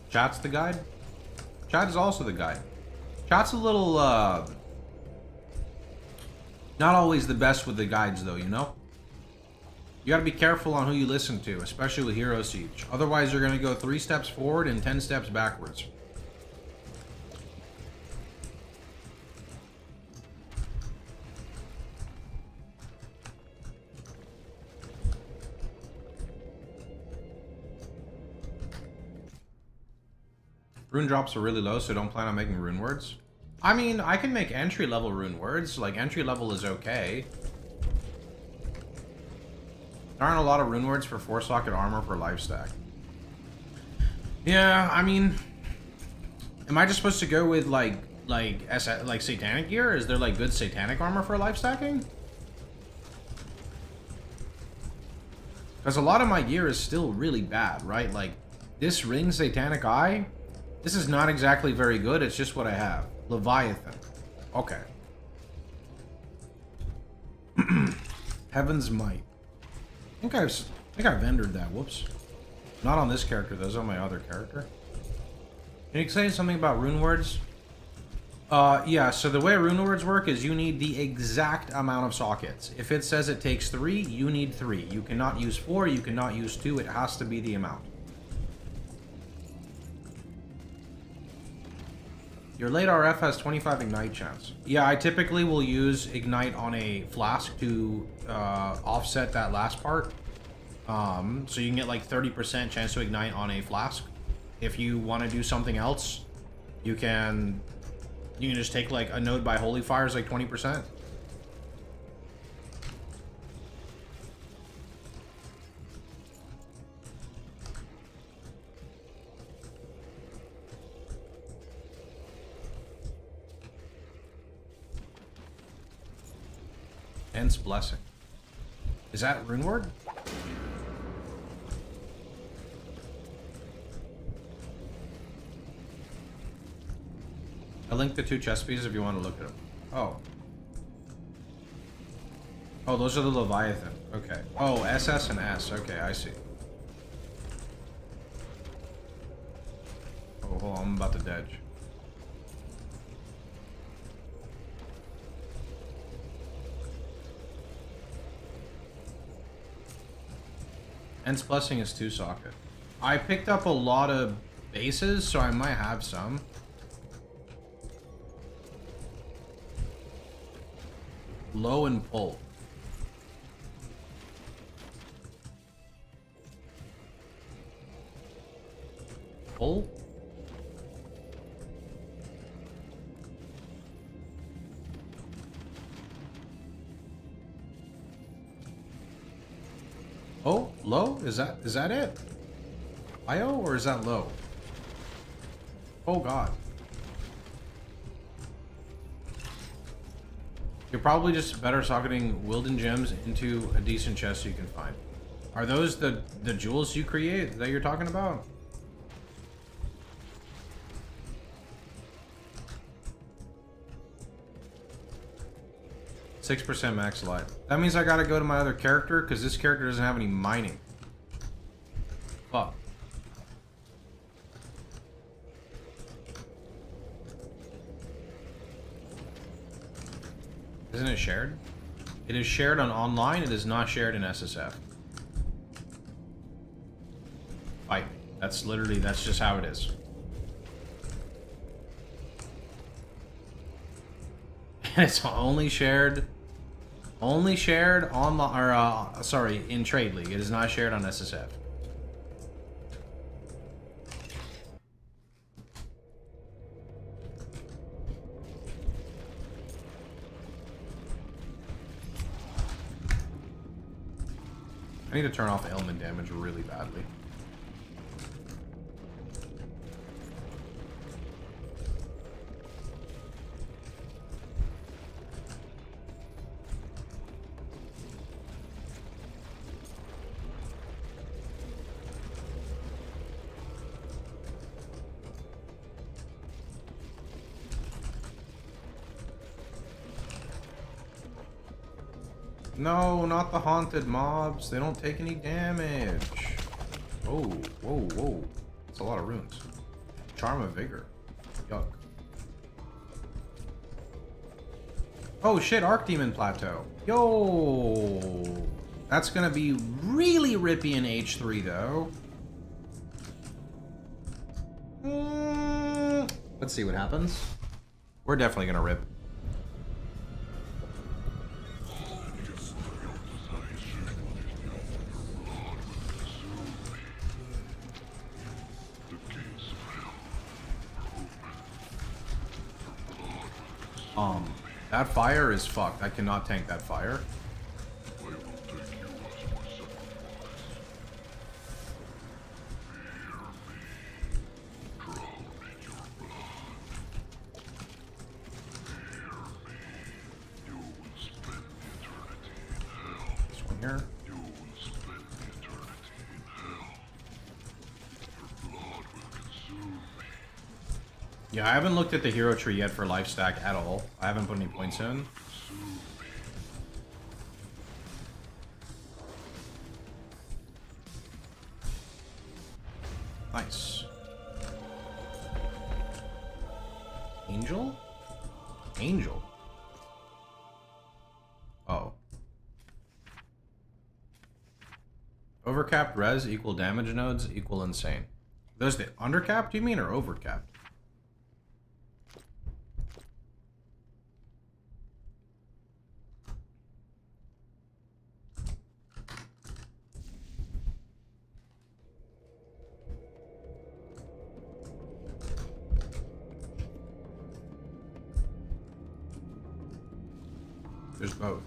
Chat's the guide? Chat is also the guide. Chat's a little, not always the best with the guides though, you know? You gotta be careful on who you listen to, especially with Hero Siege. Otherwise you're gonna go 3 steps forward and 10 steps backwards. Rune drops are really low, so don't plan on making rune words. I mean, I can make entry-level rune words. Like, entry-level is okay. There aren't a lot of rune words for 4-socket armor for lifestack. Yeah, I mean, am I just supposed to go with like satanic gear? Is there like good satanic armor for lifestacking? Because a lot of my gear is still really bad, right? Like this ring satanic eye, this is not exactly very good. It's just what I have. Leviathan. Okay. Heaven's Might. I think I've entered that. Whoops. Not on this character, though. It's on my other character. Can you say something about rune words? Yeah, so the way rune words work is you need the exact amount of sockets. If it says it takes 3, you need 3. You cannot use 4, you cannot use 2. It has to be the amount. Your late RF has 25 ignite chance. Yeah, I typically will use ignite on a flask to offset that last part. So you can get like 30% chance to ignite on a flask. If you want to do something else, you can just take like a node by holy fires like 20%. Hence blessing. Is that rune word? I linked the 2 chest pieces if you want to look at them. Oh. Oh, those are the Leviathan. Okay. Oh, SS and S. Okay, I see. Oh, hold on. I'm about to dodge. Hence blessing is 2 socket. I picked up a lot of bases, so I might have some. Low and pull. Pull? Oh, low? Is that it? IO or is that low? Oh god. You're probably just better socketing Wilden gems into a decent chest you can find. Are those the jewels you create that you're talking about? %6 max life. That means I gotta go to my other character because this character doesn't have any mining. Fuck. Isn't it shared? It is shared on online. It is not shared in SSF. Fight. That's just how it is. And it's only shared on, or sorry, in Trade League. It is not shared on SSF. I need to turn off ailment damage really badly. No, not the haunted mobs. They don't take any damage. Oh, whoa, whoa. That's a lot of runes. Charm of Vigor. Yuck. Oh shit, Archdemon Plateau. Yo! That's gonna be really rippy in H3 though. Let's see what happens. We're definitely gonna rip. That fire is fucked. I cannot tank that fire. here. You will spend eternity in hell. Your blood will consume me. Yeah, I haven't looked at the hero tree yet for life stack at all. I haven't put any points in. Consume me. Nice. Angel? Angel. Oh. Overcapped res equal damage nodes equal insane. Those the undercapped, do you mean, or overcapped? There's both.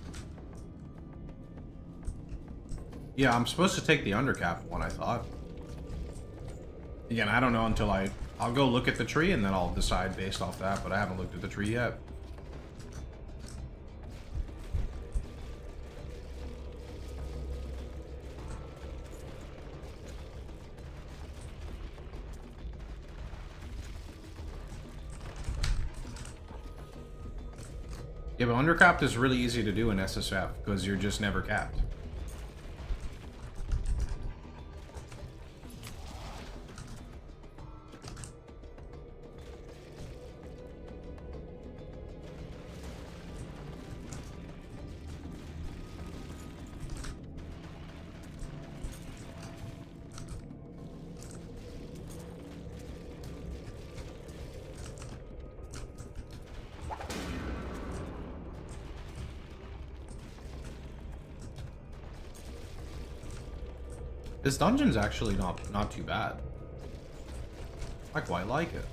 Yeah, I'm supposed to take the undercapped one, I thought. Again, I don't know until I'll go look at the tree and then I'll decide based off that, but I haven't looked at the tree yet. Yeah, but undercapped is really easy to do in SSF because you're just never capped. This dungeon's actually not too bad. I quite like it.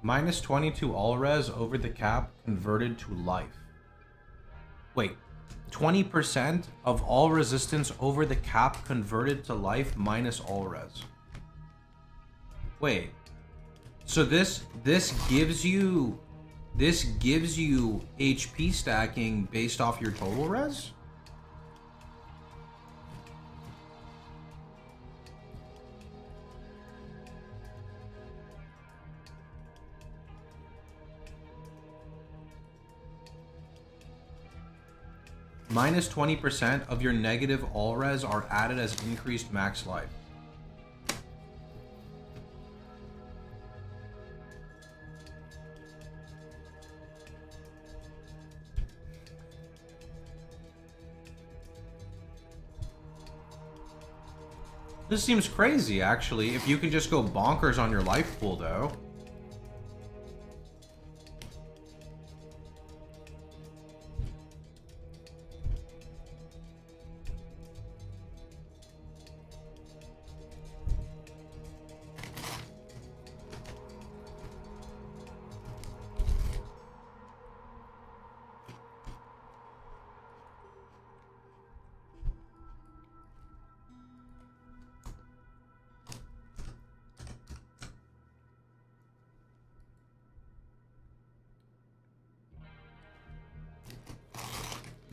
Minus 22 all res over the cap converted to life. Wait, 20% of all resistance over the cap converted to life minus all res. Wait, so this gives you HP stacking based off your total res? Minus 20% of your negative all res are added as increased max life. This seems crazy, actually, if you can just go bonkers on your life pool, though.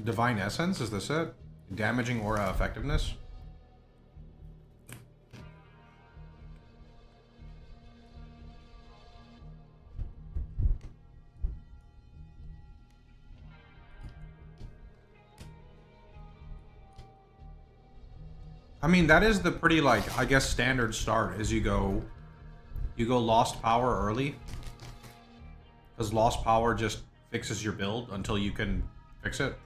Divine Essence, is this it? Damaging aura effectiveness? I mean, that is the pretty, like, I guess standard start is you go Lost Power early. Because Lost Power just fixes your build until you can fix it.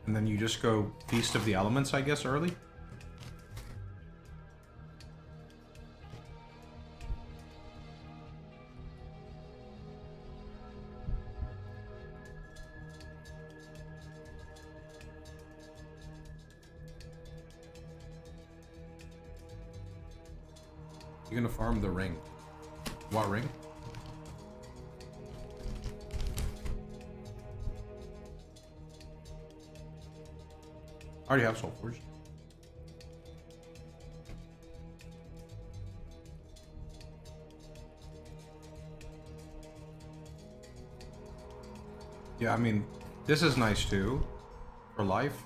And then you just go Feast of the Elements, I guess, early. You're gonna farm the ring. What ring? I already have Soulforge. Yeah, I mean, this is nice too, for life.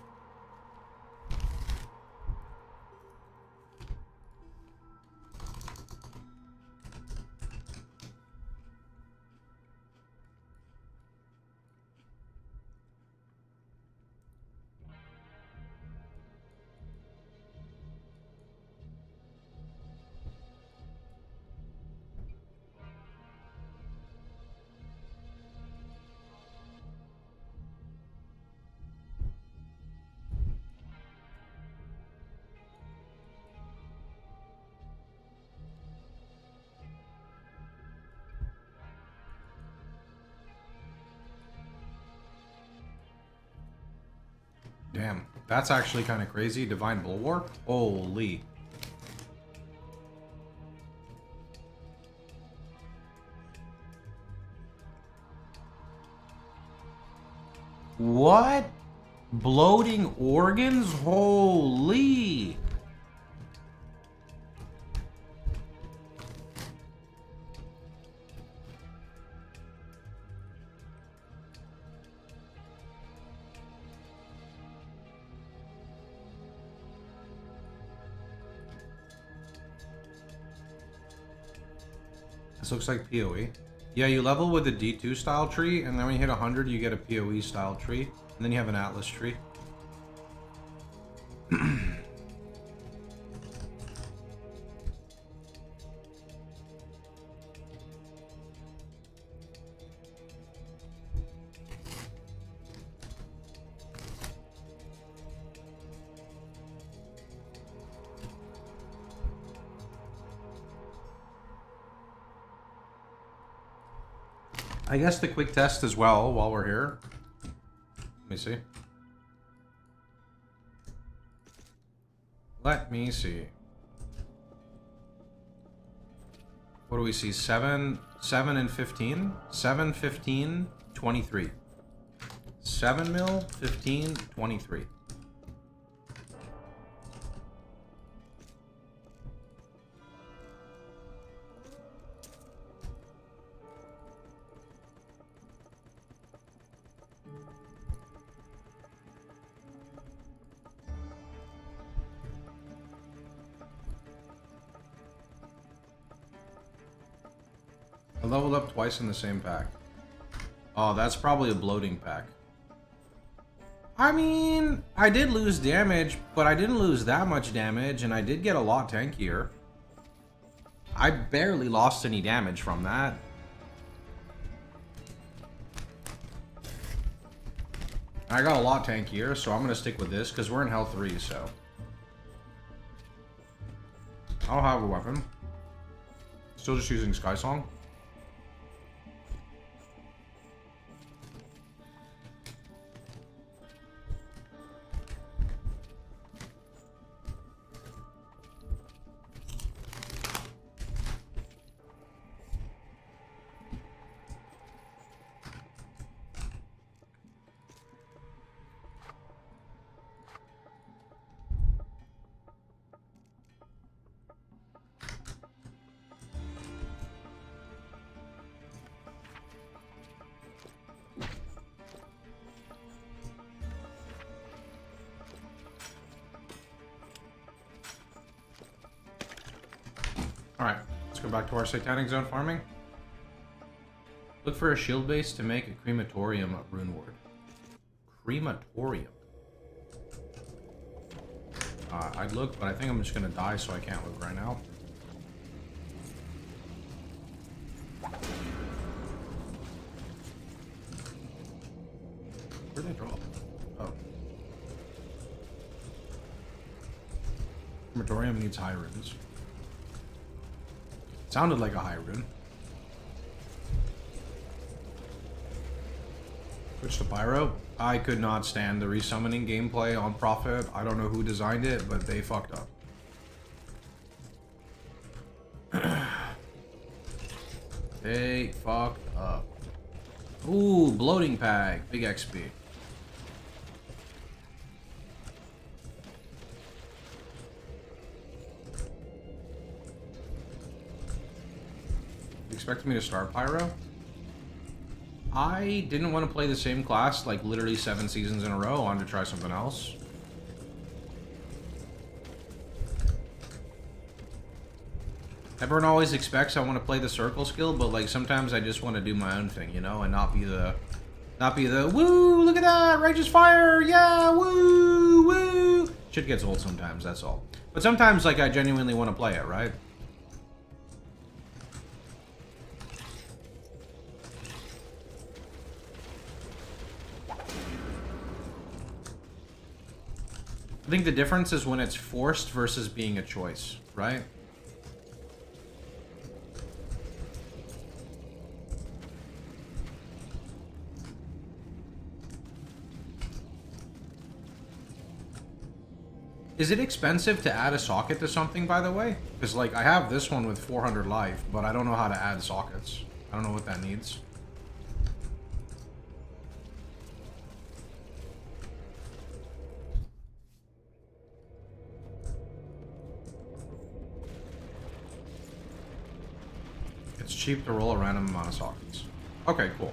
Damn, that's actually kind of crazy. Divine Bulwark? Holy. What? Bloating organs? Holy. This looks like PoE. Yeah, you level with a D2 style tree, and then when you hit 100, you get a PoE style tree, and then you have an Atlas tree. I guess the quick test as well while we're here. Let me see. Let me see. What do we see? 7 and 15? 7, 15, 23. 7 mil, 15, 23. I leveled up twice in the same pack. Oh, that's probably a bloating pack. I mean, I did lose damage, but I didn't lose that much damage, and I did get a lot tankier. I barely lost any damage from that. I got a lot tankier, so I'm going to stick with this, because we're in Hell 3, so... I'll have a weapon. Still just using Sky Song. Alright, let's go back to our Satanic Zone farming. Look for a shield base to make a crematorium rune ward. Crematorium. I'd look, but I think I'm just gonna die, so I can't look right now. Where'd they drop? Oh. Crematorium needs high runes. Sounded like a high rune. Switch to Pyro. I could not stand the resummoning gameplay on Prophet. I don't know who designed it, but they fucked up. They fucked up. Ooh, bloating pack. Big XP. You expected me to start Pyro? I didn't want to play the same class like literally 7 seasons in a row. I wanted to try something else. Everyone always expects I want to play the circle skill, but like sometimes I just want to do my own thing, you know, and not be the woo, look at that, righteous fire, yeah, woo, woo. Shit gets old sometimes, that's all. But sometimes like I genuinely want to play it, right? I think the difference is when it's forced versus being a choice, right? Is it expensive to add a socket to something, by the way? Because, like, I have this one with 400 life, but I don't know how to add sockets. I don't know what that needs. It's cheap to roll a random amount of sockets. Okay, cool.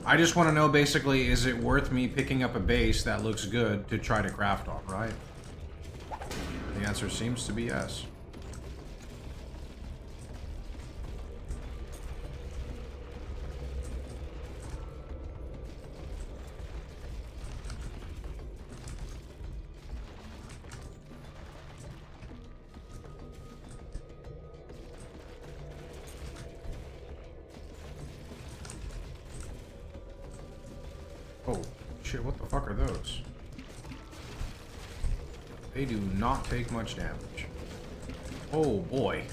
I just want to know, basically, is it worth me picking up a base that looks good to try to craft on, right? The answer seems to be yes. Oh, shit, what the fuck are those? They do not take much damage. Oh, boy.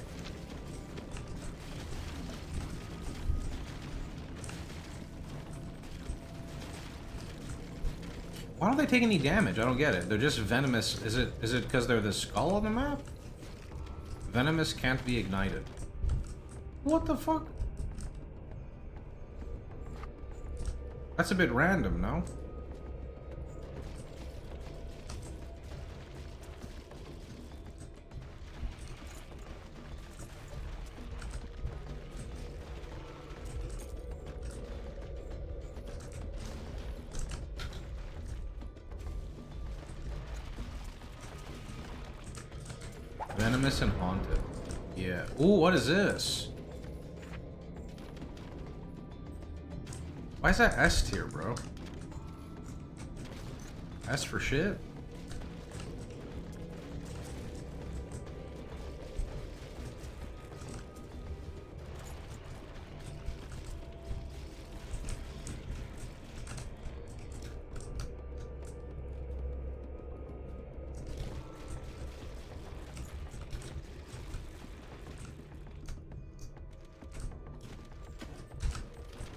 Why don't they take any damage? I don't get it. They're just venomous. Is it because they're the skull on the map? Venomous can't be ignited. What the fuck? That's a bit random, no? Venomous and haunted. Yeah. Ooh, what is this? Why is that S tier, bro? S for shit?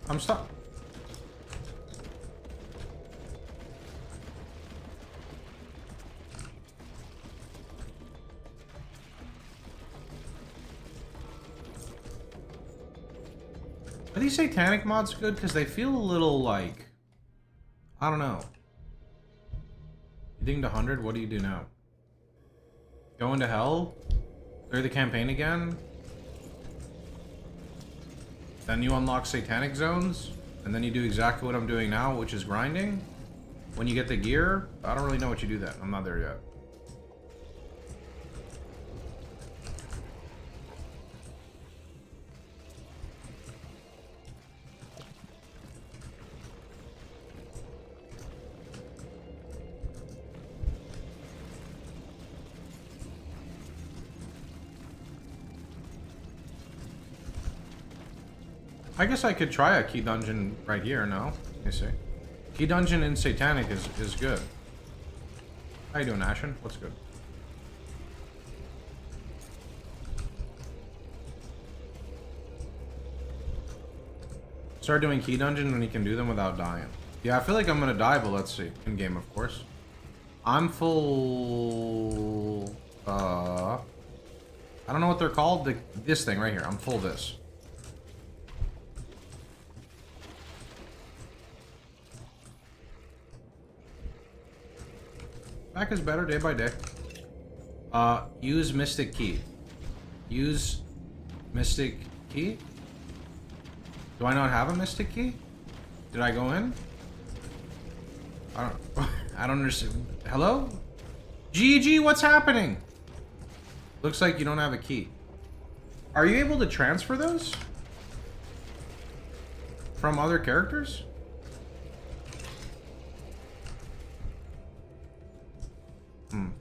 I'm stuck. Are these satanic mods good? Because they feel a little like... I don't know. You dinged 100? What do you do now? Go into hell? Clear the campaign again? Then you unlock satanic zones? And then you do exactly what I'm doing now, which is grinding? When you get the gear? I don't really know what you do then. I'm not there yet. I guess I could try a key dungeon right here, no? Let me see. Key dungeon in Satanic is good. How you doing, Ashen? What's good? Start doing key dungeons when you can do them without dying. Yeah, I feel like I'm gonna die, but let's see. In game, of course. I'm full. I don't know what they're called. This thing right here. I'm full this. Back is better day by day. Use Mystic Key. Use Mystic Key? Do I not have a Mystic Key? Did I go in? I don't understand. Hello? GG, what's happening? Looks like you don't have a key. Are you able to transfer those? From other characters?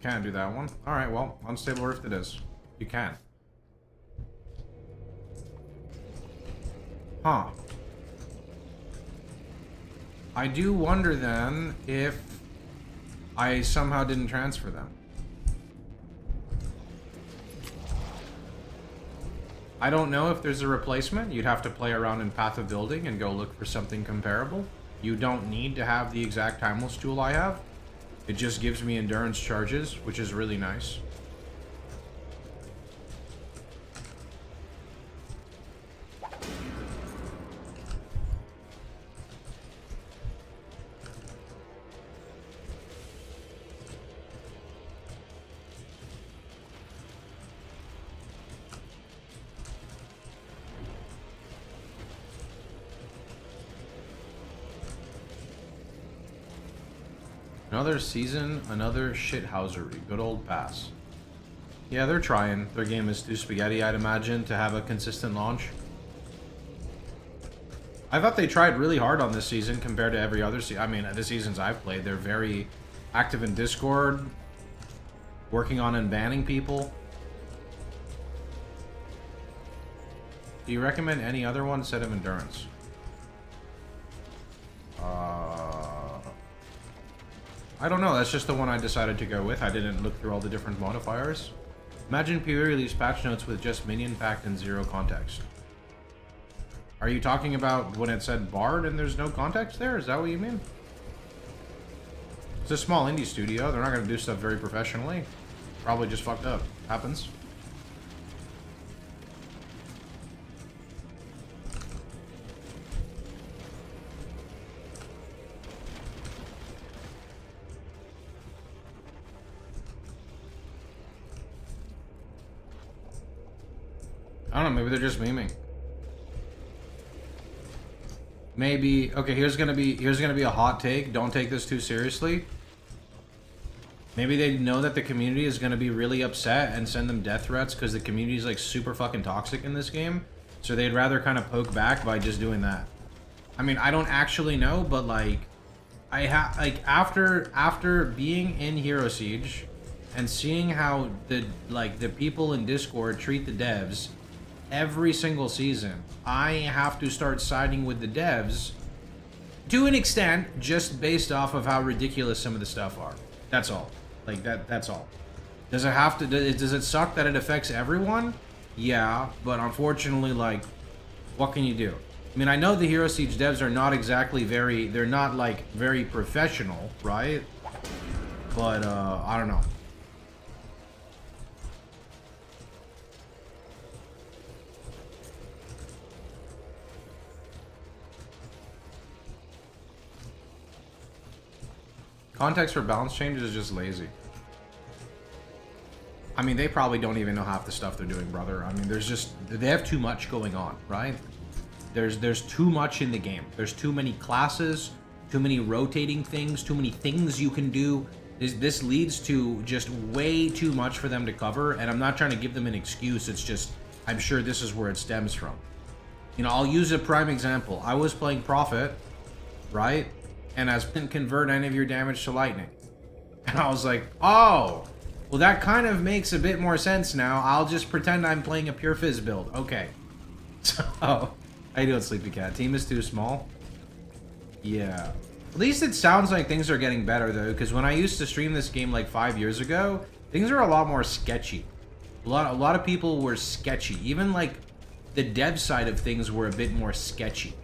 Can't do that one. Alright, well, Unstable Rift it is. You can. Huh. I do wonder then if I somehow didn't transfer them. I don't know if there's a replacement. You'd have to play around in Path of Building and go look for something comparable. You don't need to have the exact Timeless tool I have. It just gives me endurance charges, which is really nice. Another season, another shithousery. Good old pass. Yeah, they're trying. Their game is too spaghetti, I'd imagine, to have a consistent launch. I thought they tried really hard on this season compared to every other season. I mean, the seasons I've played, they're very active in Discord, working on unbanning people. Do you recommend any other one instead of Endurance? I don't know, that's just the one I decided to go with. I didn't look through all the different modifiers. Imagine Pyro released patch notes with just minion packed and zero context. Are you talking about when it said Bard and there's no context there? Is that what you mean? It's a small indie studio. They're not going to do stuff very professionally. Probably just fucked up. Happens. I don't know, maybe they're just memeing. Maybe, okay, here's gonna be a hot take. Don't take this too seriously. Maybe they know that the community is gonna be really upset and send them death threats because the community is like super fucking toxic in this game. So they'd rather kind of poke back by just doing that. I mean, I don't actually know, but like, after being in Hero Siege and seeing how the people in Discord treat the devs every single season, I have to start siding with the devs to an extent, just based off of how ridiculous some of the stuff are. That's all. Like that's all. Does it have to? Does it suck that it affects everyone? Yeah, but unfortunately, like, what can you do? I mean, I know the Hero Siege devs are not exactly they're not like very professional, right? But I don't know. Context for balance changes is just lazy. I mean, they probably don't even know half the stuff they're doing, brother. I mean, they have too much going on, right? There's too much in the game. There's too many classes, too many rotating things, too many things you can do. This leads to just way too much for them to cover, and I'm not trying to give them an excuse. It's just, I'm sure this is where it stems from. You know, I'll use a prime example. I was playing Prophet, right? And as didn't convert any of your damage to lightning. And I was like, oh, well, that kind of makes a bit more sense now. I'll just pretend I'm playing a pure fizz build. Okay. So, how you doing, Sleepy Cat? Team is too small? Yeah. At least it sounds like things are getting better, though, because when I used to stream this game like 5 years ago, things are a lot more sketchy. A lot of people were sketchy. Even like the dev side of things were a bit more sketchy.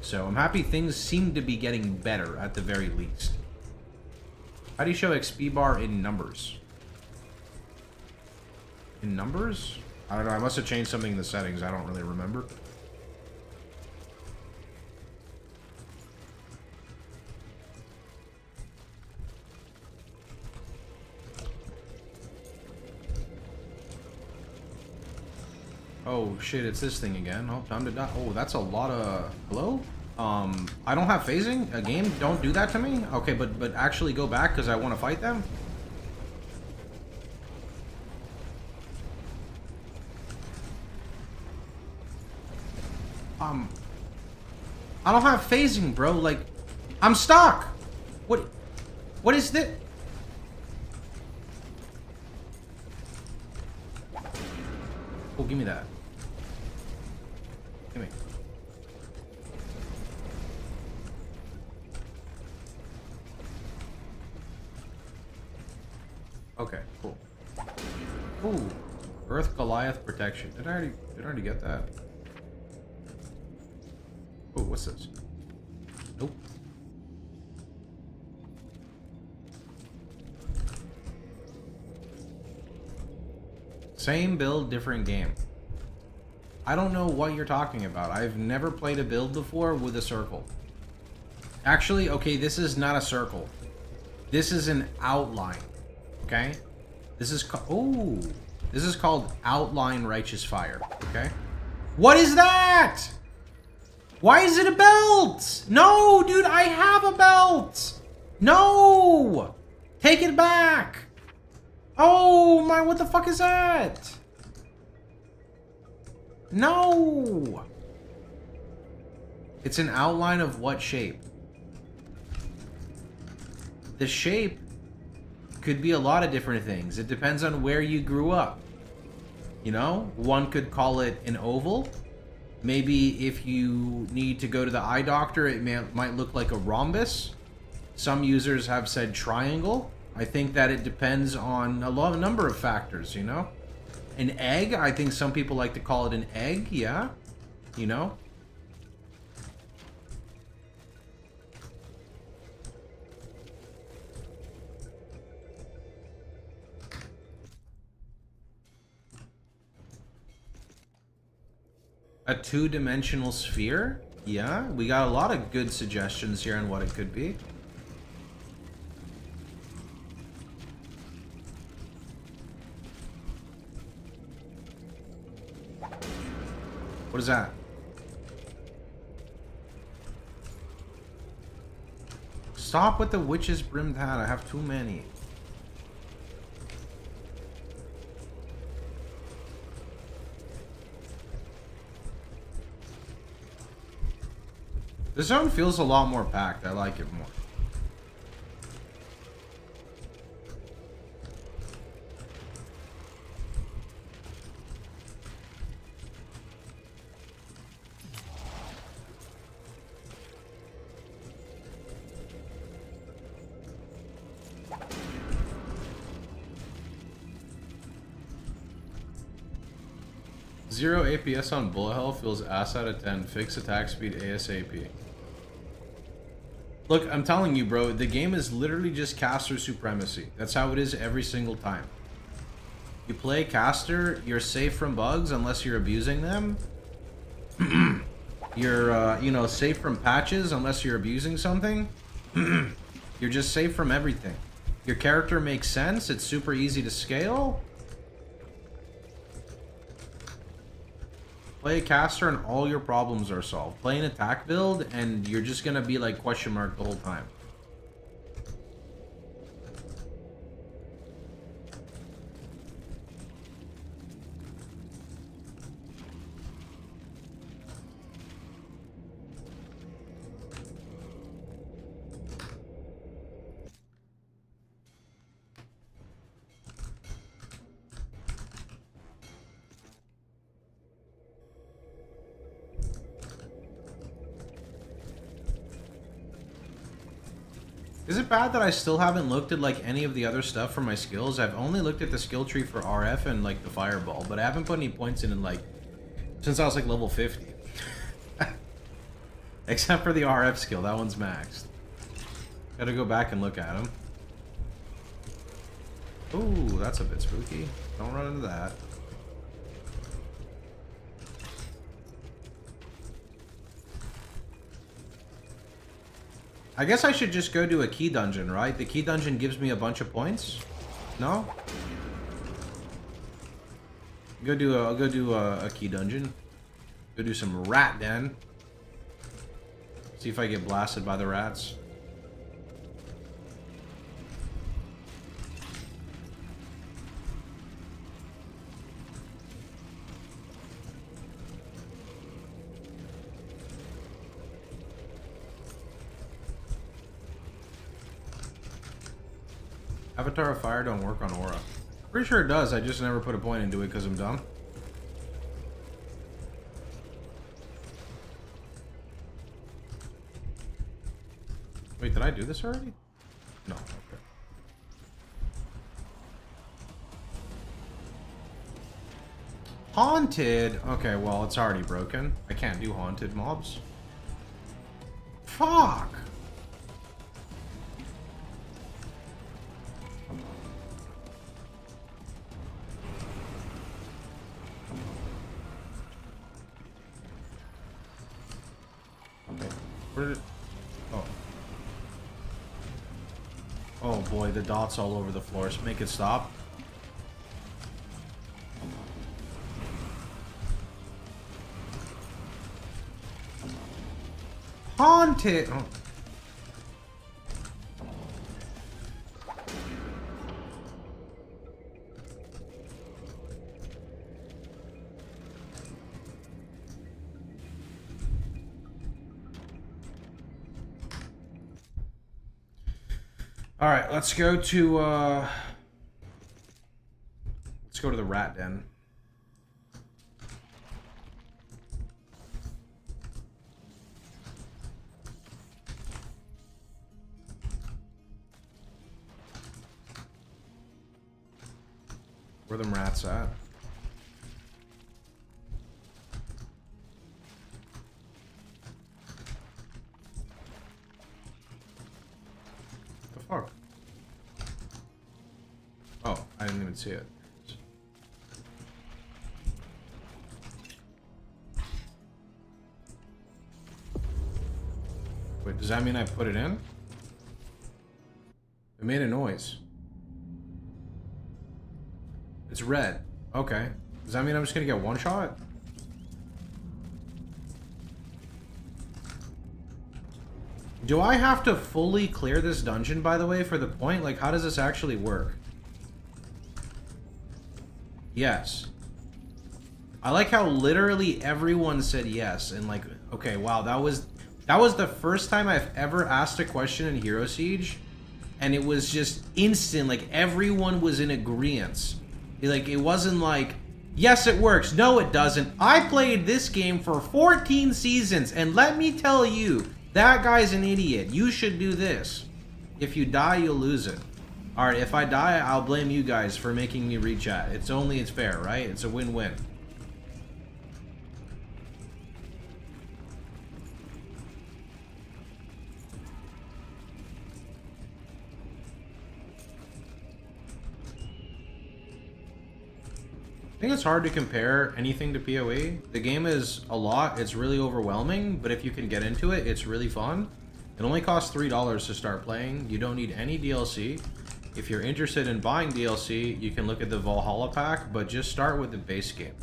So I'm happy things seem to be getting better at the very least. How do you show XP bar in numbers? In numbers? I don't know. I must have changed something in the settings. I don't really remember. Oh shit, it's this thing again. Oh, time to die. Oh, that's a lot of... Hello? I don't have phasing? A game? Don't do that to me? Okay, but actually go back because I want to fight them? I don't have phasing, bro. Like, I'm stuck. What is this? Oh, give me that. Give me. Okay, cool. Ooh, Earth Goliath protection. Did I already get that? Oh, what's this? Nope. Same build, different game. I don't know what you're talking about. I've never played a build before with a circle. Actually, okay, this is not a circle. This is an outline. Okay? This is this is called Outline Righteous Fire. Okay? What is that? Why is it a belt? No, dude, I have a belt. No! Take it back. Oh my, what the fuck is that? No! It's an outline of what shape? The shape could be a lot of different things. It depends on where you grew up. You know, one could call it an oval. Maybe if you need to go to the eye doctor, it might look like a rhombus. Some users have said triangle. I think that it depends on a number of factors, you know? An egg, I think some people like to call it an egg, yeah? You know? A two-dimensional sphere? Yeah, we got a lot of good suggestions here on what it could be. What is that? Stop with the witch's brimmed hat. I have too many. The zone feels a lot more packed. I like it more. Zero APS on bullet hell feels ass out of 10. Fix attack speed ASAP. Look, I'm telling you, bro, the game is literally just caster supremacy. That's how it is every single time. You play caster, you're safe from bugs unless you're abusing them. You're, you know, safe from patches unless you're abusing something. You're just safe from everything. Your character makes sense. It's super easy to scale. Play a caster and all your problems are solved. Play an attack build and you're just gonna be like question mark the whole time. Is it bad that I still haven't looked at like any of the other stuff for my skills? I've only looked at the skill tree for RF and like the fireball, but I haven't put any points in like since I was like level 50. Except for the RF skill, that one's maxed. Gotta go back and look at them. Ooh, that's a bit spooky. Don't run into that. I guess I should just go do a key dungeon, right? The key dungeon gives me a bunch of points. No? I'll go do a key dungeon. Go do some rat den. See if I get blasted by the rats. Avatar of Fire don't work on Aura. Pretty sure it does, I just never put a point into it because I'm dumb. Wait, did I do this already? No, okay. Haunted? Okay, well, it's already broken. I can't do haunted mobs. Fuck! Okay. Where did it... Oh. Oh boy, the dots all over the floor. So make it stop. Haunted! Oh. All right, let's go to the rat den. Where them rats at? The fuck? Oh, I didn't even see it. Wait, does that mean I put it in? It made a noise. It's red. Okay. Does that mean I'm just gonna get one shot? Do I have to fully clear this dungeon, by the way, for the point? Like, how does this actually work? Yes. I like how literally everyone said yes, and like, okay, wow, that was the first time I've ever asked a question in Hero Siege, and it was just instant, like everyone was in agreement. Like, it wasn't like, yes, it works, no, it doesn't. I played this game for 14 seasons, and let me tell you, that guy's an idiot. You should do this. If you die, you'll lose it. Alright, if I die, I'll blame you guys for making me re-chat. It's fair, right? It's a win-win. I think it's hard to compare anything to PoE. The game is a lot, it's really overwhelming, but if you can get into it, it's really fun. It only costs $3 to start playing. You don't need any DLC. If you're interested in buying DLC, you can look at the Valhalla pack, but just start with the base game.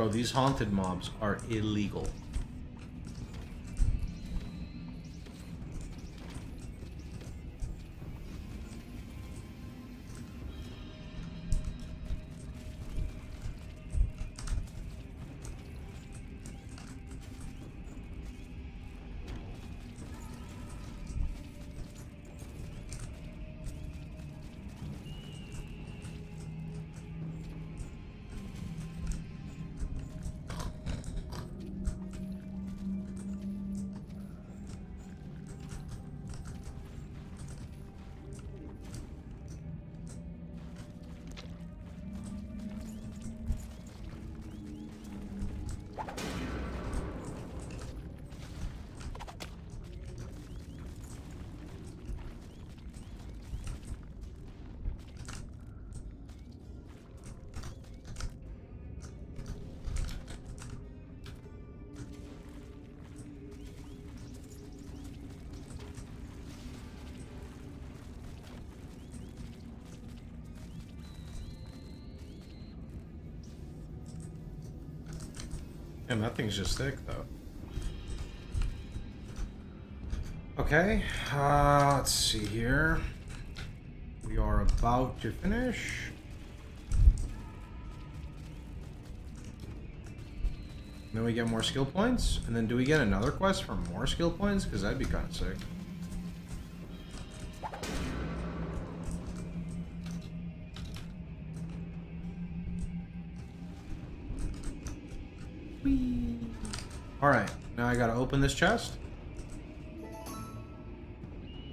Bro, these haunted mobs are illegal. Damn, that thing's just thick, though. Okay, let's see here. We are about to finish. Then we get more skill points. And then do we get another quest for more skill points? Because that'd be kind of sick. Alright, now I gotta open this chest.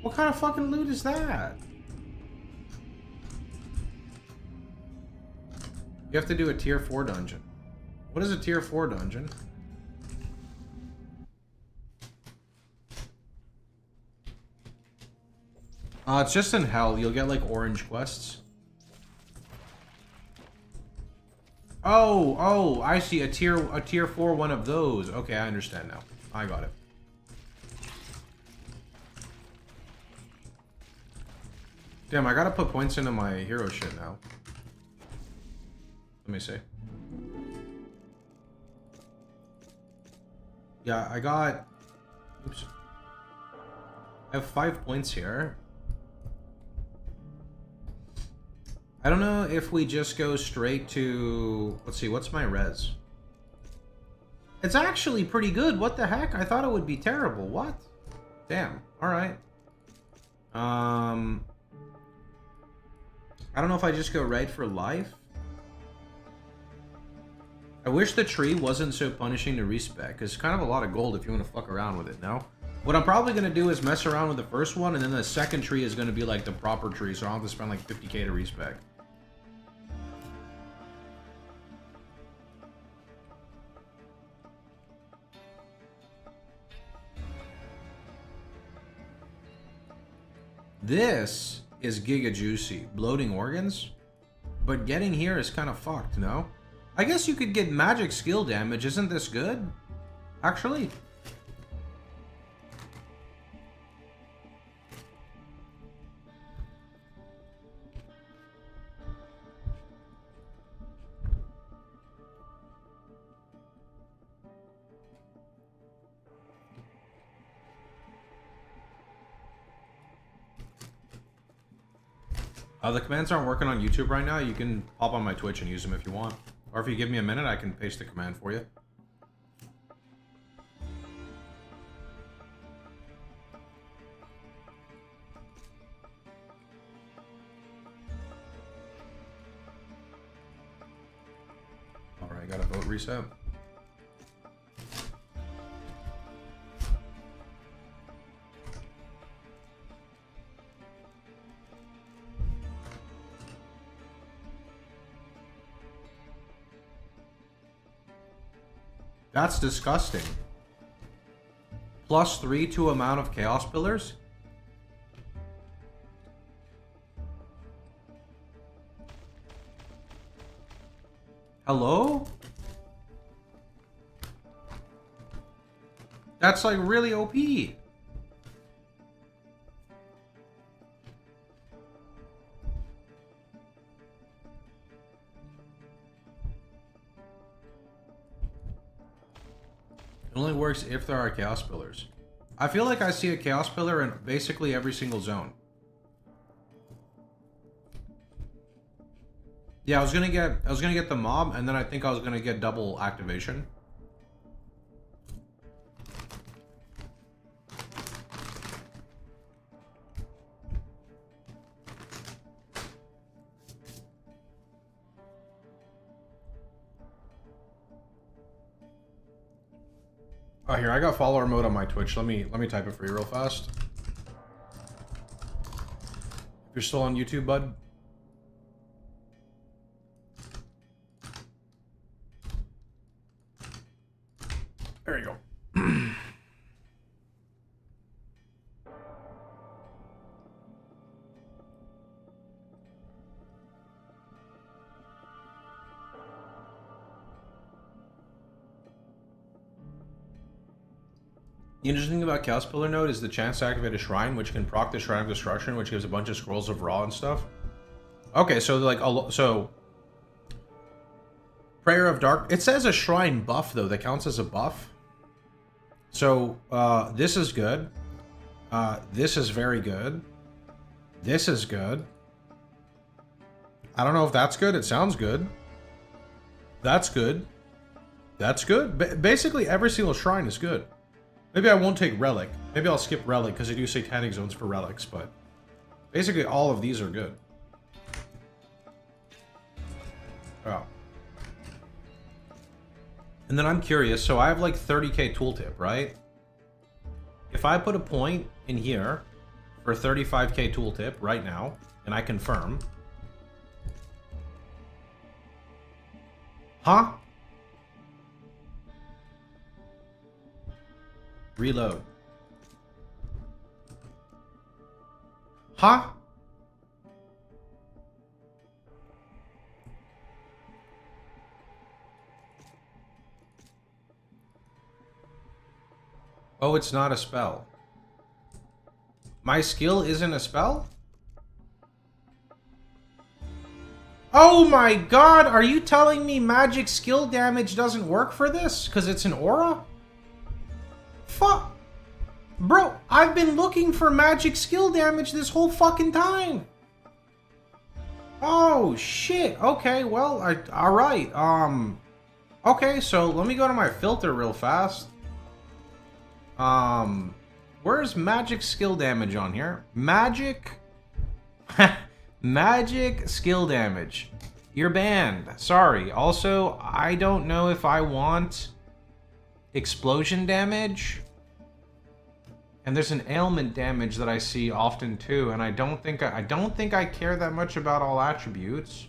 What kind of fucking loot is that? You have to do a tier 4 dungeon. What is a tier 4 dungeon? It's just in hell. You'll get like orange quests. Oh, I see. A tier 4 one of those. Okay, I understand now. I got it. Damn, I gotta put points into my hero shit now. Let me see. Yeah, I got... Oops. I have 5 points here. I don't know if we just go straight to... Let's see, what's my res? It's actually pretty good. What the heck? I thought it would be terrible. What? Damn. Alright. I don't know if I just go right for life. I wish the tree wasn't so punishing to respec, because it's kind of a lot of gold if you want to fuck around with it, no? What I'm probably going to do is mess around with the first one, and then the second tree is going to be like the proper tree, so I don't have to spend like 50k to respec. This is giga juicy. Bloating organs? But getting here is kind of fucked, no? I guess you could get magic skill damage. Isn't this good? Actually. The commands aren't working on YouTube right now. You can pop on my Twitch and use them if you want. Or if you give me a minute, I can paste the command for you. Alright, got a vote reset. That's disgusting. +3 to amount of chaos pillars? Hello? That's like really OP. It only works if there are chaos pillars. I feel like I see a chaos pillar in basically every single zone. Yeah, I was gonna get the mob, and then I think I was gonna get double activation. Oh, here, I got follower mode on my Twitch. Let me type it for you real fast. If you're still on YouTube, bud. There you go. The interesting thing about Chaos Pillar node is the chance to activate a shrine, which can proc the Shrine of Destruction, which gives a bunch of scrolls of Raw and stuff. Okay, so like, so Prayer of Dark. It says a shrine buff though. That counts as a buff. So this is good. This is very good. This is good. I don't know if that's good. It sounds good. That's good. That's good. Basically, every single shrine is good. Maybe I won't take Relic. Maybe I'll skip Relic because I do Satanic Zones for Relics, but basically all of these are good. Oh. And then I'm curious, so I have like 30k tooltip, right? If I put a point in here for 35k tooltip right now, and I confirm. Huh? Reload. Huh? Oh, it's not a spell. My skill isn't a spell? Oh my god, are you telling me magic skill damage doesn't work for this? Because it's an aura? Fuck. Bro, I've been looking for magic skill damage this whole fucking time. Oh, shit. Okay, well, alright. Okay, so let me go to my filter real fast. Where's magic skill damage on here? Magic... Magic skill damage. You're banned. Sorry. Also, I don't know if I want explosion damage. And there's an ailment damage that I see often too, and I don't think I care that much about all attributes.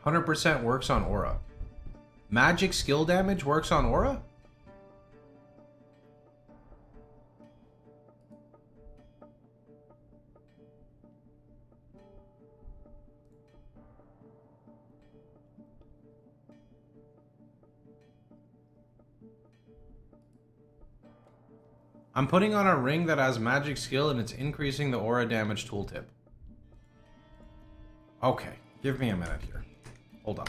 %, works on aura. Magic skill damage works on aura? I'm putting on a ring that has magic skill and it's increasing the aura damage tooltip. Okay, give me a minute here. Hold on.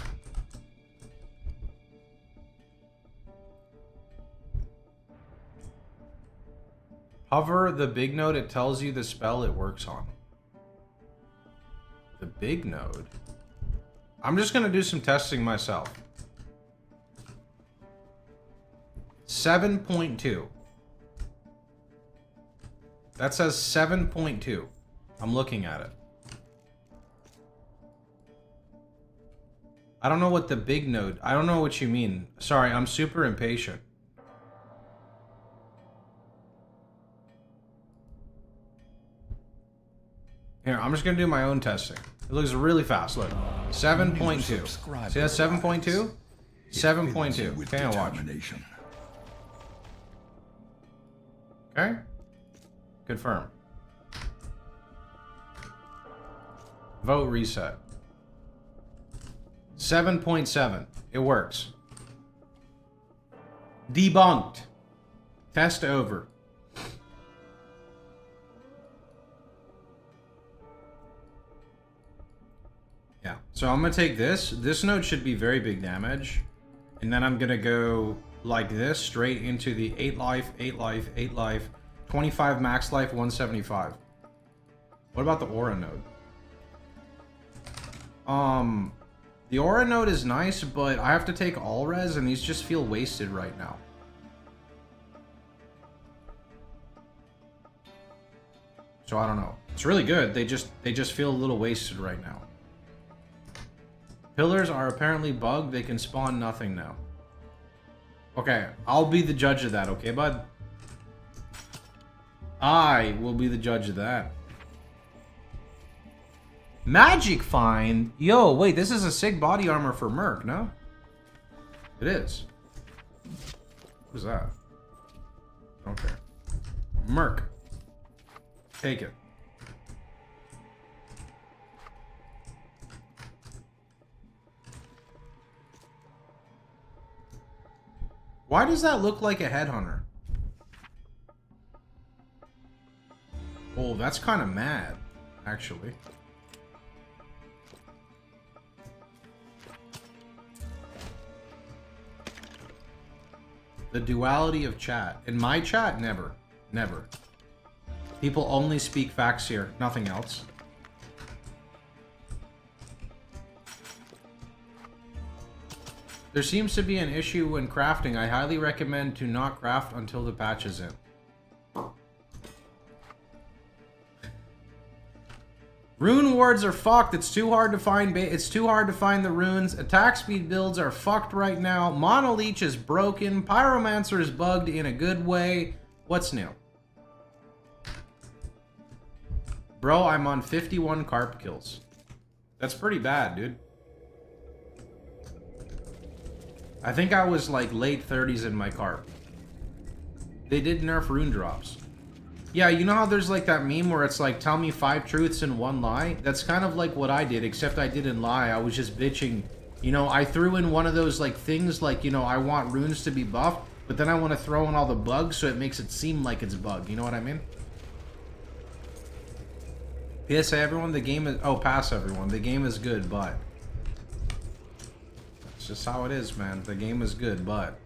Hover the big node, it tells you the spell it works on. The big node? I'm just gonna do some testing myself. 7.2. That says 7.2. I'm looking at it. I don't know what the big node... I don't know what you mean. Sorry, I'm super impatient. Here, I'm just going to do my own testing. It looks really fast. Look. 7.2. See that 7.2? 7.2. Okay, I'll watch. Okay. Confirm. Vote reset. 7.7. It works. Debunked. Test over. Yeah. So I'm gonna take this. This node should be very big damage. And then I'm gonna go like this, straight into the 8 life, 8 life, 8 life, 25 max life, 175. What about the aura node? The aura node is nice, but I have to take all res and these just feel wasted right now. So I don't know. It's really good. They just feel a little wasted right now. Pillars are apparently bugged. They can spawn nothing now. Okay, I'll be the judge of that, okay, bud? I will be the judge of that. Magic find? Yo, wait, this is a sick body armor for Merc, no? It is. What is that? Okay. Merc. Take it. Why does that look like a headhunter? Oh, that's kind of mad, actually. The duality of chat. In my chat, never. Never. People only speak facts here, nothing else. There seems to be an issue when crafting. I highly recommend to not craft until the patch is in. Rune wards are fucked. It's too hard to find. It's too hard to find the runes. Attack speed builds are fucked right now. Mono Leech is broken. Pyromancer is bugged in a good way. What's new? Bro, I'm on 51 carp kills. That's pretty bad, dude. I think I was like late 30s in my carp. They did nerf rune drops. Yeah, you know how there's like that meme where it's like, tell me 5 truths and 1 lie? That's kind of like what I did, except I didn't lie. I was just bitching. You know, I threw in one of those like things like, you know, I want runes to be buffed, but then I want to throw in all the bugs so it makes it seem like it's bugged. You know what I mean? PSA everyone, the game is... Oh, pass everyone. The game is good, but... That's just how it is, man. The game is good, but...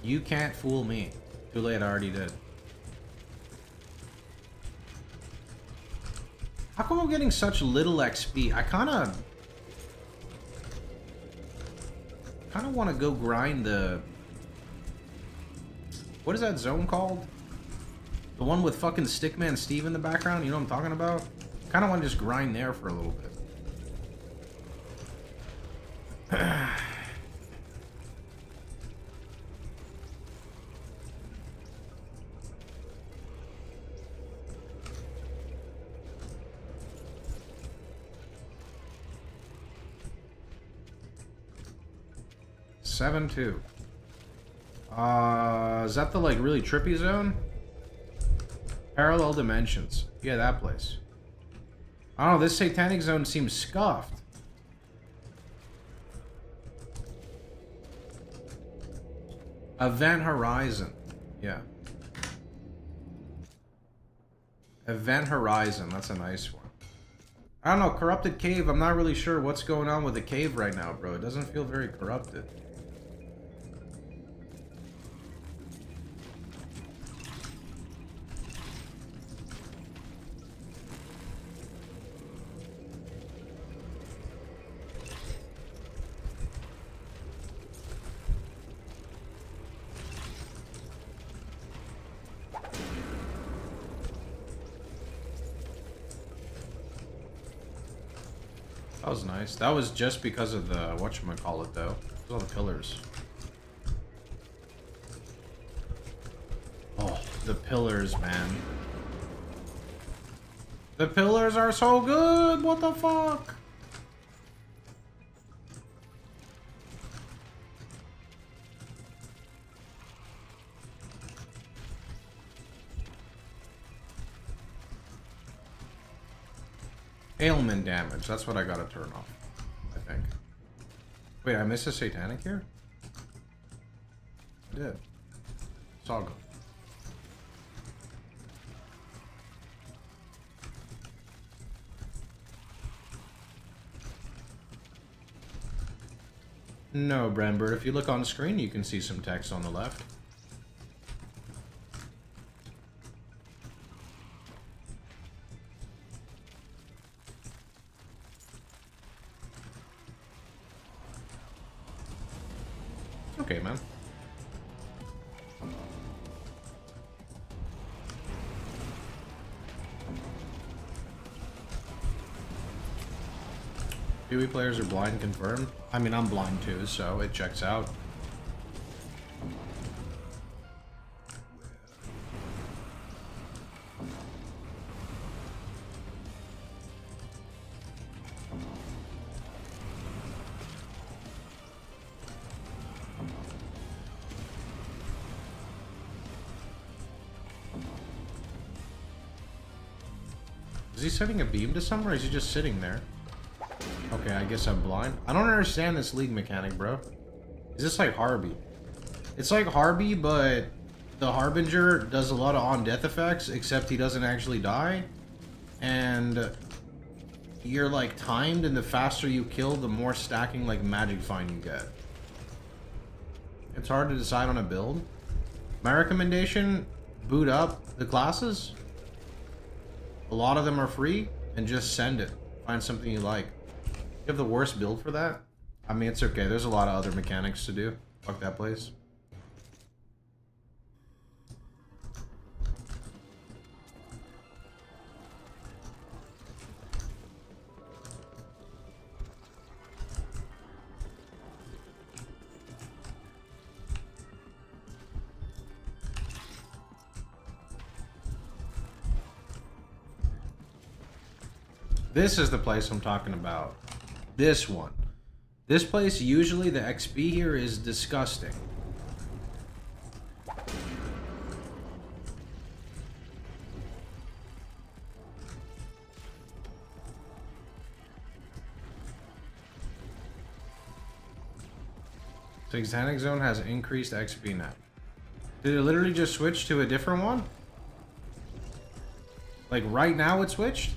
You can't fool me. Too late, I already did. How come I'm getting such little XP? I kind of want to go grind the... What is that zone called? The one with fucking Stickman Steve in the background? You know what I'm talking about? Kind of want to just grind there for a little bit. Seven two. Is that the like really trippy zone? Parallel dimensions. Yeah, that place. I don't know, this satanic zone seems scuffed. Event Horizon. Yeah. Event Horizon, that's a nice one. I don't know, Corrupted Cave, I'm not really sure what's going on with the cave right now, bro. It doesn't feel very corrupted. That was nice. That was just because of the whatchamacallit though. There's all the pillars. Oh, the pillars, man. The pillars are so good! What the fuck? Ailment damage. That's what I gotta turn off, I think. Wait, I missed a satanic here? I did. It's all good. No, Brandbird. If you look on the screen, you can see some text on the left. Okay, man. PoE players are blind confirmed. I mean, I'm blind too, so it checks out. Is he setting a beam to somewhere, or is he just sitting there? Okay, I guess I'm blind. I don't understand this league mechanic, bro. Is this like Harby? It's like Harby, but the Harbinger does a lot of on-death effects, except he doesn't actually die. And you're like timed, and the faster you kill, the more stacking like magic find you get. It's hard to decide on a build. My recommendation, boot up the classes. A lot of them are free, and just send it. Find something you like. You have the worst build for that? I mean, it's okay. There's a lot of other mechanics to do. Fuck that place. This is the place I'm talking about. This one. This place, usually the XP here is disgusting. Satanic Zone has increased XP now. Did it literally just switch to a different one? Like right now it switched?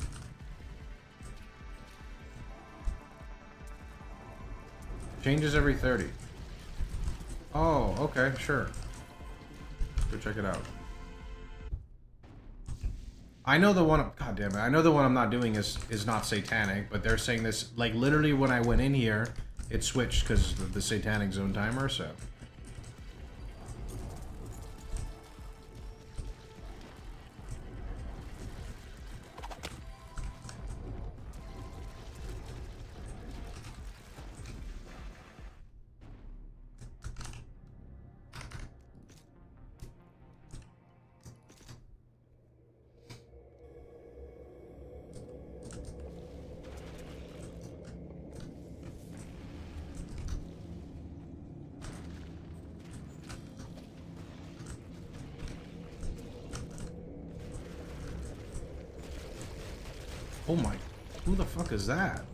Changes every 30. Oh, okay, sure. Go check it out. I know the one. God damn it! I know the one I'm not doing is not satanic, but they're saying this like literally when I went in here, it switched because of the Satanic Zone timer. So. Oh my, who the fuck is that?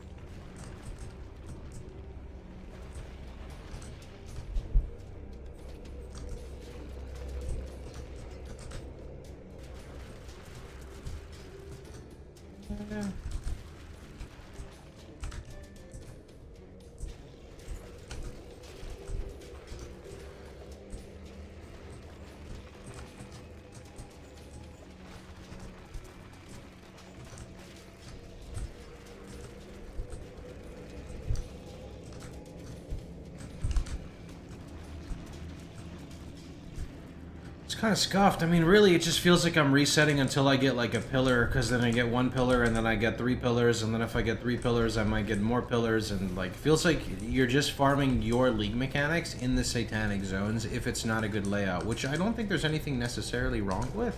Kind of scuffed. I mean, really, it just feels like I'm resetting until I get like a pillar, because then I get one pillar, and then I get 3 pillars, and then if I get 3 pillars, I might get more pillars, and like, feels like you're just farming your league mechanics in the Satanic Zones if it's not a good layout, which I don't think there's anything necessarily wrong with.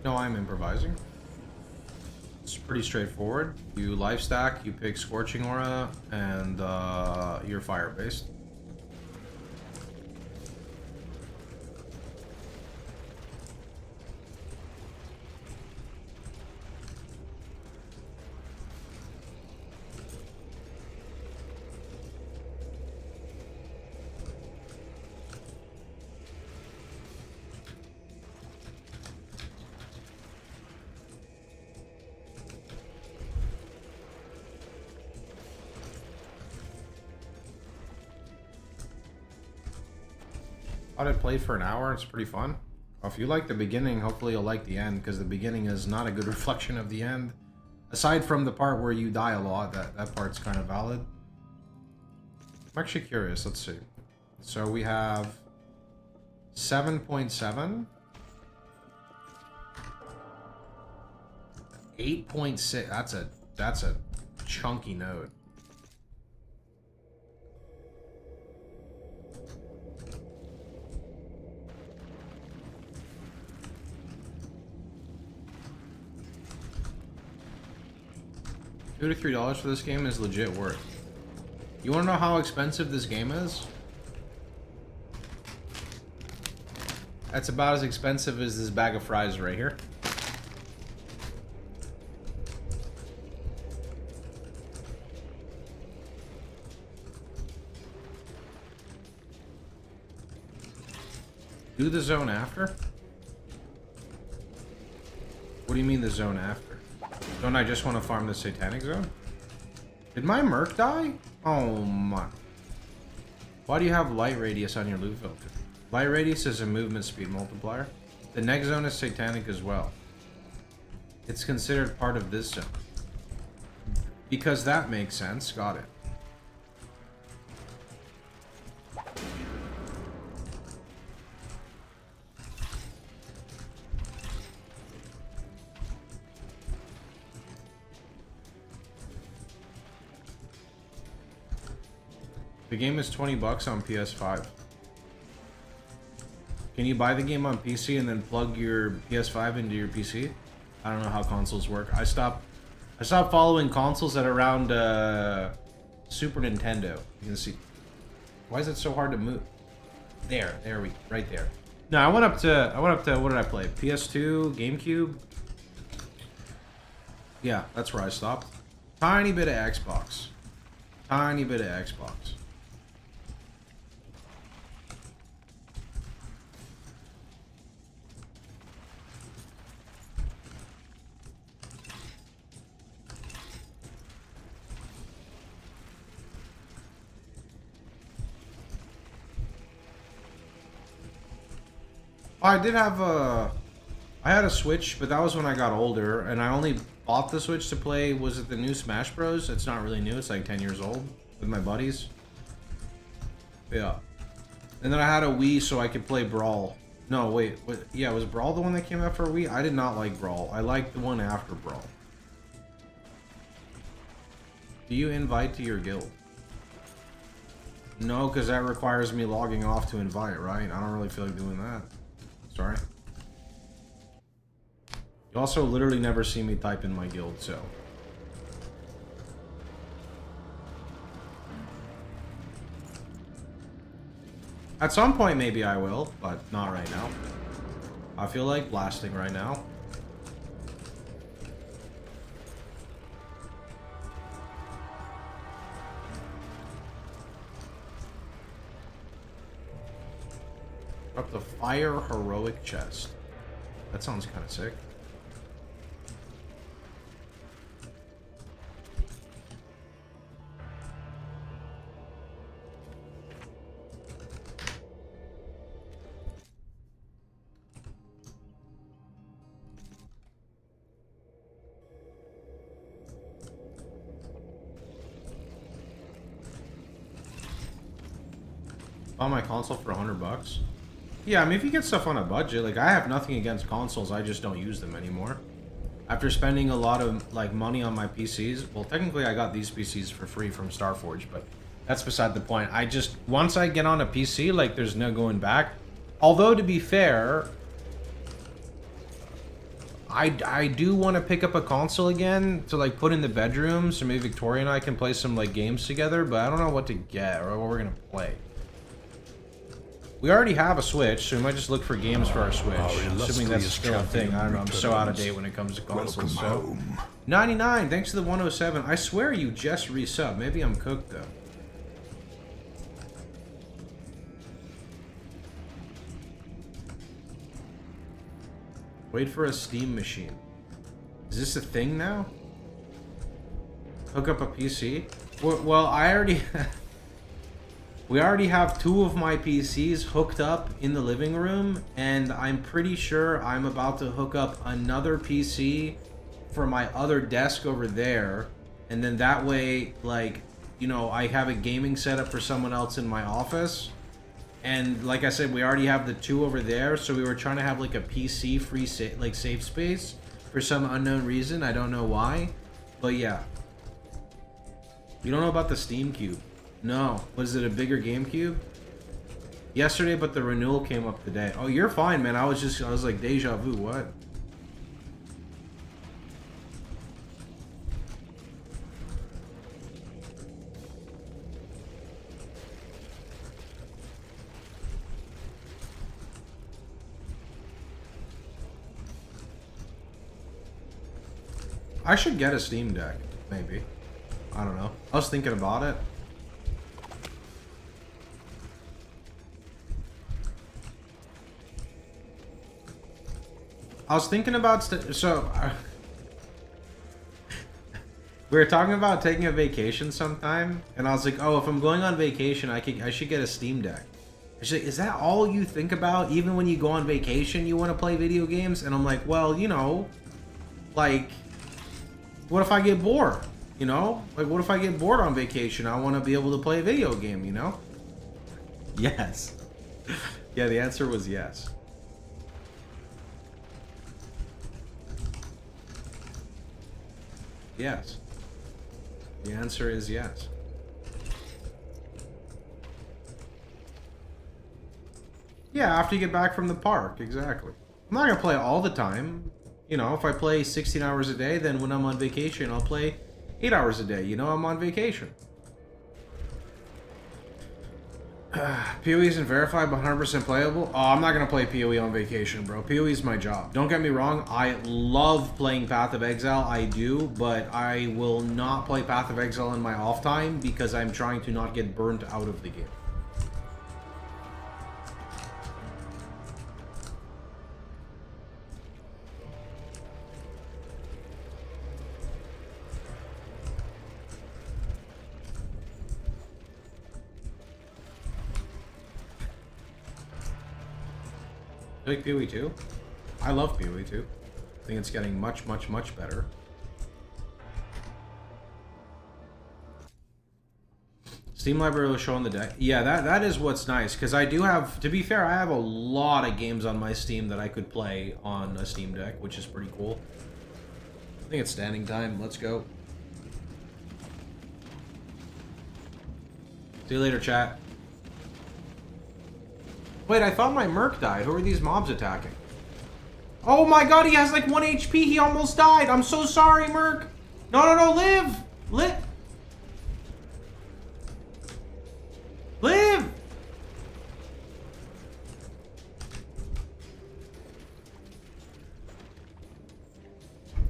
No, I'm improvising. It's pretty straightforward. You life stack, you pick Scorching Aura, and you're fire based. Thought I'd played for an hour. It's pretty fun. Well, if you like the beginning, hopefully you'll like the end, because the beginning is not a good reflection of the end. Aside from the part where you die a lot, that part's kind of valid. I'm actually curious. Let's see. So we have 7.7. 8.6. That's a chunky node. $2 to $3 for this game is legit worth. You want to know how expensive this game is? That's about as expensive as this bag of fries right here. Do the zone after? What do you mean the zone after? Don't I just want to farm the satanic zone? Did my merc die? Oh my. Why do you have light radius on your loot filter? Light radius is a movement speed multiplier. The next zone is satanic as well. It's considered part of this zone. Because that makes sense. Got it. The game is $20 on PS5. Can you buy the game on PC and then plug your PS5 into your PC? I don't know how consoles work. I stopped following consoles at around Super Nintendo. You can see. Why is it so hard to move? Right there. No, I went up to what did I play? PS2, GameCube. Yeah, that's where I stopped. Tiny bit of Xbox. Tiny bit of Xbox. I did have I had a Switch, but that was when I got older, and I only bought the Switch to play, was it the new Smash Bros? It's not really new, it's like 10 years old, with my buddies. Yeah. And then I had a Wii so I could play Brawl. No, wait, yeah, was Brawl the one that came out for Wii? I did not like Brawl. I liked the one after Brawl. Do you invite to your guild? No, because that requires me logging off to invite, right? I don't really feel like doing that. Sorry. You also literally never see me type in my guild, so. At some point, maybe I will, but not right now. I feel like blasting right now. Up the fire heroic chest. That sounds kind of sick. Bought my console for $100. Yeah, I mean, if you get stuff on a budget, like, I have nothing against consoles, I just don't use them anymore. After spending a lot of, like, money on my PCs, well, technically I got these PCs for free from Starforge, but that's beside the point. I just, once I get on a PC, like, there's no going back. Although, to be fair, I do want to pick up a console again to, like, put in the bedroom, so maybe Victoria and I can play some, like, games together, but I don't know what to get or what we're going to play. We already have a Switch, so we might just look for games for our Switch. Assuming that's still a thing. I don't know, I'm so out of date when it comes to consoles. So. 99, thanks to the 107. I swear you just resub. Maybe I'm cooked, though. Wait for a Steam machine. Is this a thing now? Hook up a PC? Well, I already... We already have 2 of my PCs hooked up in the living room, and I'm pretty sure I'm about to hook up another PC for my other desk over there, and then that way, like, you know, I have a gaming setup for someone else in my office. And like I said, we already have the 2 over there, so we were trying to have like a PC free safe space for some unknown reason. I don't know why, but yeah. You don't know about the Steam Cube? No. Was it a bigger GameCube? Yesterday, but the renewal came up today. Oh, you're fine, man. I was like, deja vu, what? I should get a Steam Deck, maybe. I don't know. I was thinking about it. I was thinking about we were talking about taking a vacation sometime, and I was like, oh, if I'm going on vacation, I should get a Steam Deck. She's like, is that all you think about? Even when you go on vacation, you want to play video games? And I'm like, well, you know, like, what if I get bored? You know? Like, what if I get bored on vacation? I want to be able to play a video game, you know? Yes. Yeah, the answer was yes. Yes. The answer is yes. Yeah, after you get back from the park, exactly. I'm not gonna play all the time. You know, if I play 16 hours a day, then when I'm on vacation, I'll play 8 hours a day. You know, I'm on vacation. PoE isn't verified but 100% playable? Oh, I'm not going to play PoE on vacation, bro. PoE is my job. Don't get me wrong. I love playing Path of Exile. I do, but I will not play Path of Exile in my off time because I'm trying to not get burnt out of the game. You like PoE 2? I love PoE 2. I think it's getting much, much, much better. Steam library will show on the deck. Yeah, that is what's nice, because I do have, to be fair, I have a lot of games on my Steam that I could play on a Steam Deck, which is pretty cool. I think it's standing time. Let's go. See you later, chat. Wait, I thought my Merc died. Who are these mobs attacking? Oh my god, he has like 1 HP. He almost died. I'm so sorry, Merc. No, live. Live. Live.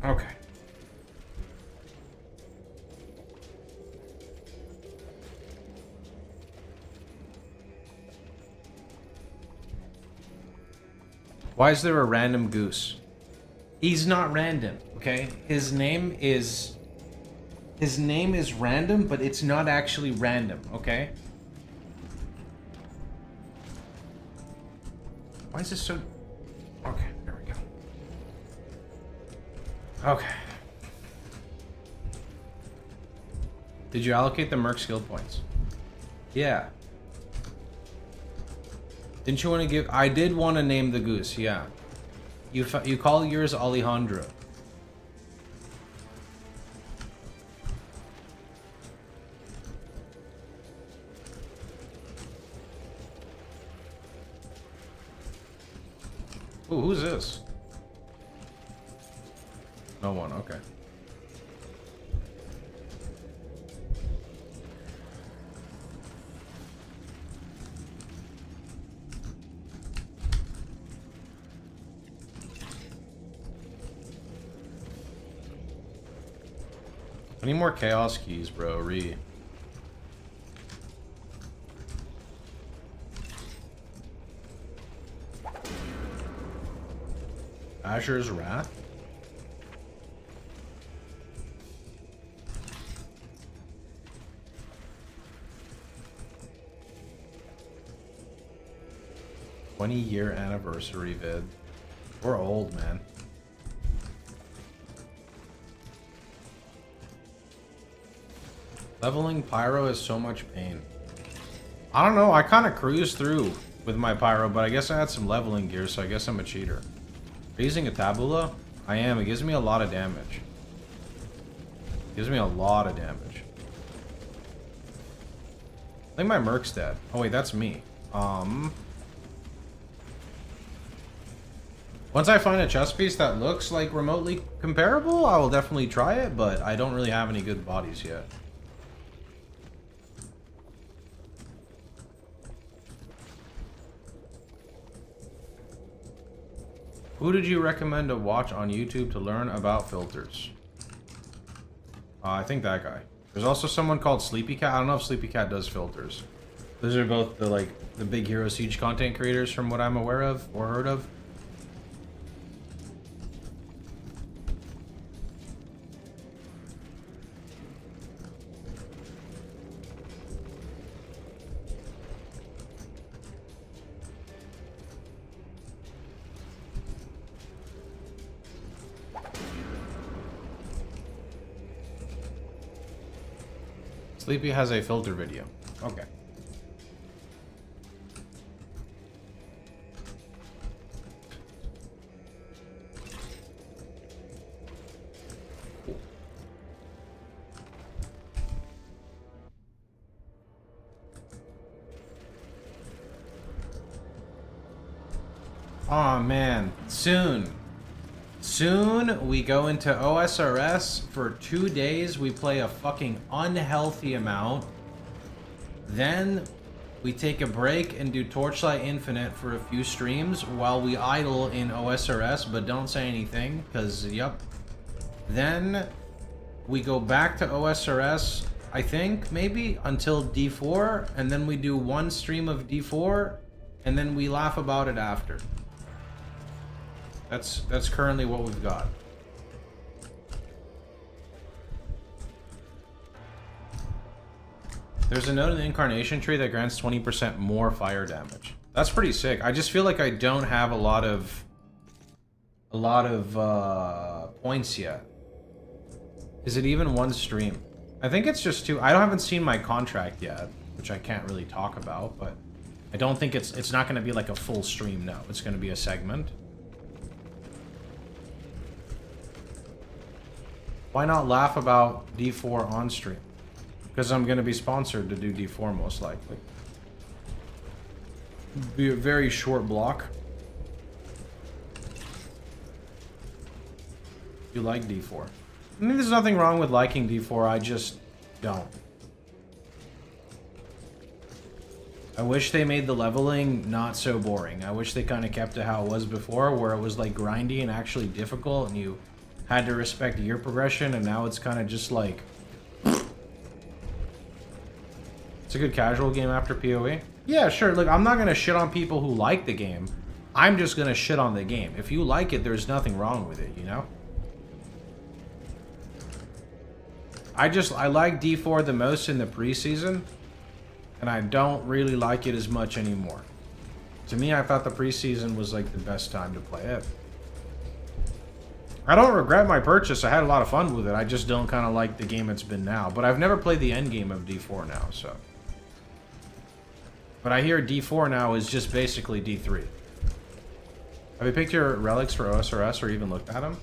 Okay. Why is there a random goose? He's not random, okay? His name is random, but it's not actually random, okay? Why is this so... Okay, there we go. Okay. Did you allocate the Merc skill points? Yeah. Didn't you want to give... I did want to name the goose, yeah. You call yours Alejandro. Ooh, who's this? No one, okay. I need more chaos keys, bro. Azure's Wrath? 20-year anniversary vid. We're old, man. Leveling Pyro is so much pain. I don't know, I kind of cruised through with my Pyro, but I guess I had some leveling gear, so I guess I'm a cheater. Are you using a tabula? I am. It gives me a lot of damage. It gives me a lot of damage. I think my Merc's dead. Oh wait, that's me. Once I find a chest piece that looks like remotely comparable, I will definitely try it, but I don't really have any good bodies yet. Who did you recommend to watch on YouTube to learn about filters? I think that guy. There's also someone called Sleepy Cat. I don't know if Sleepy Cat does filters. Those are both the big Hero Siege content creators from what I'm aware of or heard of. Sleepy has a filter video. Okay. Oh man, soon we go into OSRS for 2 days. We play a fucking unhealthy amount. Then we take a break and do Torchlight Infinite for a few streams while we idle in OSRS, but don't say anything, because, yep. Then we go back to OSRS, I think, maybe, until D4, and then we do one stream of D4, and then we laugh about it after. That's currently what we've got. There's a note in the incarnation tree that grants 20% more fire damage. That's pretty sick. I just feel like I don't have a lot of points yet. Is it even one stream? I think it's just two. I haven't seen my contract yet, which I can't really talk about, but I don't think it's not going to be like a full stream. No, it's going to be a segment. Why not laugh about D4 on stream? Because I'm going to be sponsored to do D4 most likely. Be a very short block. You like D4. I mean, there's nothing wrong with liking D4, I just don't. I wish they made the leveling not so boring. I wish they kind of kept it how it was before, where it was like grindy and actually difficult, and you had to respect your progression, and now it's kind of just like... It's a good casual game after PoE. Yeah, sure. Look, I'm not going to shit on people who like the game. I'm just going to shit on the game. If you like it, there's nothing wrong with it, you know? I like D4 the most in the preseason, and I don't really like it as much anymore. To me, I thought the preseason was like the best time to play it. I don't regret my purchase. I had a lot of fun with it. I just don't kind of like the game it's been now. But I've never played the endgame of D4 now, so. But I hear D4 now is just basically D3. Have you picked your relics for OSRS or even looked at them?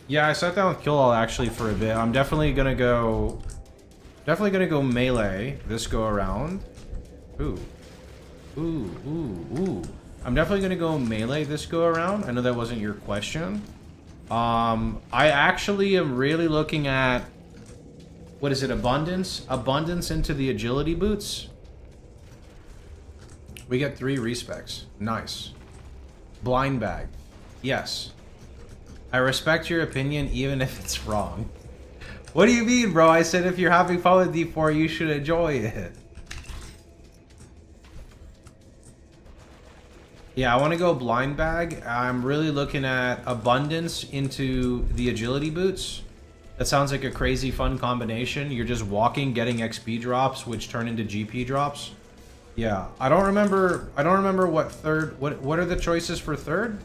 Yeah, I sat down with Killall actually for a bit. I'm definitely gonna go melee this go around. Ooh. I'm definitely gonna go melee this go around. I know that wasn't your question. I actually am really looking at, what is it, abundance? Abundance into the agility boots. We get 3 respecs. Nice. Blind bag. Yes. I respect your opinion even if it's wrong. What do you mean, bro? I said if you're having fun with D4, you should enjoy it. Yeah, I want to go blind bag. I'm really looking at abundance into the agility boots. That sounds like a crazy fun combination. You're just walking, getting XP drops, which turn into GP drops. Yeah, I don't remember what third. What are the choices for third?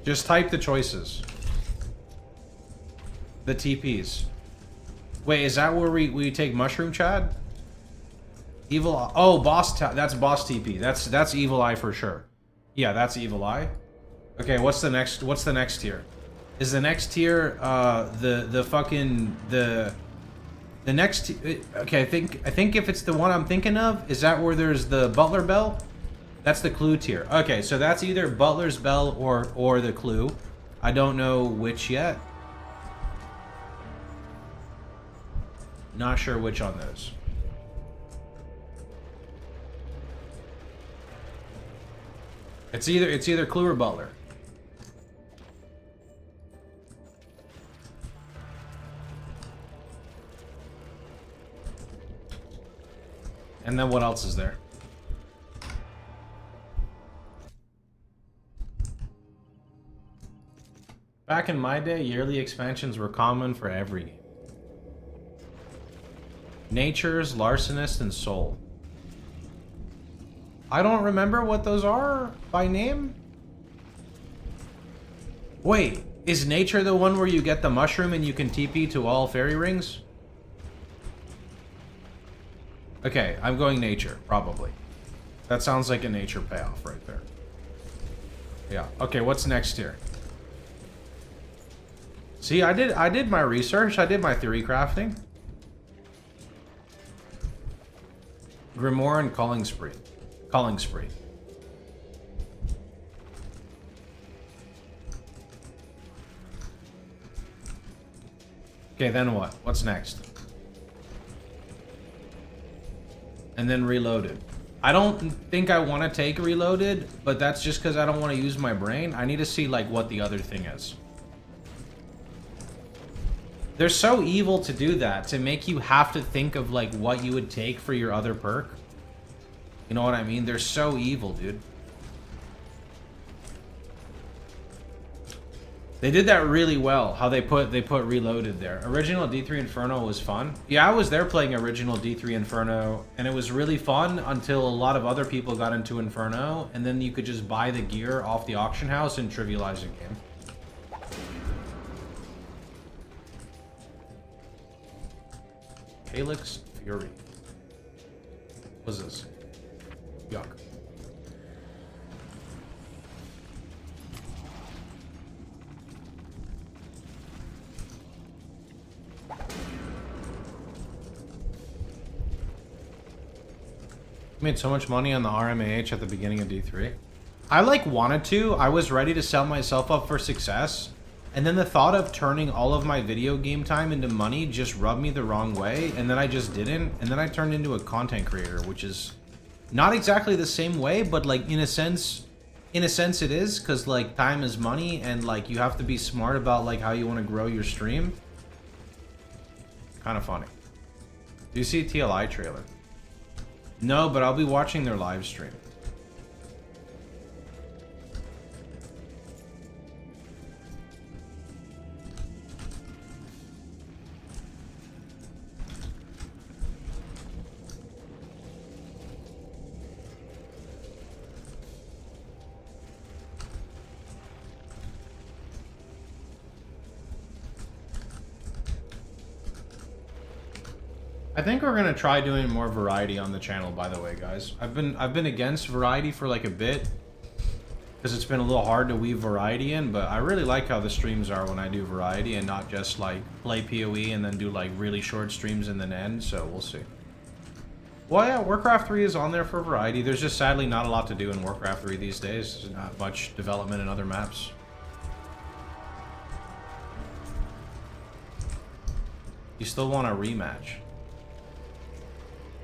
Just type the choices. The TPs. Wait, is that where we take Mushroom Chad? Evil. Oh, that's boss TP. That's Evil Eye for sure. Yeah, that's Evil Eye. Okay, what's the next tier? Is the next tier the next okay, I think if it's the one I'm thinking of, is that where there's the Butler Bell? That's the clue tier. Okay, so that's either Butler's Bell or the clue. I don't know which yet. Not sure which on those. It's either clue or Butler. And then what else is there? Back in my day, yearly expansions were common for every game. Nature's, Larcenist, and Soul. I don't remember what those are by name. Wait, is Nature the one where you get the mushroom and you can TP to all fairy rings? Okay, I'm going Nature, probably. That sounds like a Nature payoff right there. Yeah, okay, what's next here? See, I did my research, I did my theory crafting. Grimoire and Calling Spree. Calling Spree. Okay, then what? What's next? And then Reloaded. I don't think I want to take Reloaded, but that's just because I don't want to use my brain. I need to see, like, what the other thing is. They're so evil to do that, to make you have to think of, like, what you would take for your other perk. You know what I mean? They're so evil, dude. They did that really well, how they put Reloaded there. Original D3 Inferno was fun. Yeah, I was there playing original D3 Inferno, and it was really fun until a lot of other people got into Inferno, and then you could just buy the gear off the auction house and trivialize the game. Calyx Fury. What's this? Yuck. Made so much money on the RMAH at the beginning of D3. I wanted to. I was ready to sell myself up for success. And then the thought of turning all of my video game time into money just rubbed me the wrong way. And then I just didn't. And then I turned into a content creator, which is not exactly the same way, but like in a sense it is, because like time is money and like you have to be smart about like how you want to grow your stream. Kind of funny. Do you see a TLI trailer? No, but I'll be watching their live stream. I think we're gonna try doing more variety on the channel, by the way, guys. I've been against variety for like a bit because it's been a little hard to weave variety in, but I really like how the streams are when I do variety and not just like play PoE and then do like really short streams and then end, so we'll see. Well, yeah, Warcraft 3 is on there for variety. There's just sadly not a lot to do in Warcraft 3 these days. There's not much development in other maps. You still want a rematch?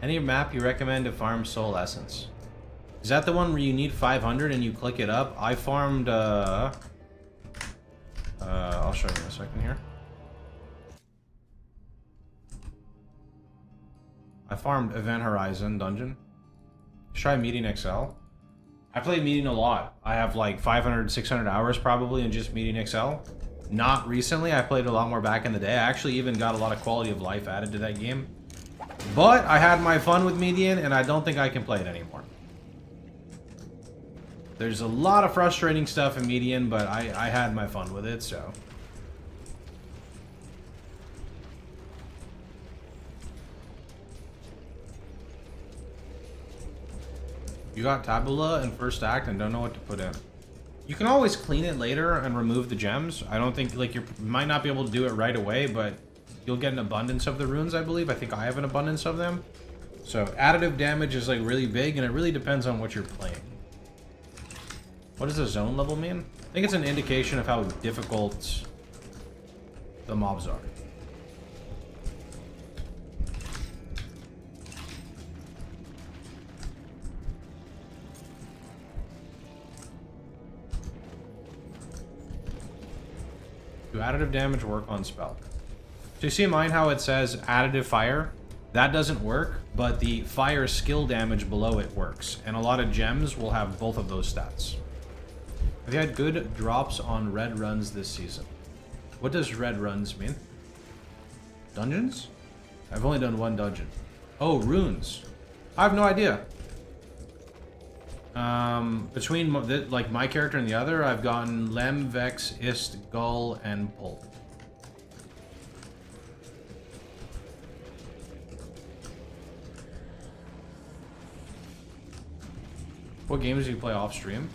Any map you recommend to farm Soul Essence? Is that the one where you need 500 and you click it up? I farmed, I'll show you in a second here. I farmed Event Horizon dungeon. Try Meeting XL. I played Median a lot. I have like 500, 600 hours probably in just Median XL. Not recently. I played a lot more back in the day. I actually even got a lot of quality of life added to that game. But I had my fun with Median, and I don't think I can play it anymore. There's a lot of frustrating stuff in Median, but I had my fun with it, so... You got Tabula in first act and don't know what to put in. You can always clean it later and remove the gems. I don't think, like, you might not be able to do it right away, but you'll get an abundance of the runes, I believe. I think I have an abundance of them. So additive damage is, like, really big, and it really depends on what you're playing. What does the zone level mean? I think it's an indication of how difficult the mobs are. Do additive damage work on spell? So you see mine how it says additive fire? That doesn't work, but the fire skill damage below it works. And a lot of gems will have both of those stats. Have you had good drops on red runs this season? What does red runs mean? Dungeons? I've only done one dungeon. Oh, runes. I have no idea. Between like my character and the other, I've gotten Lem, Vex, Ist, Gull, and Pull. What games do you play off stream?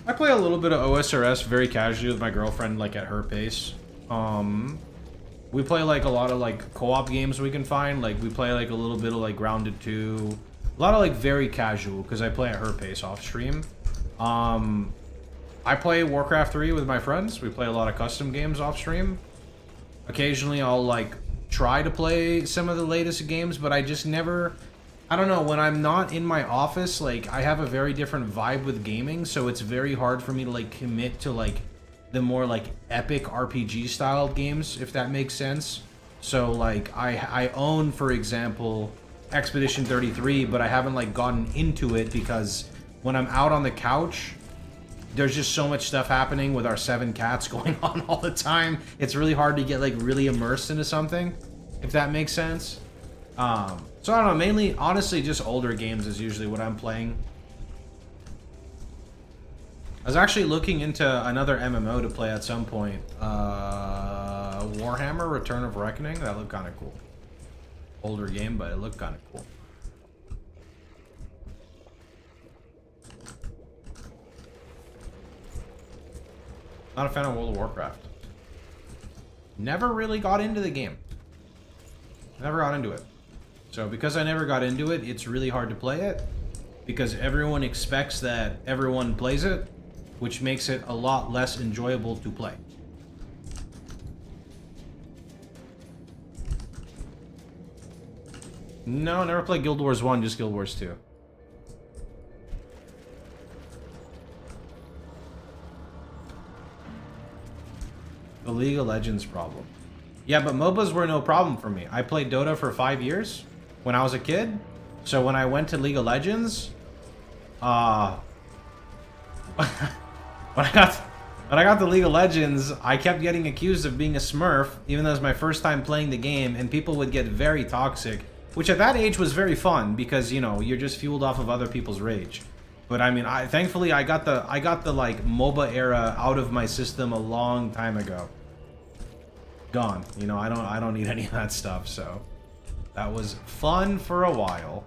I play a little bit of OSRS very casually with my girlfriend, like at her pace. We play like a lot of like co-op games we can find. Like we play like a little bit of like Grounded 2. A lot of like very casual because I play at her pace off stream. I play Warcraft 3 with my friends. We play a lot of custom games off stream. Occasionally I'll like try to play some of the latest games, but I just never... I don't know, when I'm not in my office, like I have a very different vibe with gaming, so it's very hard for me to like commit to like the more like epic RPG styled games, if that makes sense. So like I own, for example, Expedition 33, but I haven't like gotten into it because when I'm out on the couch, there's just so much stuff happening with our 7 cats going on all the time. It's really hard to get like really immersed into something, if that makes sense. So I don't know, mainly, honestly, just older games is usually what I'm playing. I was actually looking into another MMO to play at some point. Warhammer Return of Reckoning, that looked kind of cool. Older game, but it looked kind of cool. Not a fan of World of Warcraft. Never really got into the game. Never got into it. So because I never got into it, it's really hard to play it. Because everyone expects that everyone plays it, which makes it a lot less enjoyable to play. No, never played Guild Wars 1, just Guild Wars 2. The League of Legends problem. Yeah, but MOBAs were no problem for me. I played Dota for 5 years when I was a kid. So when I went to League of Legends, when I got to League of Legends, I kept getting accused of being a Smurf, even though it was my first time playing the game, and people would get very toxic, which at that age was very fun because, you know, you're just fueled off of other people's rage. But I mean, thankfully I got the like MOBA era out of my system a long time ago. Gone. You know, I don't need any of that stuff, so that was fun for a while.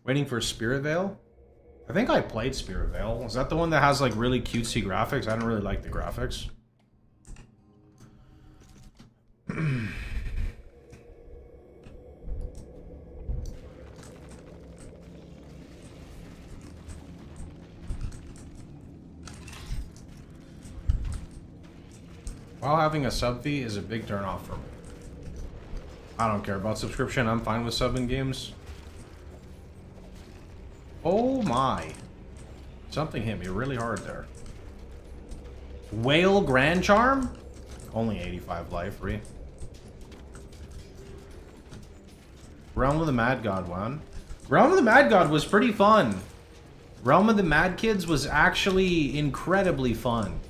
Waiting for Spirit Veil? I think I played Spirit Veil. Is that the one that has like really cutesy graphics? I don't really like the graphics. While having a sub fee is a big turnoff for me. I don't care about subscription. I'm fine with subbing games. Oh my. Something hit me really hard there. Whale Grand Charm? Only 85 life, re. Realm of the Mad God one. Realm of the Mad God was pretty fun. Realm of the Mad Kids was actually incredibly fun.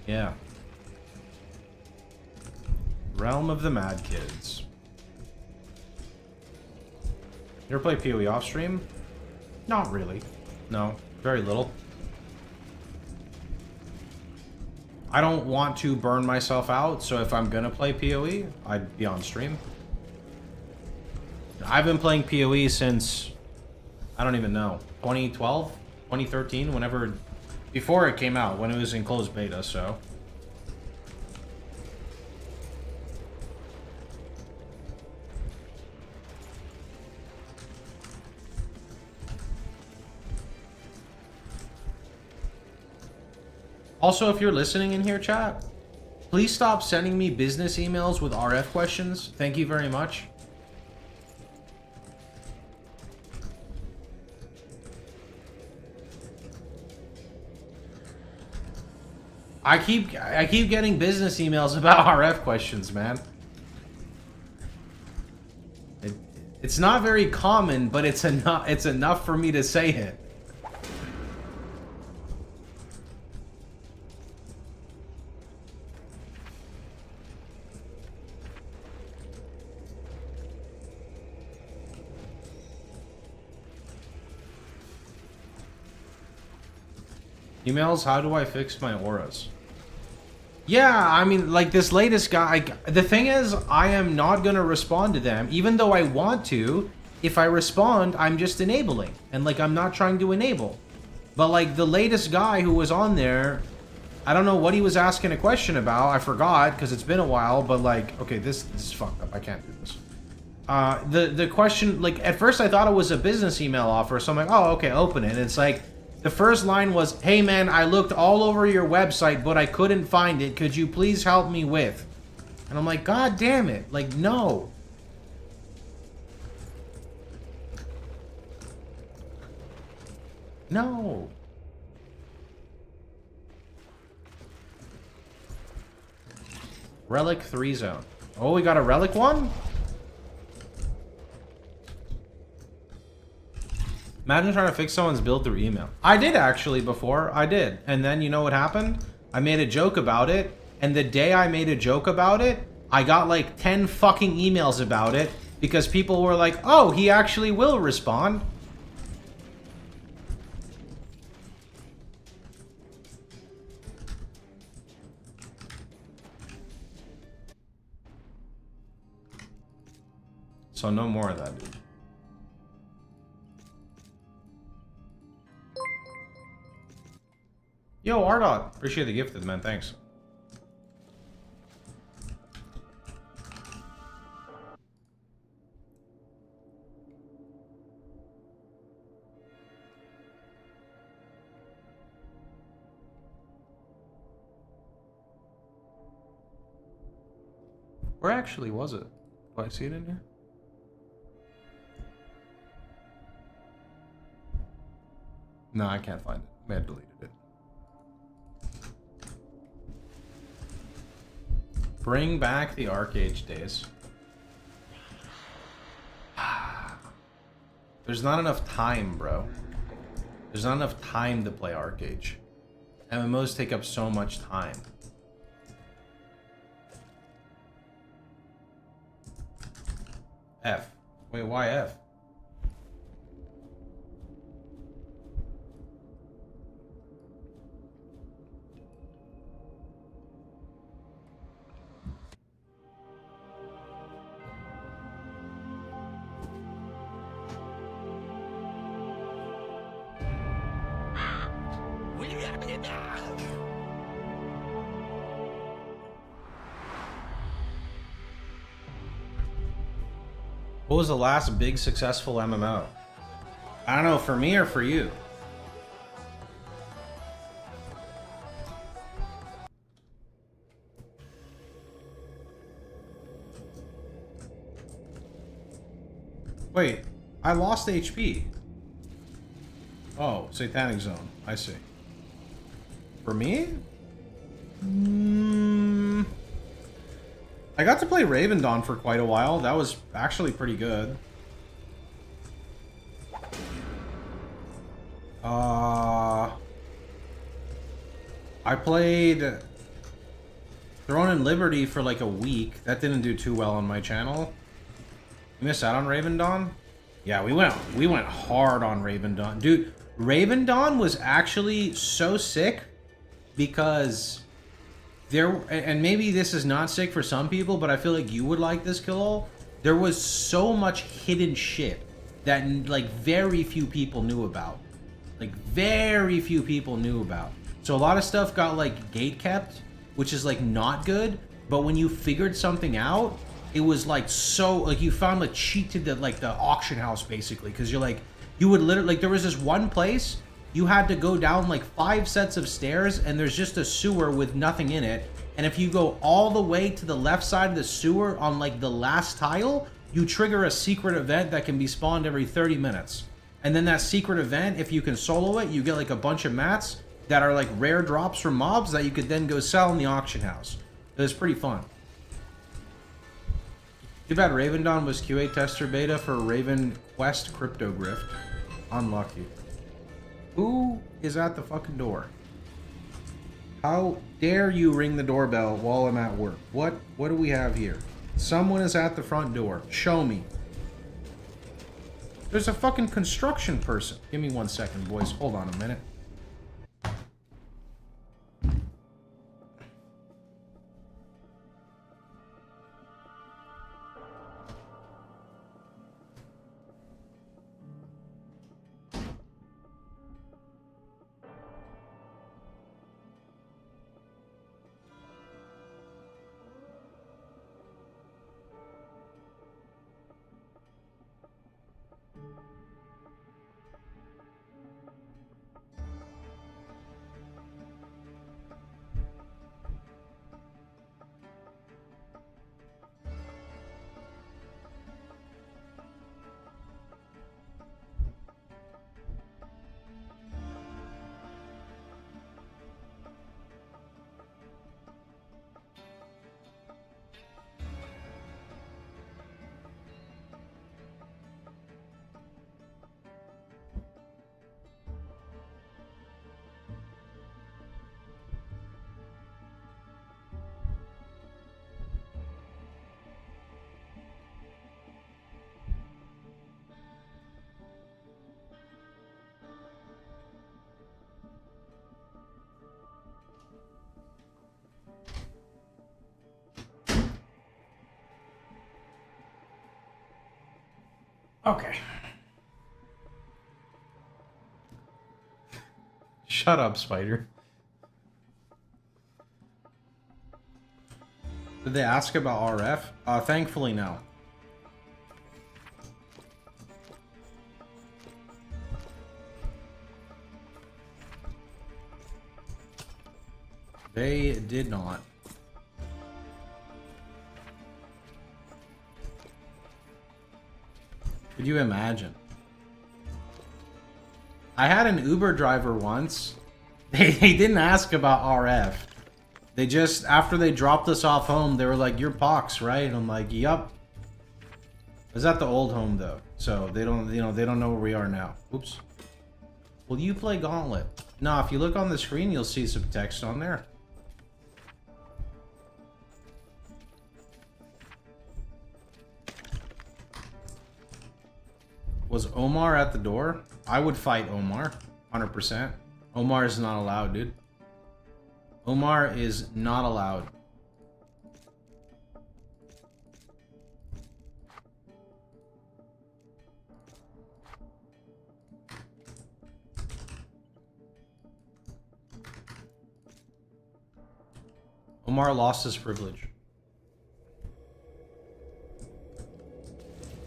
Yeah. Realm of the Mad Kids. You ever play PoE off stream? Not really. No, very little. I don't want to burn myself out, so if I'm gonna play PoE, I'd be on stream. I've been playing PoE since, I don't even know, 2012? 2013? Whenever, before it came out, when it was in closed beta, so. Also, if you're listening in here, chat, please stop sending me business emails with RF questions. Thank you very much. I keep getting business emails about RF questions, man. It's not very common, but it's enough for me to say it. Emails, how do I fix my auras? Yeah, I mean, like this latest guy, the thing is, I am not going to respond to them, even though I want to. If I respond, I'm just enabling, and like, I'm not trying to enable. But like, the latest guy who was on there, I don't know what he was asking a question about, I forgot, because it's been a while, but like, okay, this is fucked up, I can't do this. The question, like, at first I thought it was a business email offer, so I'm like, oh, okay, open it, and it's like, the first line was, hey man, I looked all over your website, but I couldn't find it. Could you please help me with? And I'm like, God damn it. Like, no. No. Relic 3 zone. Oh, we got a relic one? Imagine trying to fix someone's build through email. I did actually before. I did. And then you know what happened? I made a joke about it. And the day I made a joke about it, I got like 10 fucking emails about it. Because people were like, oh, he actually will respond. So no more of that, dude. Yo, Ardot. Appreciate the gifted, man. Thanks. Where actually was it? Do I see it in here? No, I can't find it. I may have deleted it. Bring back the Arcade days. There's not enough time, bro. There's not enough time to play Arcade. MMOs take up so much time. F. Wait, why F? What was the last big successful MMO? I don't know, for me or for you? Wait, I lost HP. Oh, Satanic Zone. I see. For me? I got to play Raven Dawn for quite a while. That was actually pretty good. I played Throne and Liberty for like a week. That didn't do too well on my channel. You missed out on Raven Dawn? Yeah, we went hard on Raven Dawn. Dude, Raven Dawn was actually so sick because there, and maybe this is not sick for some people, but I feel like you would like this kill. There was so much hidden shit that like very few people knew about. Like very few people knew about. So a lot of stuff got like gate kept, which is like not good, but when you figured something out, it was like so like you found like cheat to the like the auction house basically, because you're like you would literally like there was this one place you had to go down like 5 sets of stairs and there's just a sewer with nothing in it, and if you go all the way to the left side of the sewer on like the last tile, you trigger a secret event that can be spawned every 30 minutes. And then that secret event, if you can solo it, you get like a bunch of mats that are like rare drops from mobs that you could then go sell in the auction house. It was pretty fun. Too bad Raven Dawn was QA tester beta for Raven Quest Crypto Grift. Unlucky. Who is at the fucking door? How dare you ring the doorbell while I'm at work? What do we have here? Someone is at the front door. Show me. There's a fucking construction person. Give me 1 second, boys. Hold on a minute. Okay. Shut up, Spider. Did they ask about RF? Thankfully, no. They did not. Could you imagine? I had an Uber driver once. They didn't ask about RF. They just, after they dropped us off home, they were like, "You're Pohx, right?" And I'm like, "Yup." I was at the old home though, so they don't, you know, they don't know where we are now. Oops. Will you play Gauntlet? No, if you look on the screen, you'll see some text on there. Was Omar at the door? I would fight Omar, 100%. Omar is not allowed, dude. Omar is not allowed. Omar lost his privilege.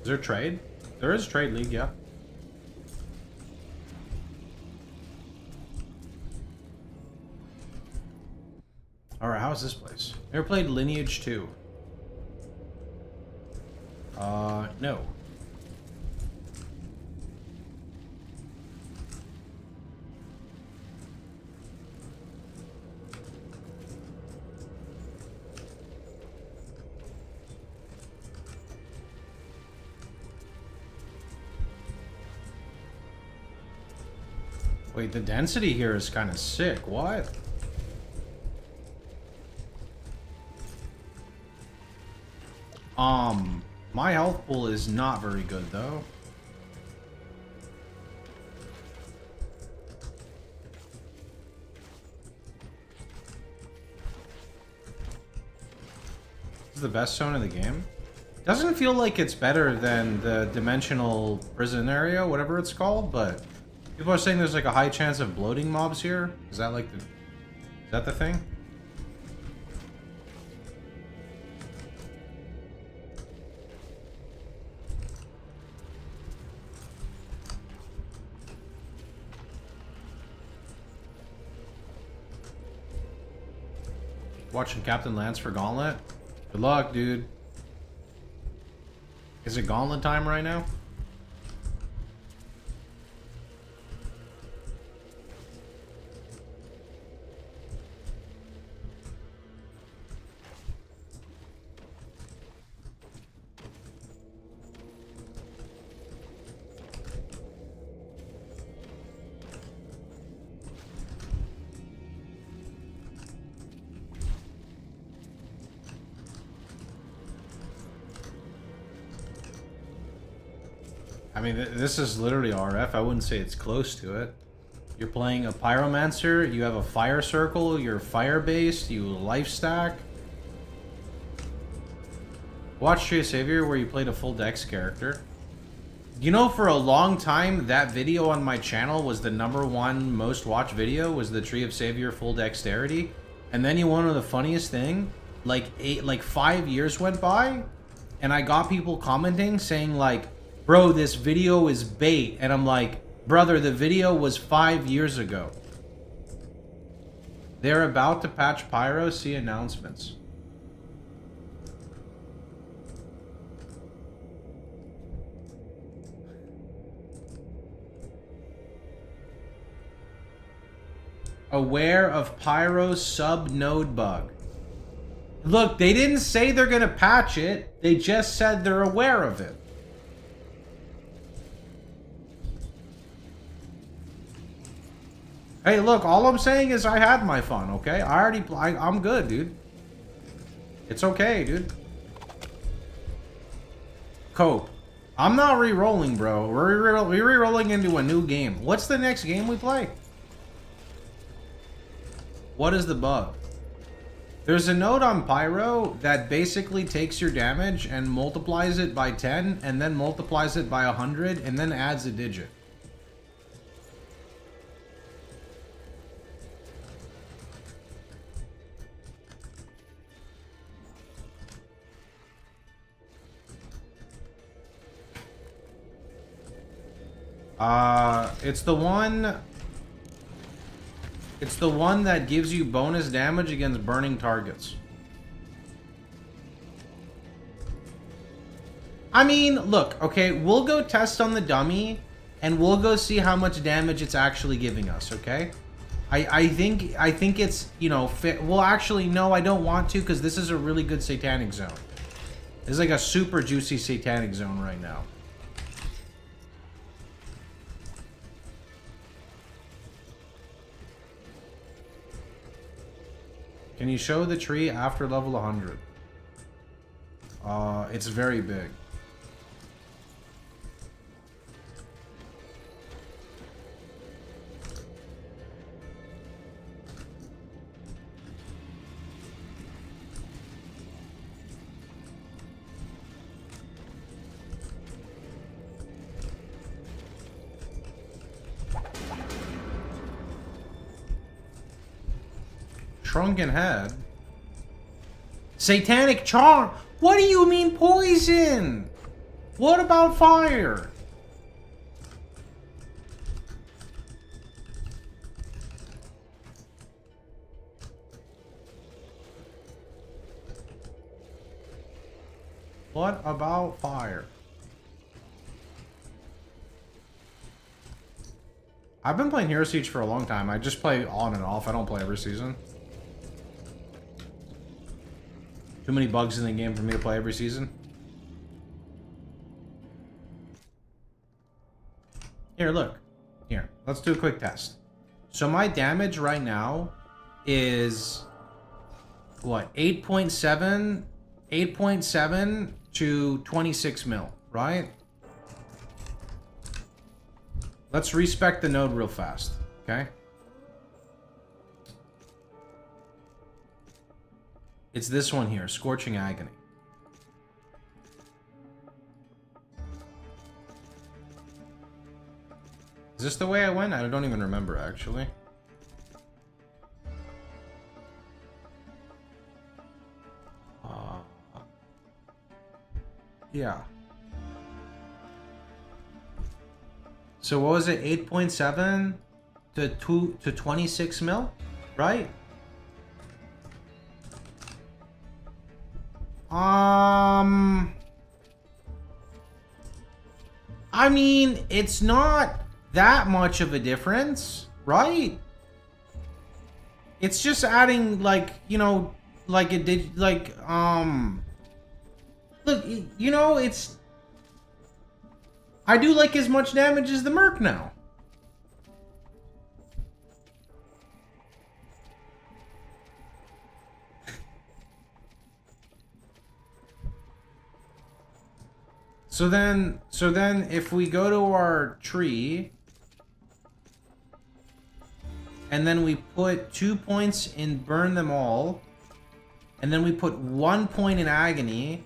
Is there trade? There is trade league, yeah. Alright, how's this place? Ever played Lineage 2? No. Wait, the density here is kind of sick. What? My health pool is not very good though. This is the best zone in the game. Doesn't feel like it's better than the dimensional prison area, whatever it's called, but people are saying there's like a high chance of bloating mobs here. Is that like the... Is that the thing? Watching Captain Lance for Gauntlet? Good luck, dude. Is it Gauntlet time right now? I mean, this is literally RF. I wouldn't say it's close to it. You're playing a Pyromancer, you have a fire circle, you're fire-based, you life stack. Watch Tree of Savior where you played a full Dex character. You know, for a long time, that video on my channel was the #1 most watched video, was the Tree of Savior full dexterity. And then you want to know the funniest thing? Like 5 years went by, and I got people commenting saying like, bro, this video is bait. And I'm like, brother, the video was 5 years ago. They're about to patch Pyro, see announcements. Aware of Pyro's sub-node bug. Look, they didn't say they're gonna patch it. They just said they're aware of it. Hey, look, all I'm saying is I had my fun, okay? I'm good, dude. It's okay, dude. Cope. I'm not re-rolling, bro. We're re-rolling into a new game. What's the next game we play? What is the bug? There's a node on Pyro that basically takes your damage and multiplies it by 10, and then multiplies it by 100, and then adds a digit. It's the one... It's the one that gives you bonus damage against burning targets. I mean, look, okay, we'll go test on the dummy, and we'll go see how much damage it's actually giving us, okay? I think it's, you know, fit. Well, actually, no, I don't want to, because this is a really good satanic zone. This is like a super juicy satanic zone right now. Can you show the tree after level 100? It's very big. Shrunken head. Satanic charm. What do you mean poison? What about fire? What about fire? I've been playing Hero Siege for a long time. I just play on and off. I don't play every season. Too many bugs in the game for me to play every season. Here, look. Here, let's do a quick test. So my damage right now is what? 8.7 to 26 mil, right? Let's respec the node real fast, okay? It's this one here, Scorching Agony. Is this the way I went? I don't even remember, actually. Yeah. So what was it? 8.7 to 26 mil, right? I mean, it's not that much of a difference, right? It's just adding, like, you know, like it did, like, look, you know, it's, I do like as much damage as the Merc now. So then if we go to our tree and then we put 2 points in Burn Them All and then we put 1 point in Agony,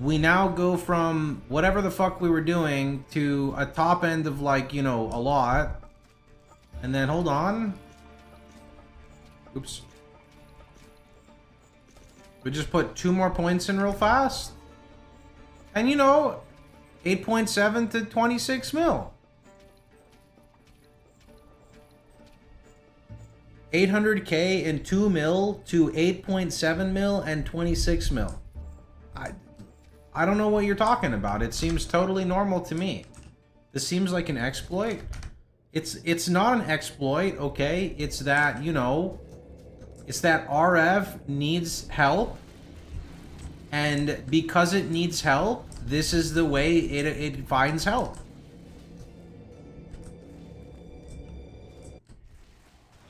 we now go from whatever the fuck we were doing to a top end of, like, you know, a lot. And then hold on. Oops. We just put 2 more points in real fast. And, you know, 8.7 to 26 mil. 800k and 2 mil to 8.7 mil and 26 mil. I don't know what you're talking about. It seems totally normal to me. This seems like an exploit. It's not an exploit, okay? It's that, you know, it's that RF needs help. And because it needs help, this is the way it finds help.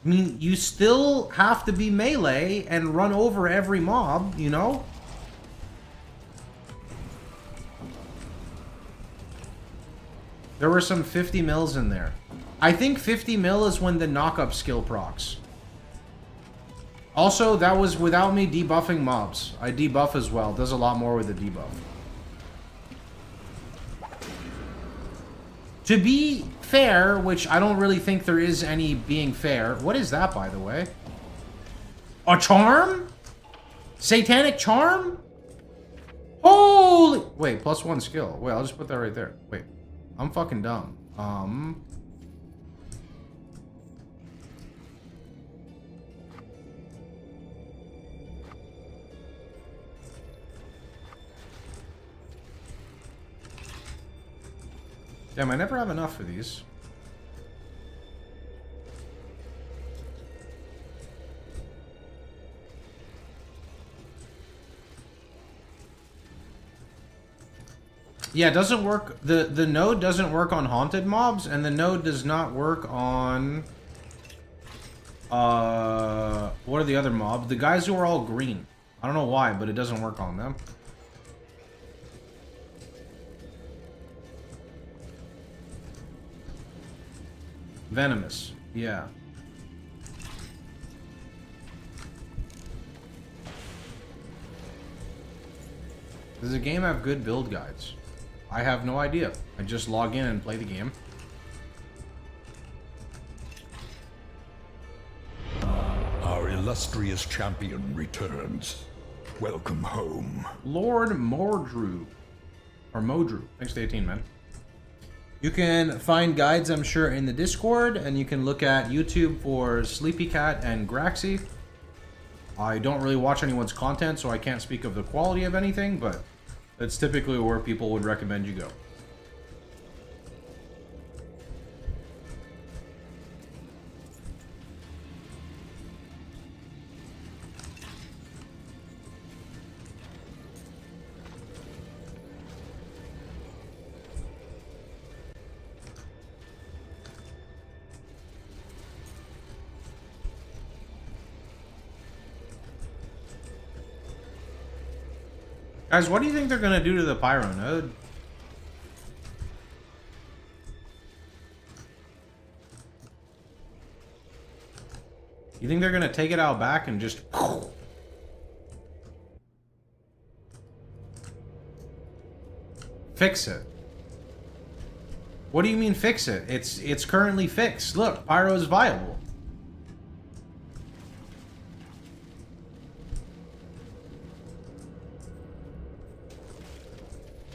I mean, you still have to be melee and run over every mob, you know? There were some 50 mils in there. I think 50 mil is when the knock-up skill procs. Also, that was without me debuffing mobs. I debuff as well. Does a lot more with the debuff. To be fair, which I don't really think there is any being fair. What is that, by the way? A charm? Satanic charm? Holy... Wait, +1 skill. Wait, I'll just put that right there. Wait. I'm fucking dumb. Damn, I never have enough for these. Yeah, it doesn't work. The node doesn't work on haunted mobs, and the node does not work on what are the other mobs? The guys who are all green. I don't know why, but it doesn't work on them. Venomous. Yeah. Does the game have good build guides? I have no idea. I just log in and play the game. Our illustrious champion returns. Welcome home. Lord Mordrew. Or Modrew. Thanks to 18, man. You can find guides, I'm sure, in the Discord, and you can look at YouTube for Sleepy Cat and Graxy. I don't really watch anyone's content, so I can't speak of the quality of anything, but that's typically where people would recommend you go. Guys, what do you think they're gonna do to the Pyro node? You think they're gonna take it out back and just... fix it? What do you mean fix it? It's currently fixed. Look, Pyro is viable.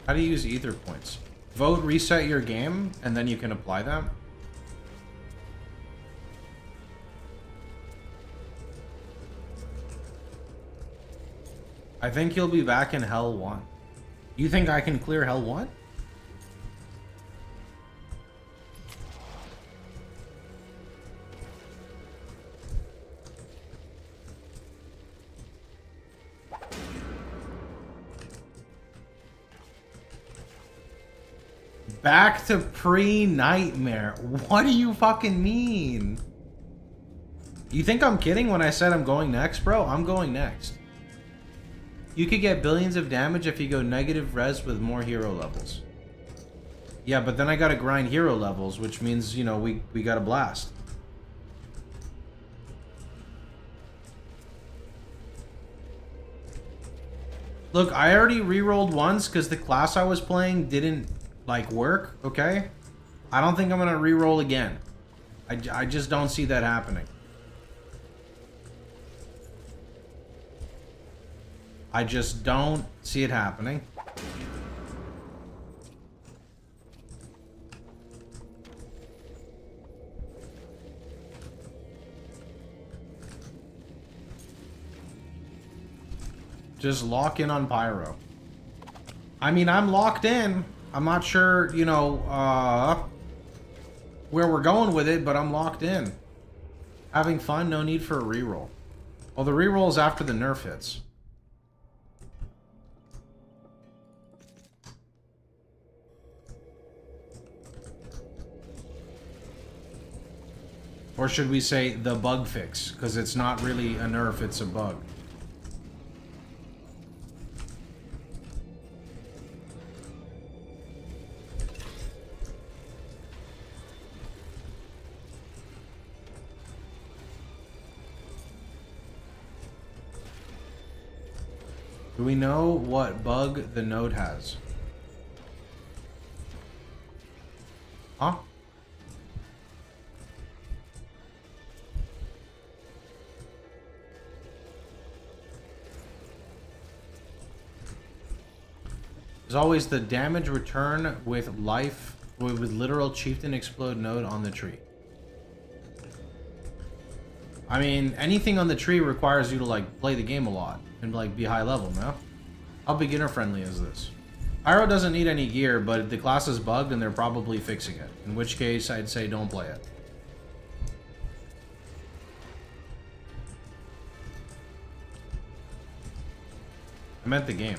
How do you use ether points? Vote reset your game, and then you can apply them. I think you'll be back in Hell 1. You think I can clear Hell 1? Back to pre-nightmare. What do you fucking mean? You think I'm kidding when I said I'm going next, bro? I'm going next. You could get billions of damage if you go negative res with more hero levels. Yeah, but then I gotta grind hero levels, which means, you know, we gotta blast. Look, I already rerolled once because the class I was playing didn't, like, work, okay? I don't think I'm gonna reroll again. I just don't see that happening. I just don't see it happening. Just lock in on Pyro. I mean, I'm locked in. I'm not sure, you know, where we're going with it, but I'm locked in. Having fun, no need for a reroll. Well, the reroll is after the nerf hits. Or should we say the bug fix? Because it's not really a nerf, it's a bug. Do we know what bug the node has? Huh? There's always the damage return with life, with literal chieftain explode node on the tree. I mean, anything on the tree requires you to, like, play the game a lot and, like, be high level, no? How beginner friendly is this? Pyro doesn't need any gear, but the class is bugged and they're probably fixing it. In which case, I'd say don't play it. I meant the game.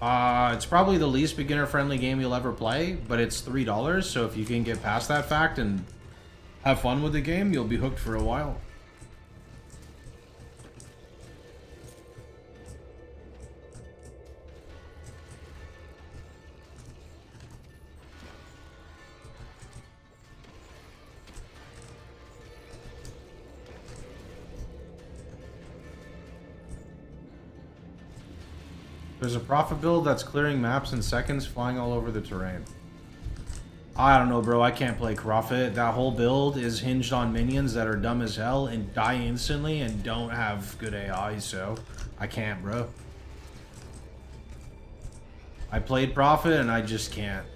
It's probably the least beginner-friendly game you'll ever play, but it's $3, so if you can get past that fact and have fun with the game, you'll be hooked for a while. There's a Prophet build that's clearing maps in seconds, flying all over the terrain. I don't know, bro. I can't play Prophet. That whole build is hinged on minions that are dumb as hell and die instantly and don't have good AI, so I can't, bro. I played Prophet and I just can't.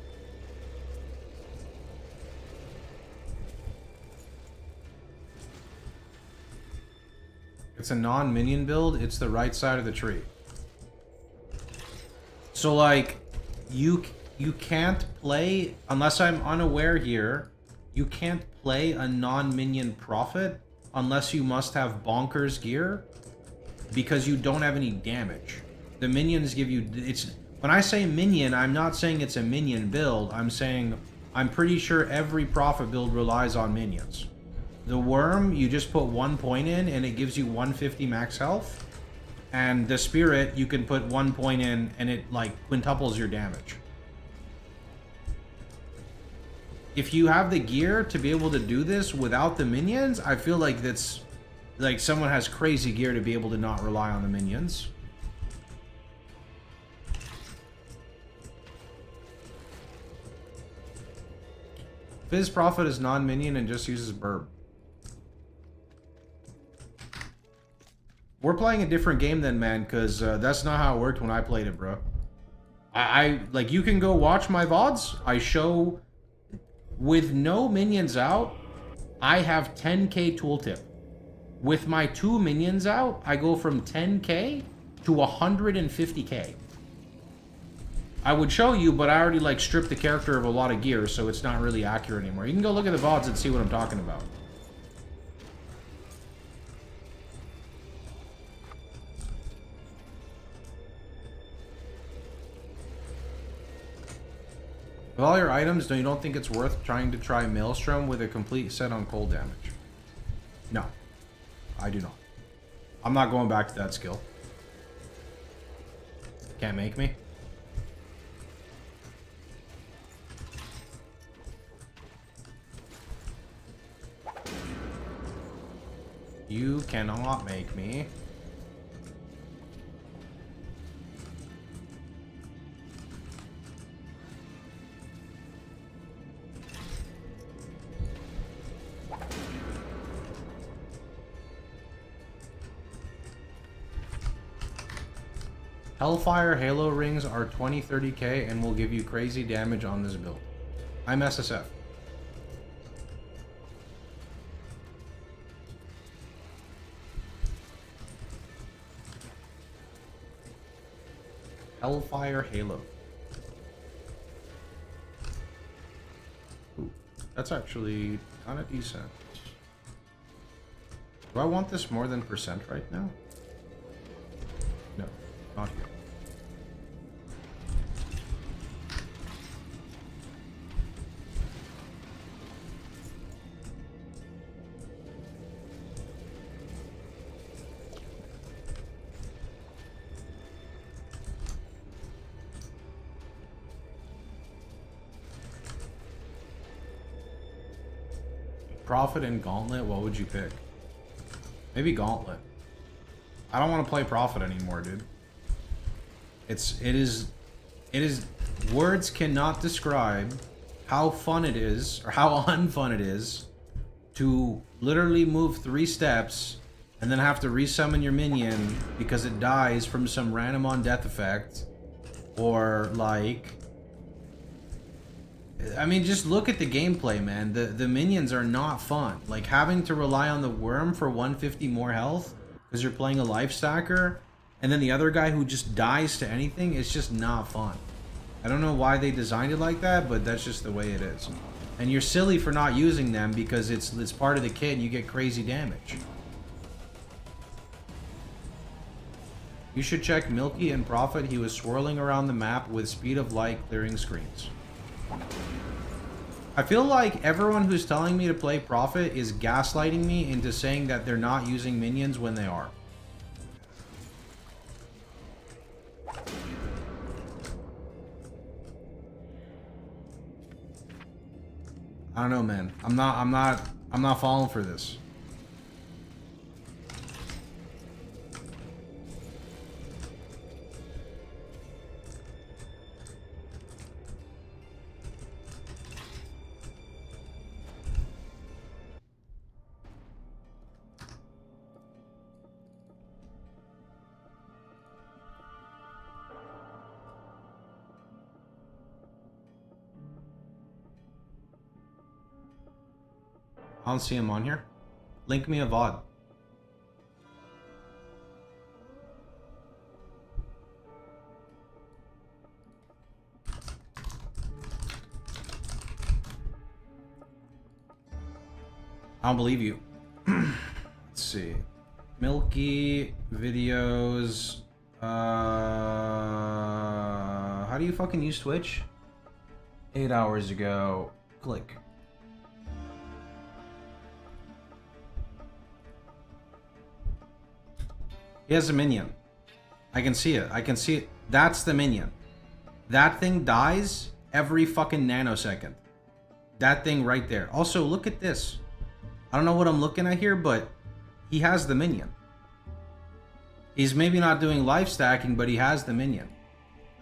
It's a non-minion build. It's the right side of the tree. So, like, you can't play, unless I'm unaware here, you can't play a non-minion Prophet unless you must have bonkers gear because you don't have any damage. The minions give you, when I say minion, I'm not saying it's a minion build, I'm saying I'm pretty sure every Prophet build relies on minions. The worm, you just put 1 point in and it gives you 150 max health. And the spirit, you can put 1 point in and it like quintuples your damage. If you have the gear to be able to do this without the minions, I feel like that's like someone has crazy gear to be able to not rely on the minions. Fizz Prophet is non-minion and just uses burb. We're playing a different game then, man, because that's not how it worked when I played it, bro. I like, you can go watch my VODs. I show, with no minions out, I have 10k tooltip. With my 2 minions out, I go from 10k to 150k. I would show you, but I already like stripped the character of a lot of gear, so it's not really accurate anymore. You can go look at the VODs and see what I'm talking about. With all your items, you don't think it's worth trying to try Maelstrom with a complete set on cold damage? No, I do not. I'm not going back to that skill. Can't make me. You cannot make me. Hellfire Halo rings are 20-30k and will give you crazy damage on this build. I'm SSF. Hellfire Halo. Ooh, that's actually kind of decent. Do I want this more than percent right now? No, not here. Prophet and Gauntlet, what would you pick? Maybe Gauntlet. I don't want to play Prophet anymore, dude. It is words cannot describe how fun it is, or how unfun it is, to literally move 3 steps and then have to resummon your minion because it dies from some random on death effect, or like, I mean, just look at the gameplay, man. The minions are not fun. Like, having to rely on the worm for 150 more health because you're playing a life stacker, and then the other guy who just dies to anything, it's just not fun. I don't know why they designed it like that, but that's just the way it is. And you're silly for not using them because it's part of the kit and you get crazy damage. You should check Milky and Prophet. He was swirling around the map with speed of light, clearing screens. I feel like everyone who's telling me to play Prophet is gaslighting me into saying that they're not using minions when they are. I don't know, man. I'm not falling for this. I don't see him on here. Link me a VOD. I don't believe you. Let's see. Milky videos. How do you fucking use Twitch? 8 hours ago. Click. He has a minion. I can see it. I can see it. That's the minion. That thing dies every fucking nanosecond. That thing right there. Also, look at this. I don't know what I'm looking at here, but he has the minion. He's maybe not doing life stacking, but he has the minion.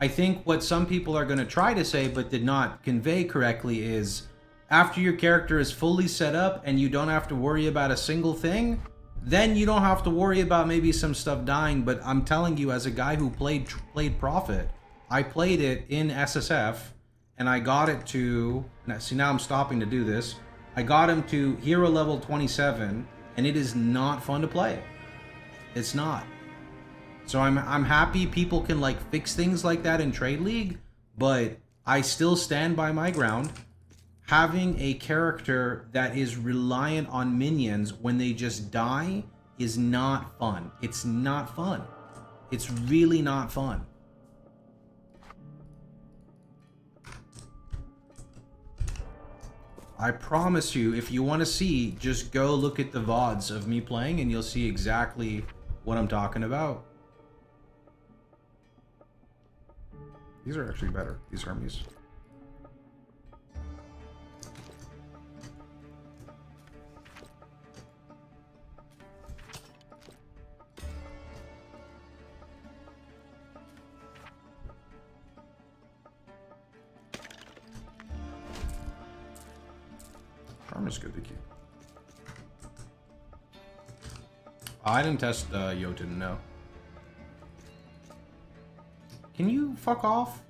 I think what some people are going to try to say but did not convey correctly is after your character is fully set up and you don't have to worry about a single thing, then you don't have to worry about maybe some stuff dying. But I'm telling you, as a guy who played Prophet, I played it in SSF and I got it to, see now I'm stopping to do this, I got him to hero level 27 and it is not fun to play. It's not. So I'm happy people can like fix things like that in Trade League, but I still stand by my ground. Having a character that is reliant on minions when they just die is not fun. It's not fun. It's really not fun. I promise you, if you want to see, just go look at the VODs of me playing and you'll see exactly what I'm talking about. These are actually better, these armies. Charm is good to keep. I didn't test Jotun, no. Can you fuck off?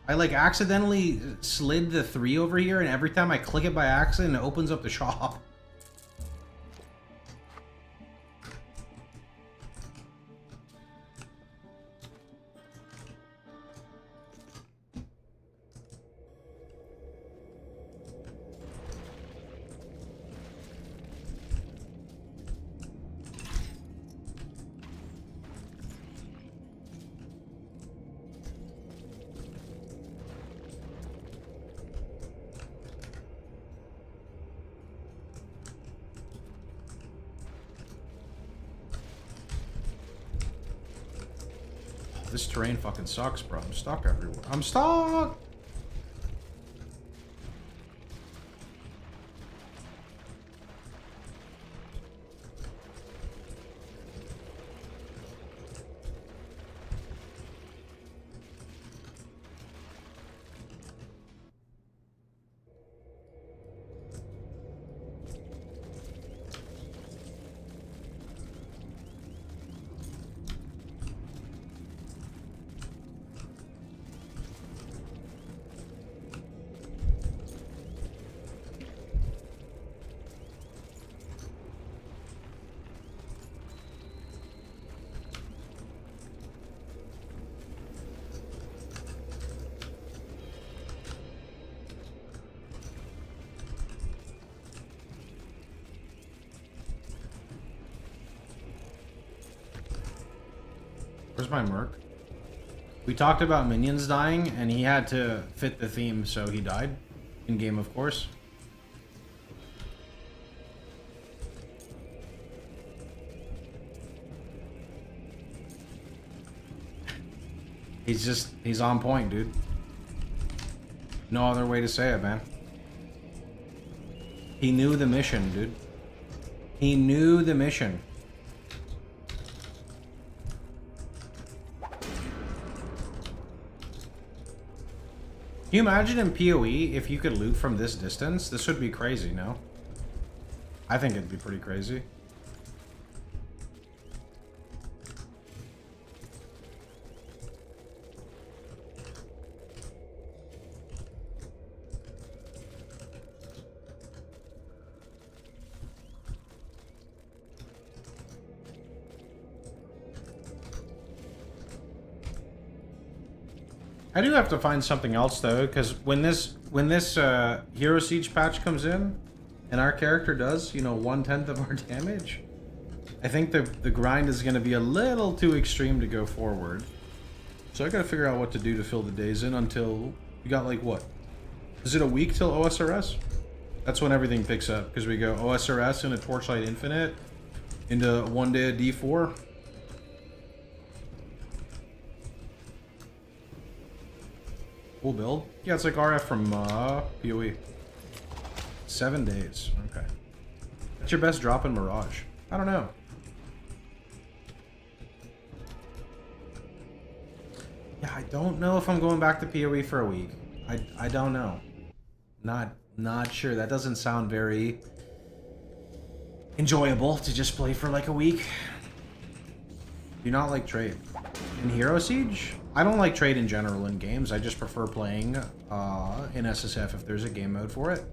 I like accidentally slid the 3 over here and every time I click it by accident it opens up the shop. This terrain fucking sucks, bro. I'm stuck everywhere. I'm stuck! Where's my merc? We talked about minions dying, and he had to fit the theme, so he died. In game, of course. He's on point, dude. No other way to say it, man. He knew the mission, dude. He knew the mission. Can you imagine in PoE if you could loot from this distance? This would be crazy, no? I think it'd be pretty crazy. I do have to find something else though, because when this Hero Siege patch comes in, and our character does, you know, 1/10 of our damage, I think the grind is going to be a little too extreme to go forward. So I got to figure out what to do to fill the days in until we got like what? Is it a week till OSRS? That's when everything picks up, because we go OSRS and a Torchlight Infinite, Into one day of D4. Cool build. Yeah, it's like RF from PoE. 7 days. Okay. What's your best drop in Mirage? I don't know. Yeah, I don't know if I'm going back to PoE for a week. I don't know. Not sure. That doesn't sound very enjoyable to just play for like a week. Do not like trade. In Hero Siege? I don't like trade in general in games. I just prefer playing in SSF if there's a game mode for it.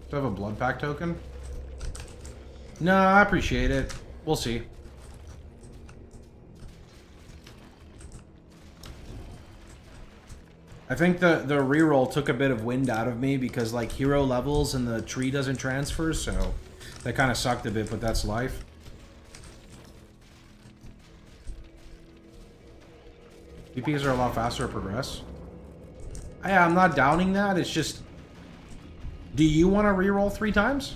Do I have a blood pack token? No, I appreciate it. We'll see. I think the reroll took a bit of wind out of me because like hero levels and the tree doesn't transfer, so that kind of sucked a bit, but that's life. PPs are a lot faster to progress. Yeah, I'm not doubting that. It's just, do you want to reroll 3 times?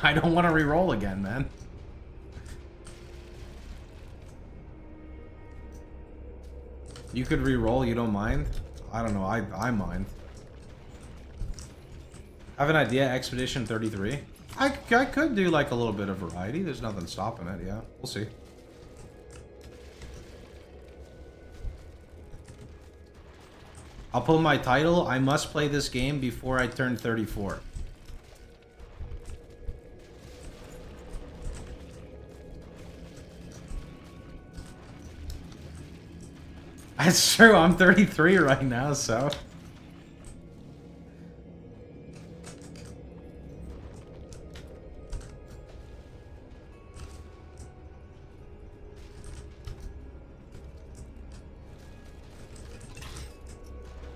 I don't want to reroll again, man. You could reroll, you don't mind? I don't know, I mind. I have an idea, Expedition 33. I could do like a little bit of variety. There's nothing stopping it, yeah. We'll see. I'll put my title, I must play this game before I turn 34. That's true, I'm 33 right now, so...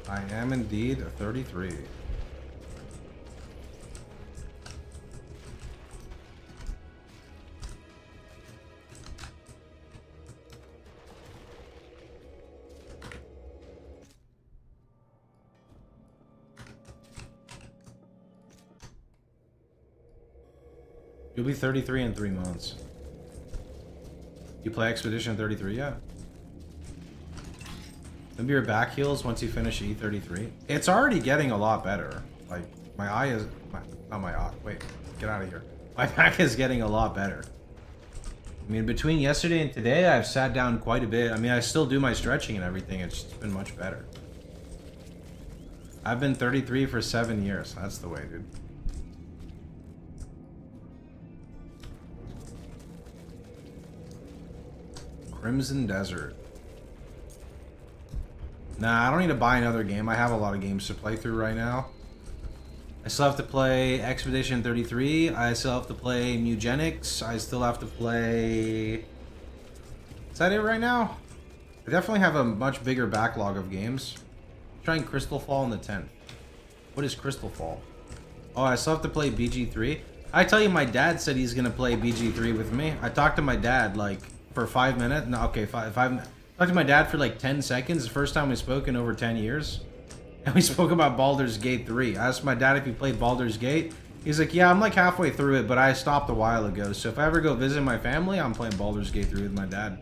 I am indeed 33. You'll be 33 in 3 months. You play Expedition 33 yet? Maybe your back heals once you finish E33. It's already getting a lot better. Like, my eye is... not my eye. Wait, get out of here. My back is getting a lot better. I mean, between yesterday and today, I've sat down quite a bit. I mean, I still do my stretching and everything. It's just been much better. I've been 33 for 7 years. That's the way, dude. Crimson Desert. Nah, I don't need to buy another game. I have a lot of games to play through right now. I still have to play Expedition 33. I still have to play Mugenics. I still have to play... Is that it right now? I definitely have a much bigger backlog of games. I'm trying Crystal Fall on the 10th. What is Crystal Fall? Oh, I still have to play BG3. I tell you, my dad said he's going to play BG3 with me. I talked to my dad, like... for 5 minutes. No, okay, five. Talked to my dad for like 10 seconds. The first time we spoke in over 10 years. And we spoke about Baldur's Gate 3. I asked my dad if he played Baldur's Gate. He's like, yeah, I'm like halfway through it, but I stopped a while ago. So if I ever go visit my family, I'm playing Baldur's Gate 3 with my dad.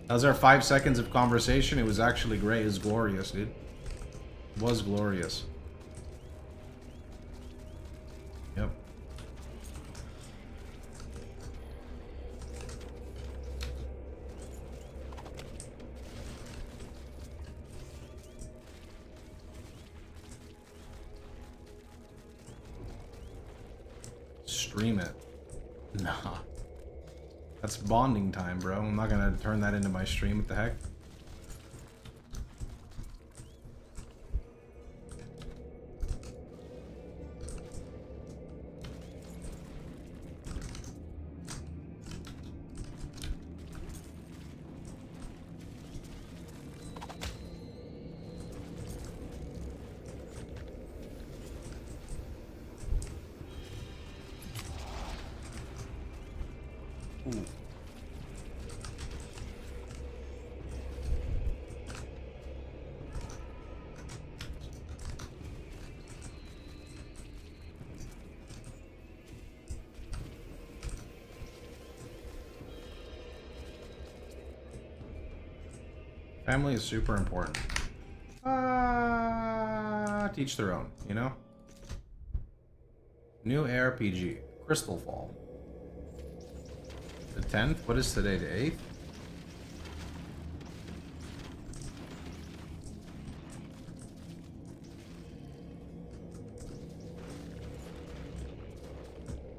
That was our 5 seconds of conversation. It was actually great. It was glorious, dude. It was glorious. Yep. Stream it. Nah. That's bonding time, bro. I'm not gonna turn that into my stream. What the heck? Ooh. Family is super important. Teach their own, you know? New ARPG. Crystal Fall. The 10th? What is today? The 8th?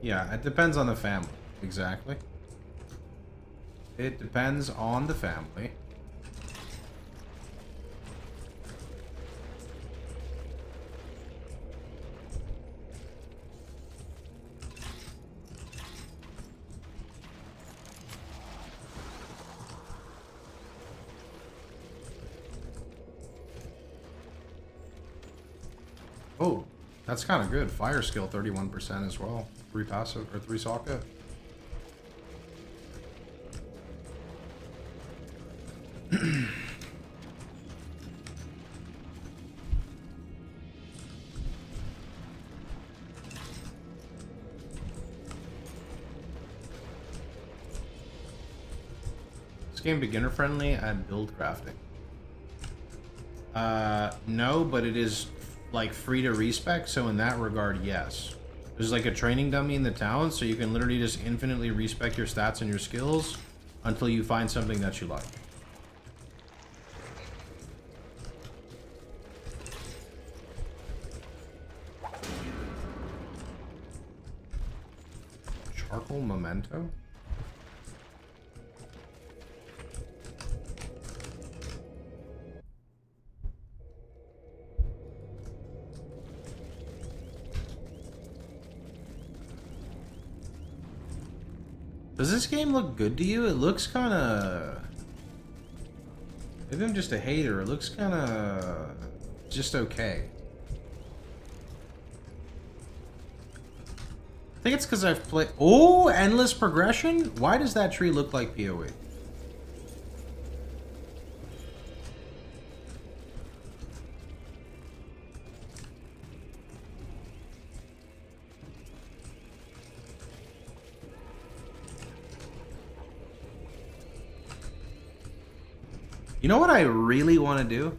Yeah, it depends on the family. Exactly. It depends on the family. Oh, that's kind of good. Fire skill 31% as well. 3 passive or 3 socket. This game beginner friendly and build crafting. No, but it is like free to respec, so in that regard, yes. There's like a training dummy in the town, so you can literally just infinitely respec your stats and your skills until you find something that you like. Charcoal memento? Does this game look good to you? It looks kind of... Maybe I'm just a hater. It looks kind of... just okay. I think it's because I've played... Oh! Endless progression? Why does that tree look like PoE? You know what I really want to do?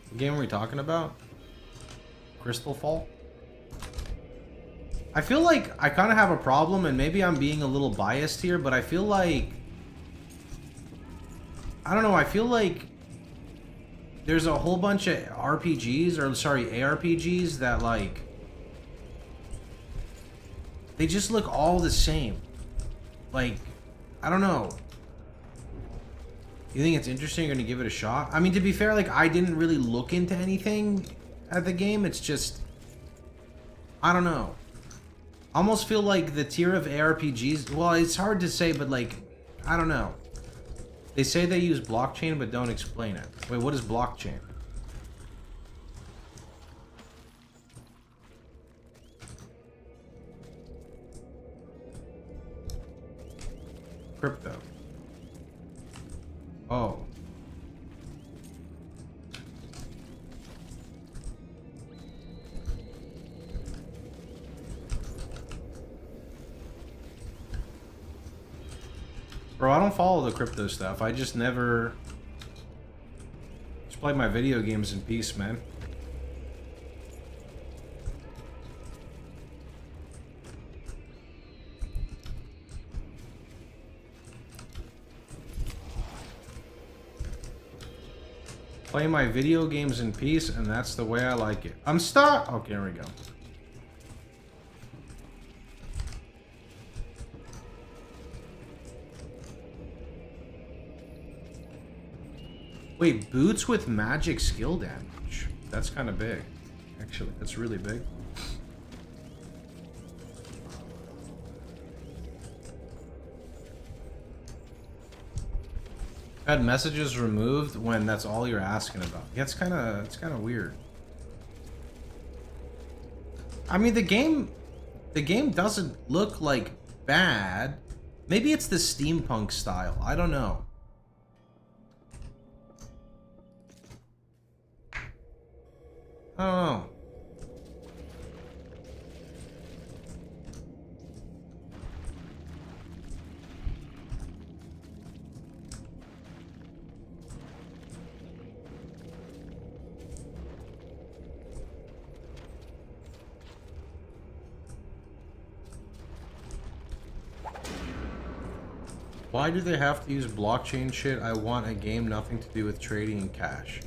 What game are we talking about? Crystal Fall? I feel like I kind of have a problem, and maybe I'm being a little biased here, but I feel like... I don't know, I feel like there's a whole bunch of RPGs, or sorry, ARPGs that like... they just look all the same. Like, I don't know. You think it's interesting? You're gonna give it a shot? I mean, to be fair, like, I didn't really look into anything at the game. It's just... I don't know. I almost feel like the tier of ARPGs... Well, it's hard to say, but, like, I don't know. They say they use blockchain, but don't explain it. Wait, what is blockchain? Crypto. Oh. Bro, I don't follow the crypto stuff. I just never... just play my video games in peace, man. Play my video games in peace, and that's the way I like it. I'm stuck! Okay, here we go. Wait, boots with magic skill damage. That's kind of big. Actually, that's really big. Had messages removed when that's all you're asking about. Yeah, it's kind of weird. I mean, the game doesn't look like bad. Maybe it's the steampunk style. I don't know. I don't know. Why do they have to use blockchain shit? I want a game nothing to do with trading and cash.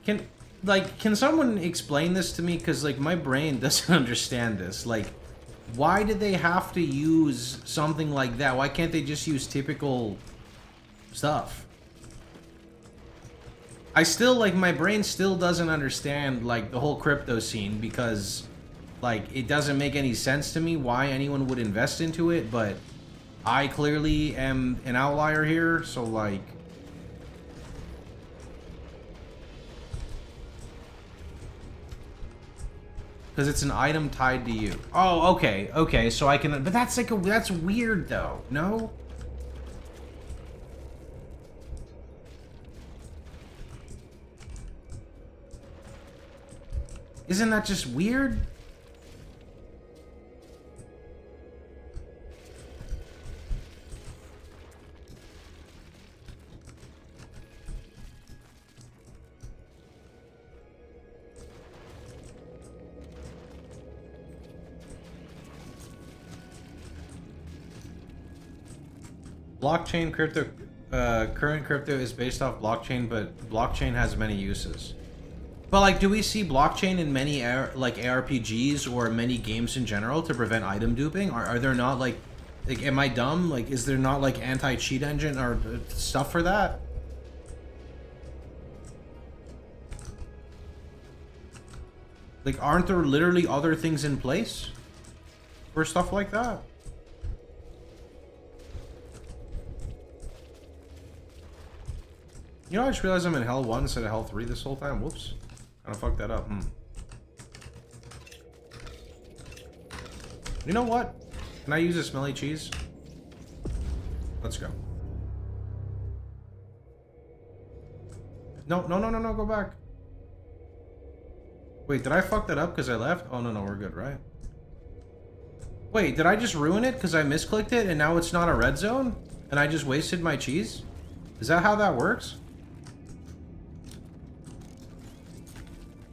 Can someone explain this to me? Because, like, my brain doesn't understand this. Like, why do they have to use something like that? Why can't they just use typical stuff? I still, like, my brain still doesn't understand, like, the whole crypto scene because, like, it doesn't make any sense to me why anyone would invest into it, but I clearly am an outlier here, so, like... Because it's an item tied to you. Oh, okay, okay, so I can... But that's, like, that's weird, though, no? Isn't that just weird? Blockchain crypto, current crypto is based off blockchain, but blockchain has many uses. But, like, do we see blockchain in many like ARPGs or many games in general to prevent item duping? Are there not, like, am I dumb? Like, is there not, like, anti-cheat engine or stuff for that? Like, aren't there literally other things in place for stuff like that? You know, I just realized I'm in Hell 1 instead of Hell 3 this whole time. Whoops. Kinda fucked that up. You know what? Can I use a smelly cheese? Let's go. No, no, no, no, no, go back. Wait, did I fuck that up because I left? Oh, no, no, we're good, right? Wait, did I just ruin it because I misclicked it and now it's not a red zone? And I just wasted my cheese? Is that how that works?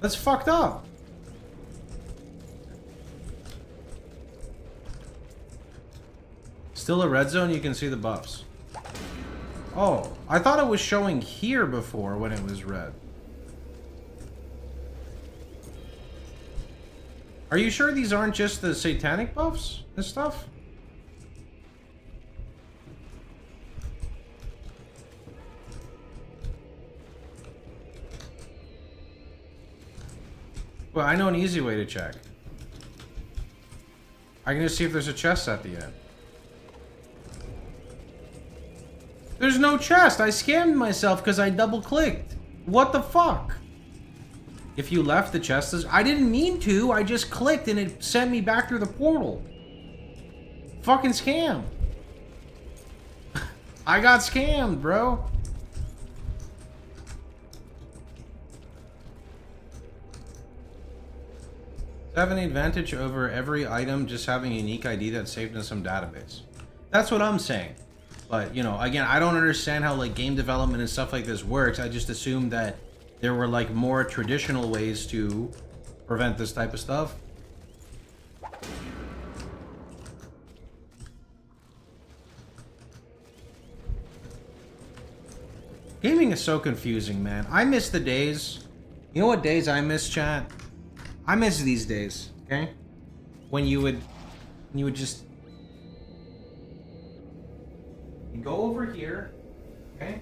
That's fucked up. Still a red zone, you can see the buffs. Oh, I thought it was showing here before when it was red. Are you sure these aren't just the satanic buffs and stuff? Well, I know an easy way to check. I can just see if there's a chest at the end. There's no chest! I scammed myself because I double-clicked. What the fuck? If you left, the chest is... I didn't mean to, I just clicked and it sent me back through the portal. Fucking scam. I got scammed, bro. Have an advantage over every item just having a unique ID that's saved in some database. That's what I'm saying. But, you know, again, I don't understand how, like, game development and stuff like this works. I just assumed that there were, like, more traditional ways to prevent this type of stuff. Gaming is so confusing, man. I miss the days. You know what days I miss, chat? I miss these days, okay? When you would just... You go over here, okay?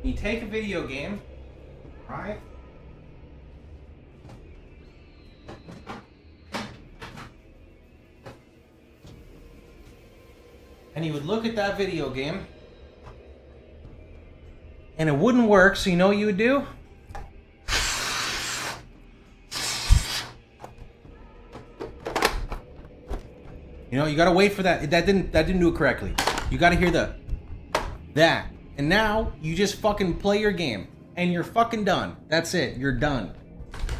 You take a video game, right? and you would look at that video game, and it wouldn't work, so you know what you would do? You know, you gotta wait for that. That didn't do it correctly. You gotta hear that. And now, you just fucking play your game. And you're fucking done. That's it. You're done.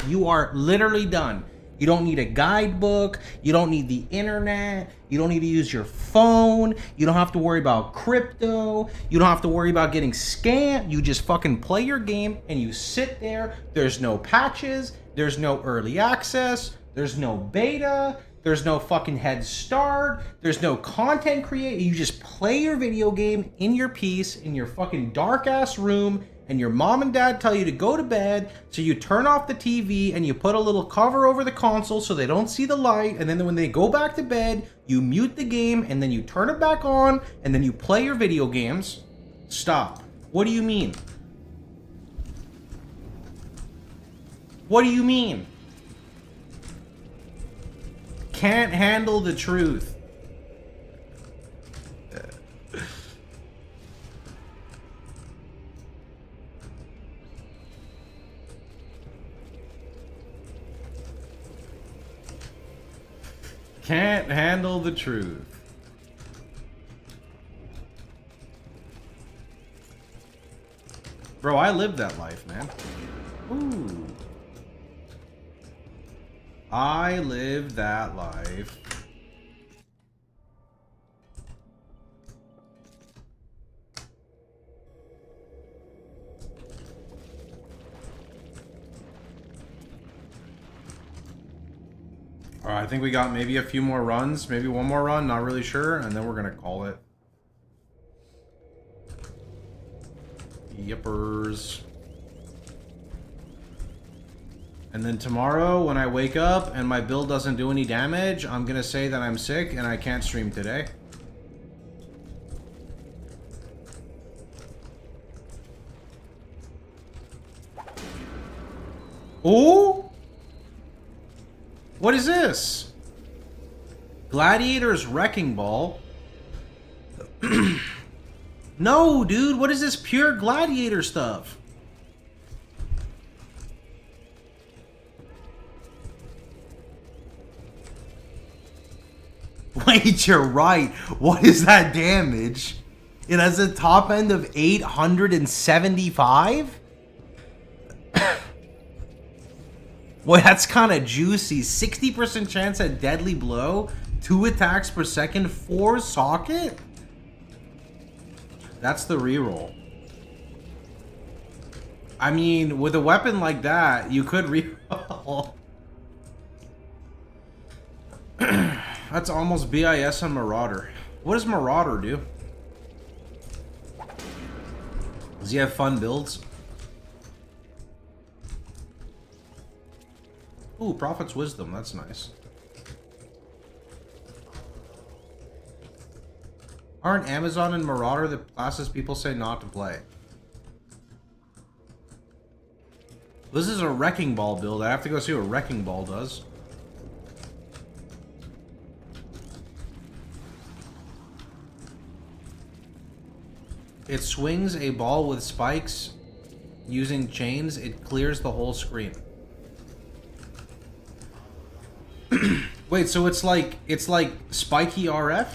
You are literally done. You don't need a guidebook. You don't need the internet. You don't need to use your phone. You don't have to worry about crypto. You don't have to worry about getting scammed. You just fucking play your game and you sit there. There's no patches. There's no early access. There's no beta. There's no fucking head start. There's no content create. You just play your video game in your peace, in your fucking dark ass room, and your mom and dad tell you to go to bed, so you turn off the TV and you put a little cover over the console so they don't see the light, and then when they go back to bed, you mute the game and then you turn it back on and then you play your video games. Stop. What do you mean? What do you mean? Can't handle the truth. Can't handle the truth. Bro, I lived that life, man. Ooh. I lived that life. Alright, I think we got maybe a few more runs, maybe one more run, not really sure, and then we're gonna call it. Yippers. And then tomorrow, when I wake up and my build doesn't do any damage, I'm gonna say that I'm sick and I can't stream today. Ooh! What is this? Gladiator's Wrecking Ball. No, dude, what is this pure Gladiator stuff? Wait, you're right. What is that damage? It has a top end of 875? Boy, that's kind of juicy. 60% chance at deadly blow, 2 attacks per second, 4 socket? That's the reroll. I mean, with a weapon like that, you could reroll. That's almost BIS on Marauder. What does Marauder do? Does he have fun builds? Ooh, Prophet's Wisdom. That's nice. Aren't Amazon and Marauder the classes people say not to play? This is a Wrecking Ball build. I have to go see what Wrecking Ball does. It swings a ball with spikes using chains. It clears the whole screen. Wait, so it's like spiky RF?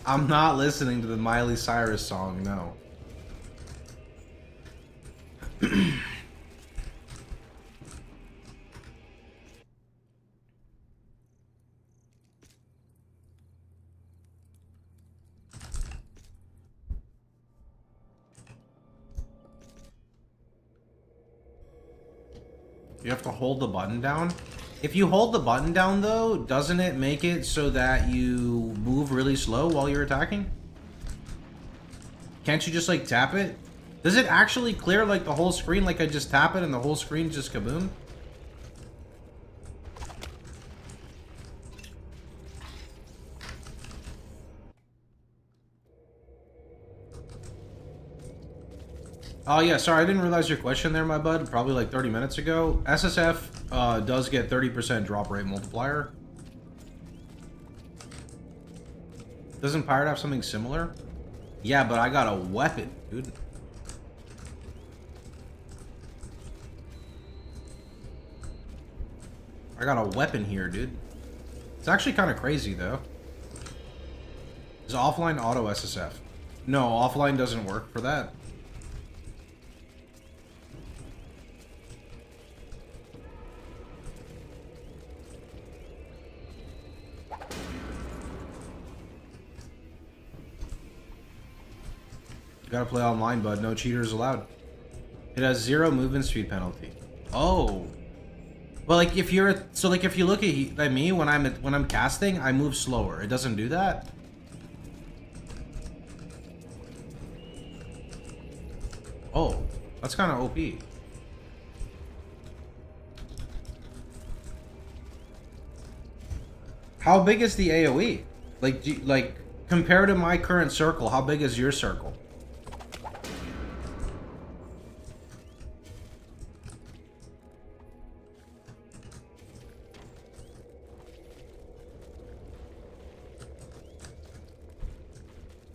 I'm not listening to the Miley Cyrus song, no. You have to hold the button down? If you hold the button down, though, doesn't it make it so that you move really slow while you're attacking? Can't you just, like, tap it? Does it actually clear, like, the whole screen? Like, I just tap it and the whole screen just kaboom? Oh yeah, sorry, I didn't realize your question there, my bud. Probably like 30 minutes ago. SSF does get 30% drop rate multiplier. Doesn't Pirate have something similar? Yeah, but I got a weapon, dude. I got a weapon here, dude. It's actually kind of crazy, though. Is offline auto SSF? No, offline doesn't work for that. You gotta play online, bud. No cheaters allowed. It has 0 movement speed penalty. Oh. Well, like if you're if you look at me when I'm casting, I move slower. It doesn't do that. Oh, that's kind of OP. How big is the AoE? Like compared to my current circle, how big is your circle?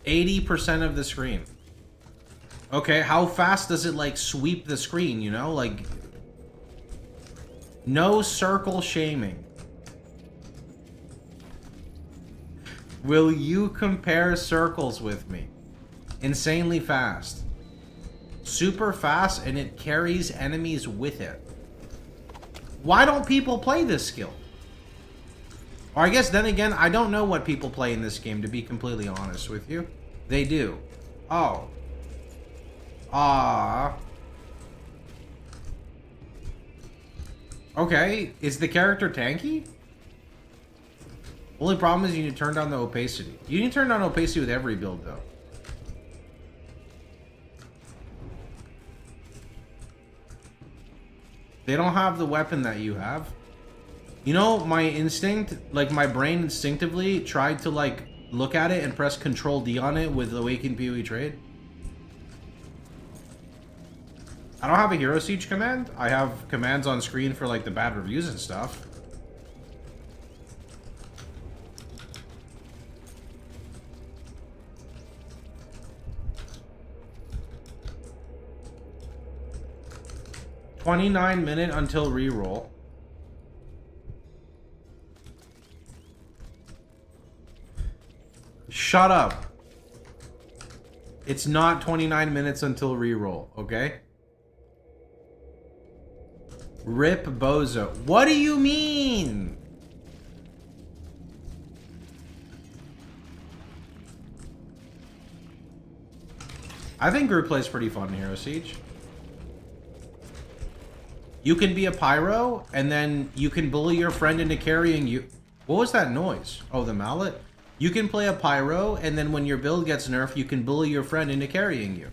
%, of the screen. Okay, how fast does it like sweep the screen, you know? Like no circle shaming. Will you compare circles with me? Insanely fast. Super fast, and it carries enemies with it. Why don't people play this skill? Or I guess then again, I don't know what people play in this game, to be completely honest with you. They do. Oh. Ah. Okay, is the character tanky? Only problem is you need to turn down the opacity. You need to turn down opacity with every build, though. They don't have the weapon that you have. You know, my instinct, like my brain instinctively tried to like look at it and press Control D on it with Awakened PoE Trade. I don't have a Hero Siege command. I have commands on screen for like the bad reviews and stuff. $29 until reroll. Shut up. It's not 29 minutes until reroll, okay? Rip Bozo. What do you mean? I think group play is pretty fun in Hero Siege. You can be a pyro, and then you can bully your friend into carrying you. What was that noise? Oh, the mallet? You can play a pyro, and then when your build gets nerfed, you can bully your friend into carrying you.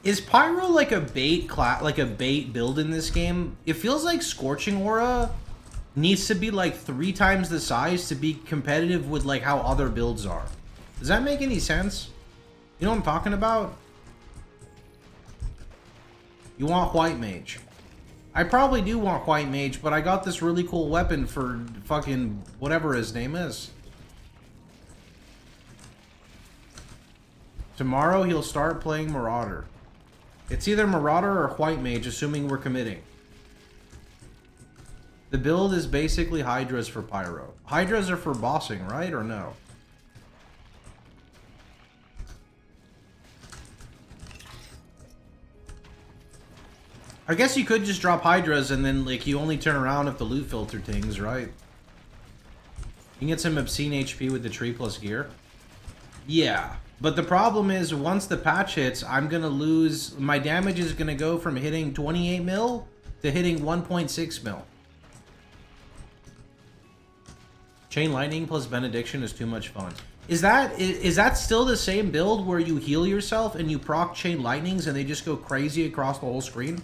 Is Pyro like a bait build in this game? It feels like Scorching Aura needs to be like 3 times the size to be competitive with like how other builds are. Does that make any sense? You know what I'm talking about? You want White Mage. I probably do want White Mage, but I got this really cool weapon for fucking whatever his name is. Tomorrow he'll start playing Marauder. It's either Marauder or White Mage, assuming we're committing. The build is basically Hydras for Pyro. Hydras are for bossing, right? Or no? I guess you could just drop Hydras and then like you only turn around if the loot filter tings, right? You can get some obscene HP with the tree plus gear. Yeah. But the problem is, once the patch hits, I'm going to lose... My damage is going to go from hitting 28 mil to hitting 1.6 mil. Chain Lightning plus Benediction is too much fun. Is that still the same build where you heal yourself and you proc Chain Lightnings and they just go crazy across the whole screen?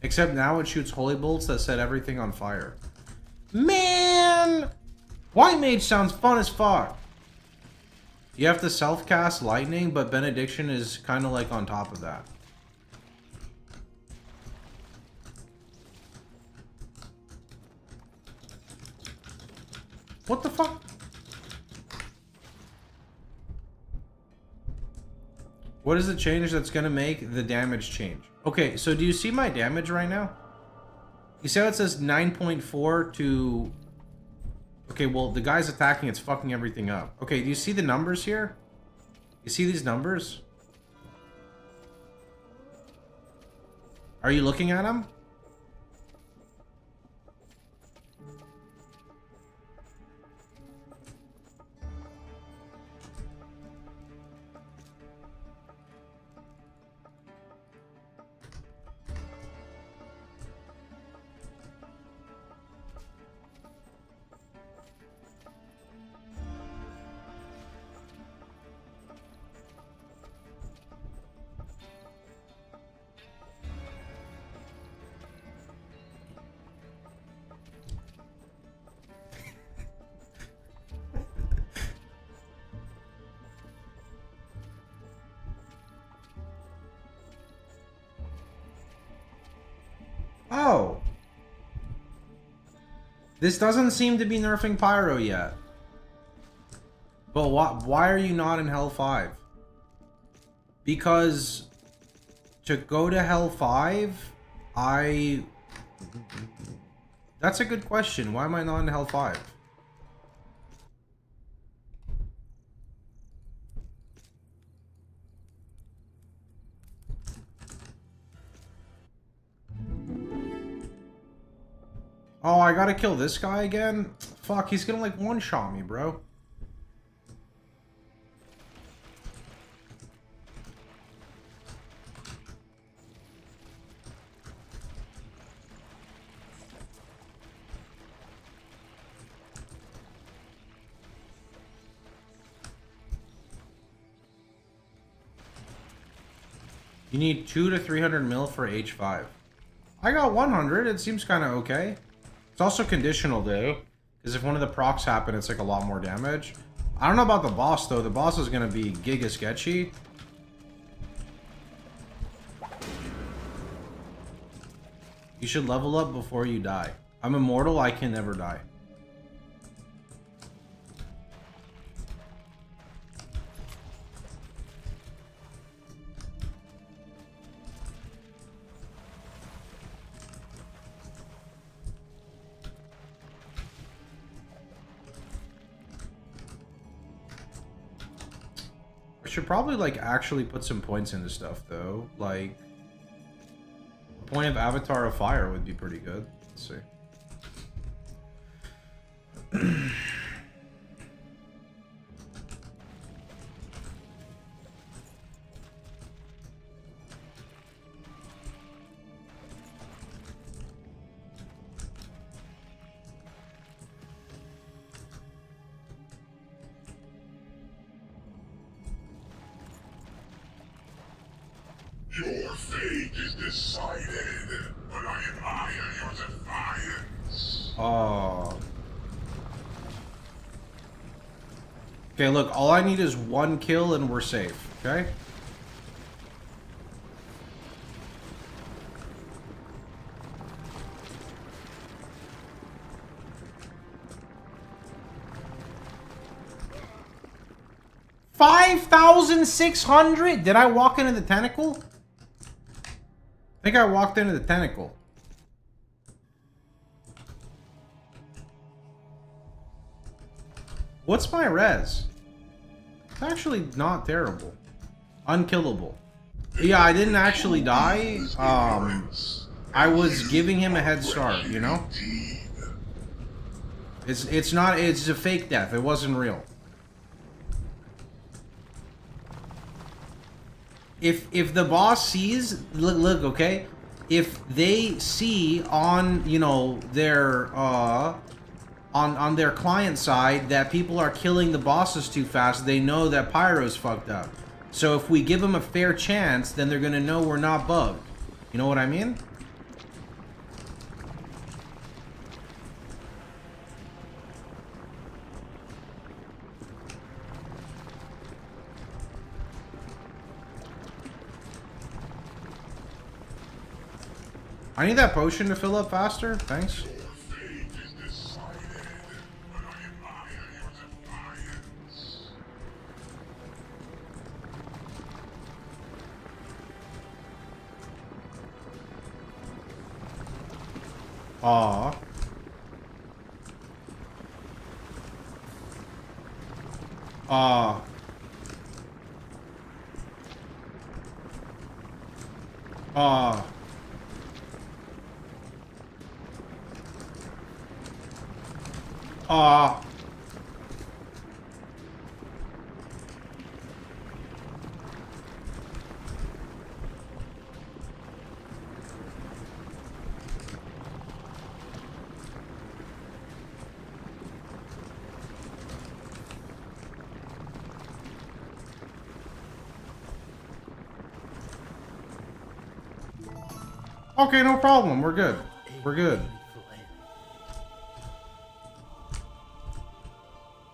Except now it shoots Holy Bolts that set everything on fire. Man! White Mage sounds fun as fuck. You have to self-cast Lightning, but Benediction is kind of like on top of that. What the fuck? What is the change that's going to make the damage change? Okay, so do you see my damage right now? You see how it says 9.4 to... Okay, well, the guy's attacking, it's fucking everything up. Okay, do you see the numbers here? You see these numbers? Are you looking at them? Oh. This doesn't seem to be nerfing Pyro yet. But why are you not in Hell 5? Because to go to Hell 5, That's a good question. Why am I not in Hell 5? Oh, I gotta kill this guy again? Fuck, he's gonna like one-shot me, bro. You need 200 to 300 mil for H5. I got 100. It seems kind of okay. It's also conditional, though. Because if one of the procs happen, it's like a lot more damage. I don't know about the boss, though. The boss is going to be giga sketchy. You should level up before you die. I'm immortal. I can never die. Should probably like actually put some points into stuff though. Like the point of Avatar of Fire would be pretty good. Let's see. Your fate is decided, but I admire your defiance. Oh. Okay, look, all I need is one kill and we're safe, okay? $5,600? Did I walk into the tentacle? I think I walked into the tentacle. What's my res? It's actually not terrible. Unkillable. Yeah, I didn't actually die. I was giving him a head start, you know? It's a fake death. It wasn't real. if the boss sees, look, okay, if they see on, you know, their on their client side that people are killing the bosses too fast, they know that Pyro's fucked up. So if we give them a fair chance, then they're gonna know we're not bugged. You know what I mean? I need that potion to fill up faster. Thanks. Your fate is decided, but I admire your defiance. Aw. Aw. Aw. Aw. Okay, no problem. We're good. We're good.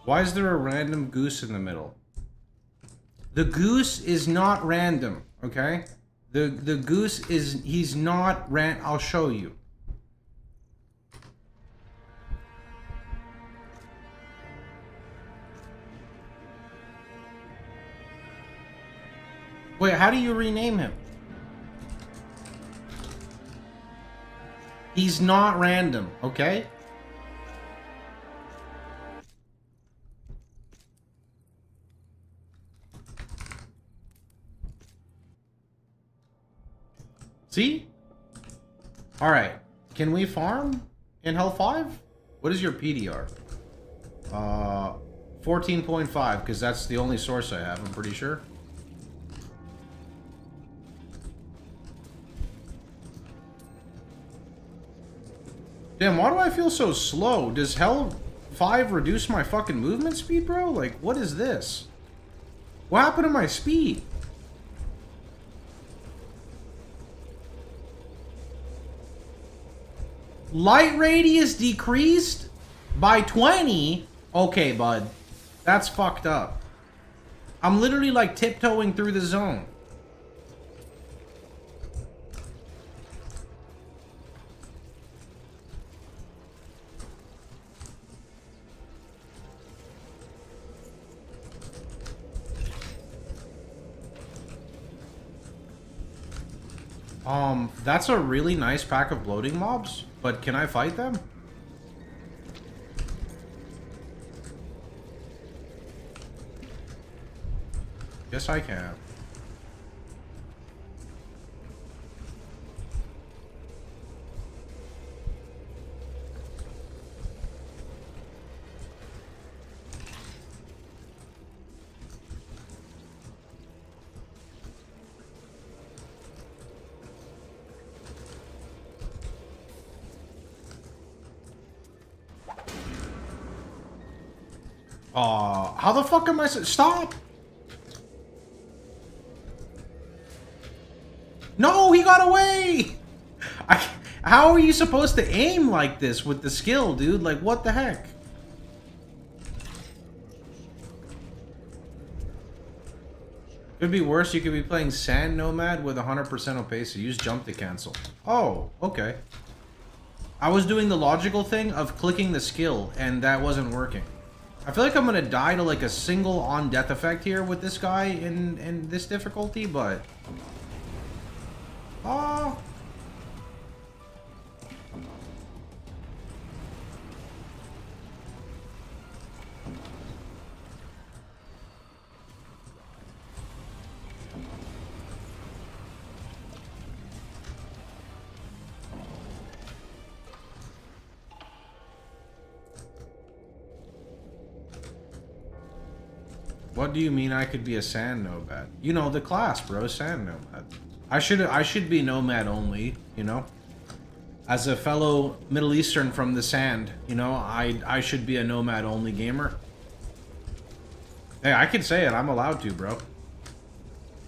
Why is there a random goose in the middle? The goose is not random, okay? The goose is, he's not I'll show you. Wait, how do you rename him? He's not random, okay? See? Alright. Can we farm in Hell 5? What is your PDR? 14.5, because that's the only source I have, I'm pretty sure. Damn, why do I feel so slow? Does Hell 5 reduce my fucking movement speed, bro? Like, what is this? What happened to my speed? Light radius decreased by 20? Okay, bud. That's fucked up. I'm literally like tiptoeing through the zone. That's a really nice pack of bloating mobs, but can I fight them? Yes, I can. How the fuck am I stop? No, he got away! How are you supposed to aim like this with the skill, dude? Like, what the heck? Could be worse, you could be playing Sand Nomad with 100% opacity. Use jump to cancel. Oh, okay. I was doing the logical thing of clicking the skill, and that wasn't working. I feel like I'm gonna die to like a single on-death effect here with this guy in this difficulty, but... Oh. What do you mean I could be a sand nomad? You know, the class, bro, sand nomad. I should be nomad only, you know? As a fellow Middle Eastern from the sand, you know, I should be a nomad only gamer. Hey, I can say it, I'm allowed to, bro.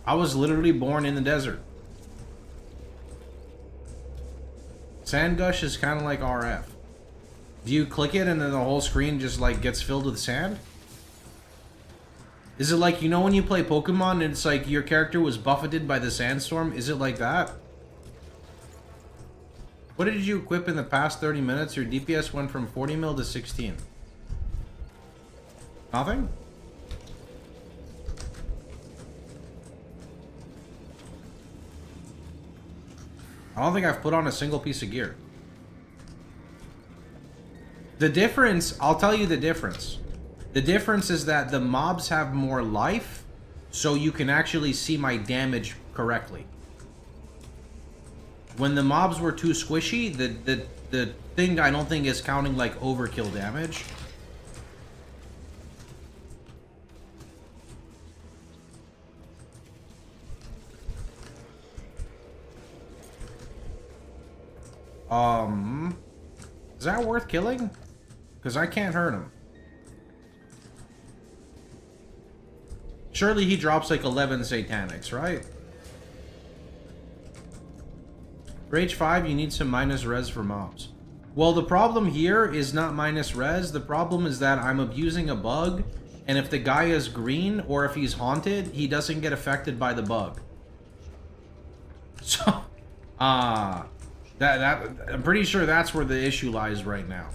I was literally born in the desert. Sand Gush is kind of like RF. Do you click it and then the whole screen just like gets filled with sand? Is it like, you know when you play Pokemon and it's like your character was buffeted by the sandstorm? Is it like that? What did you equip in the past 30 minutes? Your DPS went from 40 mil to 16. Nothing? I don't think I've put on a single piece of gear. The difference, I'll tell you the difference. The difference is that the mobs have more life, so you can actually see my damage correctly. When the mobs were too squishy, the thing I don't think is counting like overkill damage. Is that worth killing? Because I can't hurt him. Surely he drops like 11 satanics, right? Rage 5, you need some minus res for mobs. Well, the problem here is not minus res. The problem is that I'm abusing a bug, and if the guy is green or if he's haunted, he doesn't get affected by the bug. So, I'm pretty sure that's where the issue lies right now.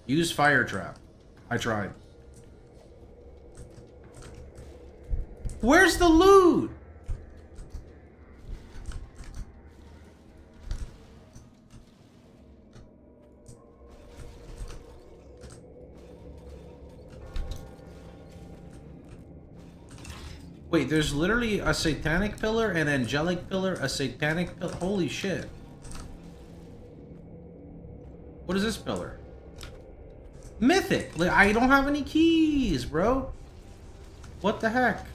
Use fire trap. I tried. Where's the loot? Wait, there's literally a satanic pillar, an angelic pillar, a satanic pillar. Holy shit. What is this pillar? Mythic. Like, I don't have any keys, bro. What the heck?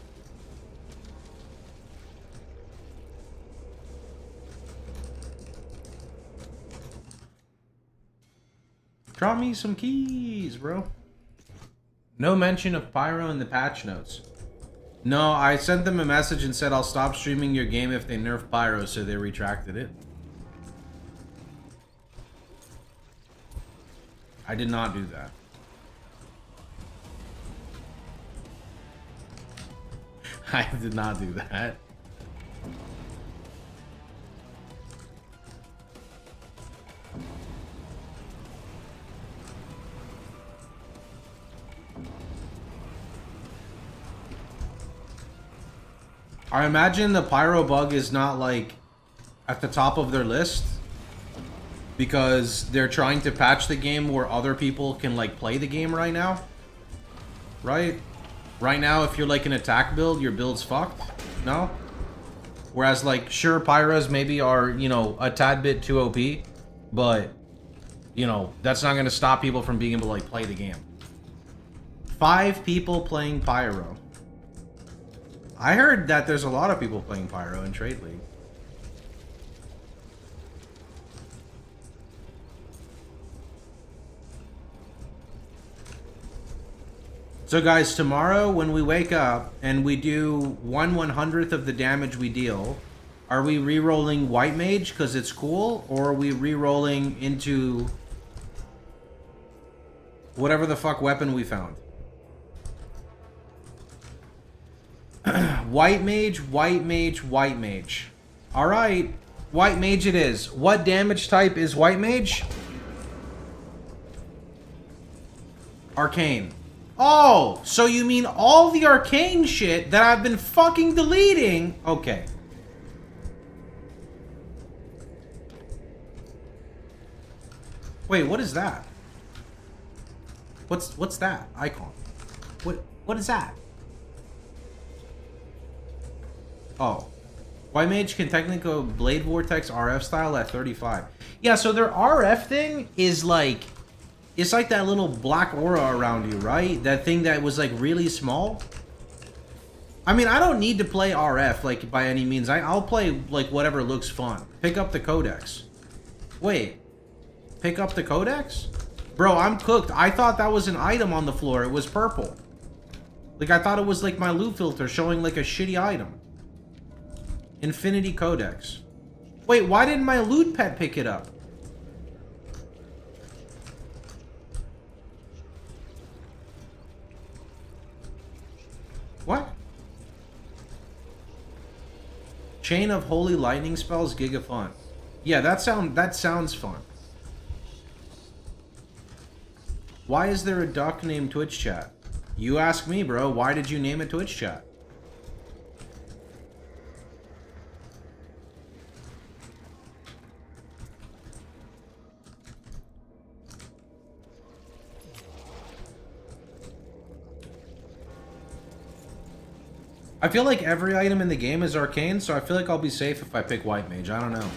Drop me some keys, bro. No mention of Pyro in the patch notes. No, I sent them a message and said I'll stop streaming your game if they nerf Pyro, so they retracted it. I did not do that. I did not do that. I imagine the Pyro bug is not like at the top of their list because they're trying to patch the game where other people can like play the game right now. Right? Right now, if you're like an attack build, your build's fucked. No? Whereas like, sure, Pyros maybe are, you know, a tad bit too OP, but, you know, that's not going to stop people from being able to like play the game. 5 people playing Pyro. I heard that there's a lot of people playing Pyro in Trade League. So guys, tomorrow when we wake up and we do 1/100th of the damage we deal, are we re-rolling White Mage because it's cool, or are we re-rolling into whatever the fuck weapon we found? White Mage, White Mage, White Mage. Alright, White Mage it is. What damage type is White Mage? Arcane. Oh, so you mean all the arcane shit that I've been fucking deleting? Okay. Wait, what is that? What's that icon? What is that? Oh. White Mage can technically go Blade Vortex RF style at 35. Yeah, so their RF thing is like... It's like that little black aura around you, right? That thing that was like really small. I mean, I don't need to play RF like by any means. I'll play like whatever looks fun. Pick up the Codex. Wait. Pick up the Codex? Bro, I'm cooked. I thought that was an item on the floor. It was purple. Like, I thought it was like my loot filter showing like a shitty item. Infinity Codex. Wait, why didn't my loot pet pick it up? What? Chain of Holy Lightning Spells, Giga Fun. Yeah, that sounds fun. Why is there a duck named Twitch Chat? You ask me, bro. Why did you name it Twitch Chat? I feel like every item in the game is arcane, so I feel like I'll be safe if I pick White Mage. I don't know.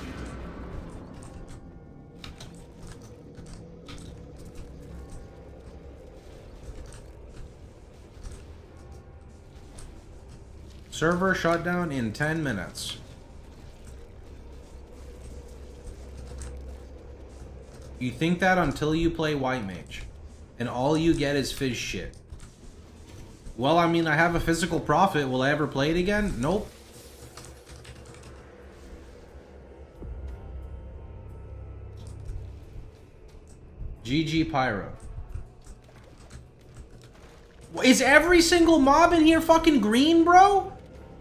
Server shutdown in 10 minutes. You think that until you play White Mage, and all you get is fizz shit. Well, I mean, I have a physical Prophet. Will I ever play it again? Nope. GG Pyro. Is every single mob in here fucking green, bro?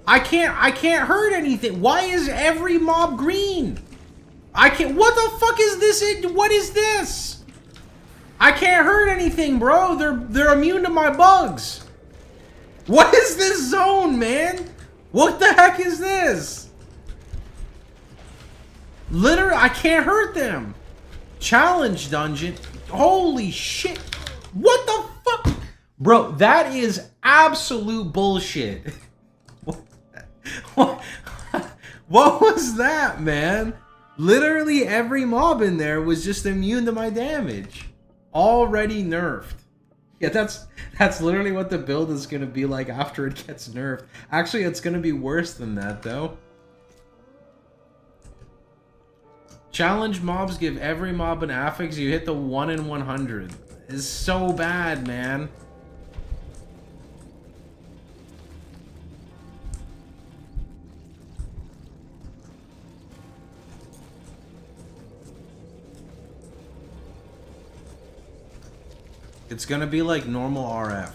I can't hurt anything. Why is every mob green? What the fuck is this? What is this? I can't hurt anything, bro. They're immune to my bugs. What is this zone, man? What the heck is this? Literally, I can't hurt them. Challenge dungeon. Holy shit. What the fuck? Bro, that is absolute bullshit. What was that, man? Literally every mob in there was just immune to my damage. Already nerfed. Yeah, that's literally what the build is going to be like after it gets nerfed. Actually, it's going to be worse than that, though. Challenge mobs give every mob an affix. You hit the 1 in 100. It's so bad, man. It's gonna be like normal RF.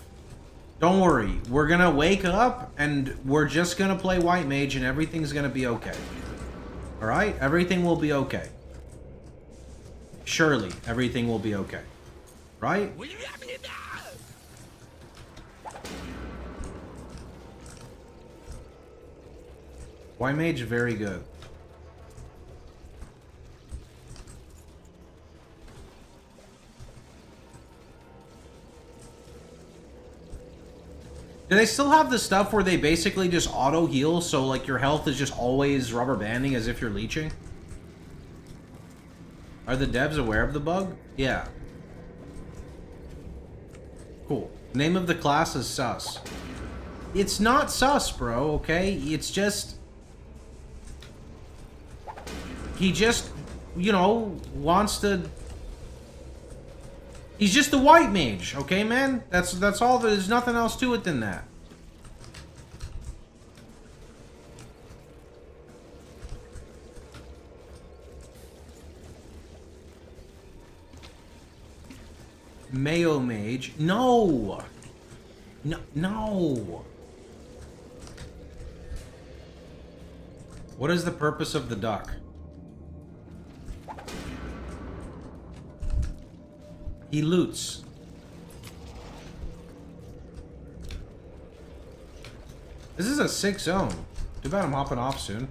Don't worry, we're gonna wake up and we're just gonna play White Mage and everything's gonna be okay. Alright? Everything will be okay. Surely, everything will be okay. Right? White Mage, very good. Do they still have the stuff where they basically just auto heal, so like your health is just always rubber banding as if you're leeching? Are the devs aware of the bug? Yeah. Cool. Name of the class is sus. It's not sus, bro, okay? It's just... He just, you know, wants to... He's just a White Mage, okay, man? That's all. There's nothing else to it than that. Mayo Mage. No! No. No! What is the purpose of the duck? He loots. This is a sick zone. Too bad I'm hopping off soon.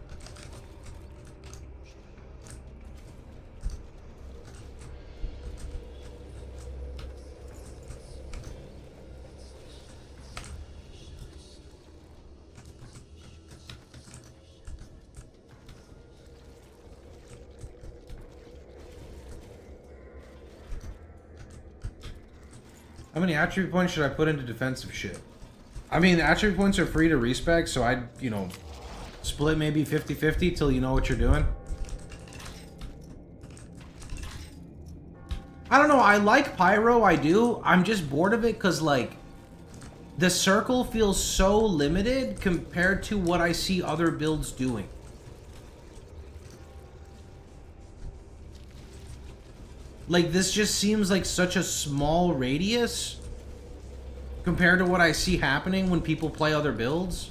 How many attribute points should I put into defensive shit? I mean, the attribute points are free to respec, so I'd, you know, split maybe 50-50 till you know what you're doing. I don't know, I like Pyro, I do. I'm just bored of it because, like, the circle feels so limited compared to what I see other builds doing. Like, this just seems like such a small radius compared to what I see happening when people play other builds.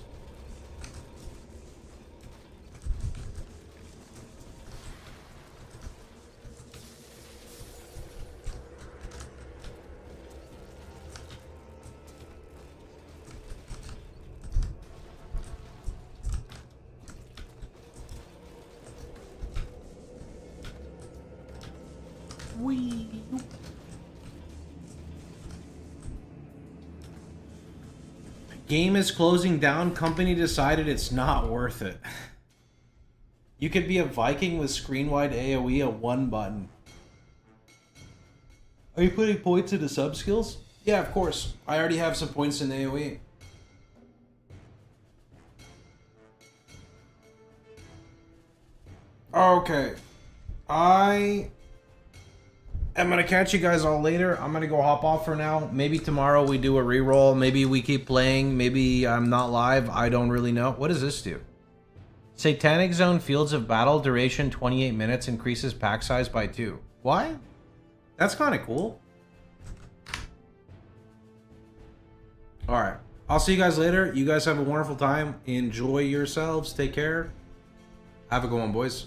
Game is closing down. Company decided it's not worth it. You could be a Viking with screen-wide AoE at one button. Are you putting points into sub-skills? Yeah, of course. I already have some points in AoE. Okay. I'm gonna catch you guys all later. I'm gonna go hop off for now. Maybe tomorrow we do a reroll. Maybe we keep playing. Maybe I'm not live. I don't really know. What does this do? Satanic Zone Fields of Battle duration 28 minutes increases pack size by 2. Why? That's kind of cool. Alright. I'll see you guys later. You guys have a wonderful time. Enjoy yourselves. Take care. Have a good one, boys.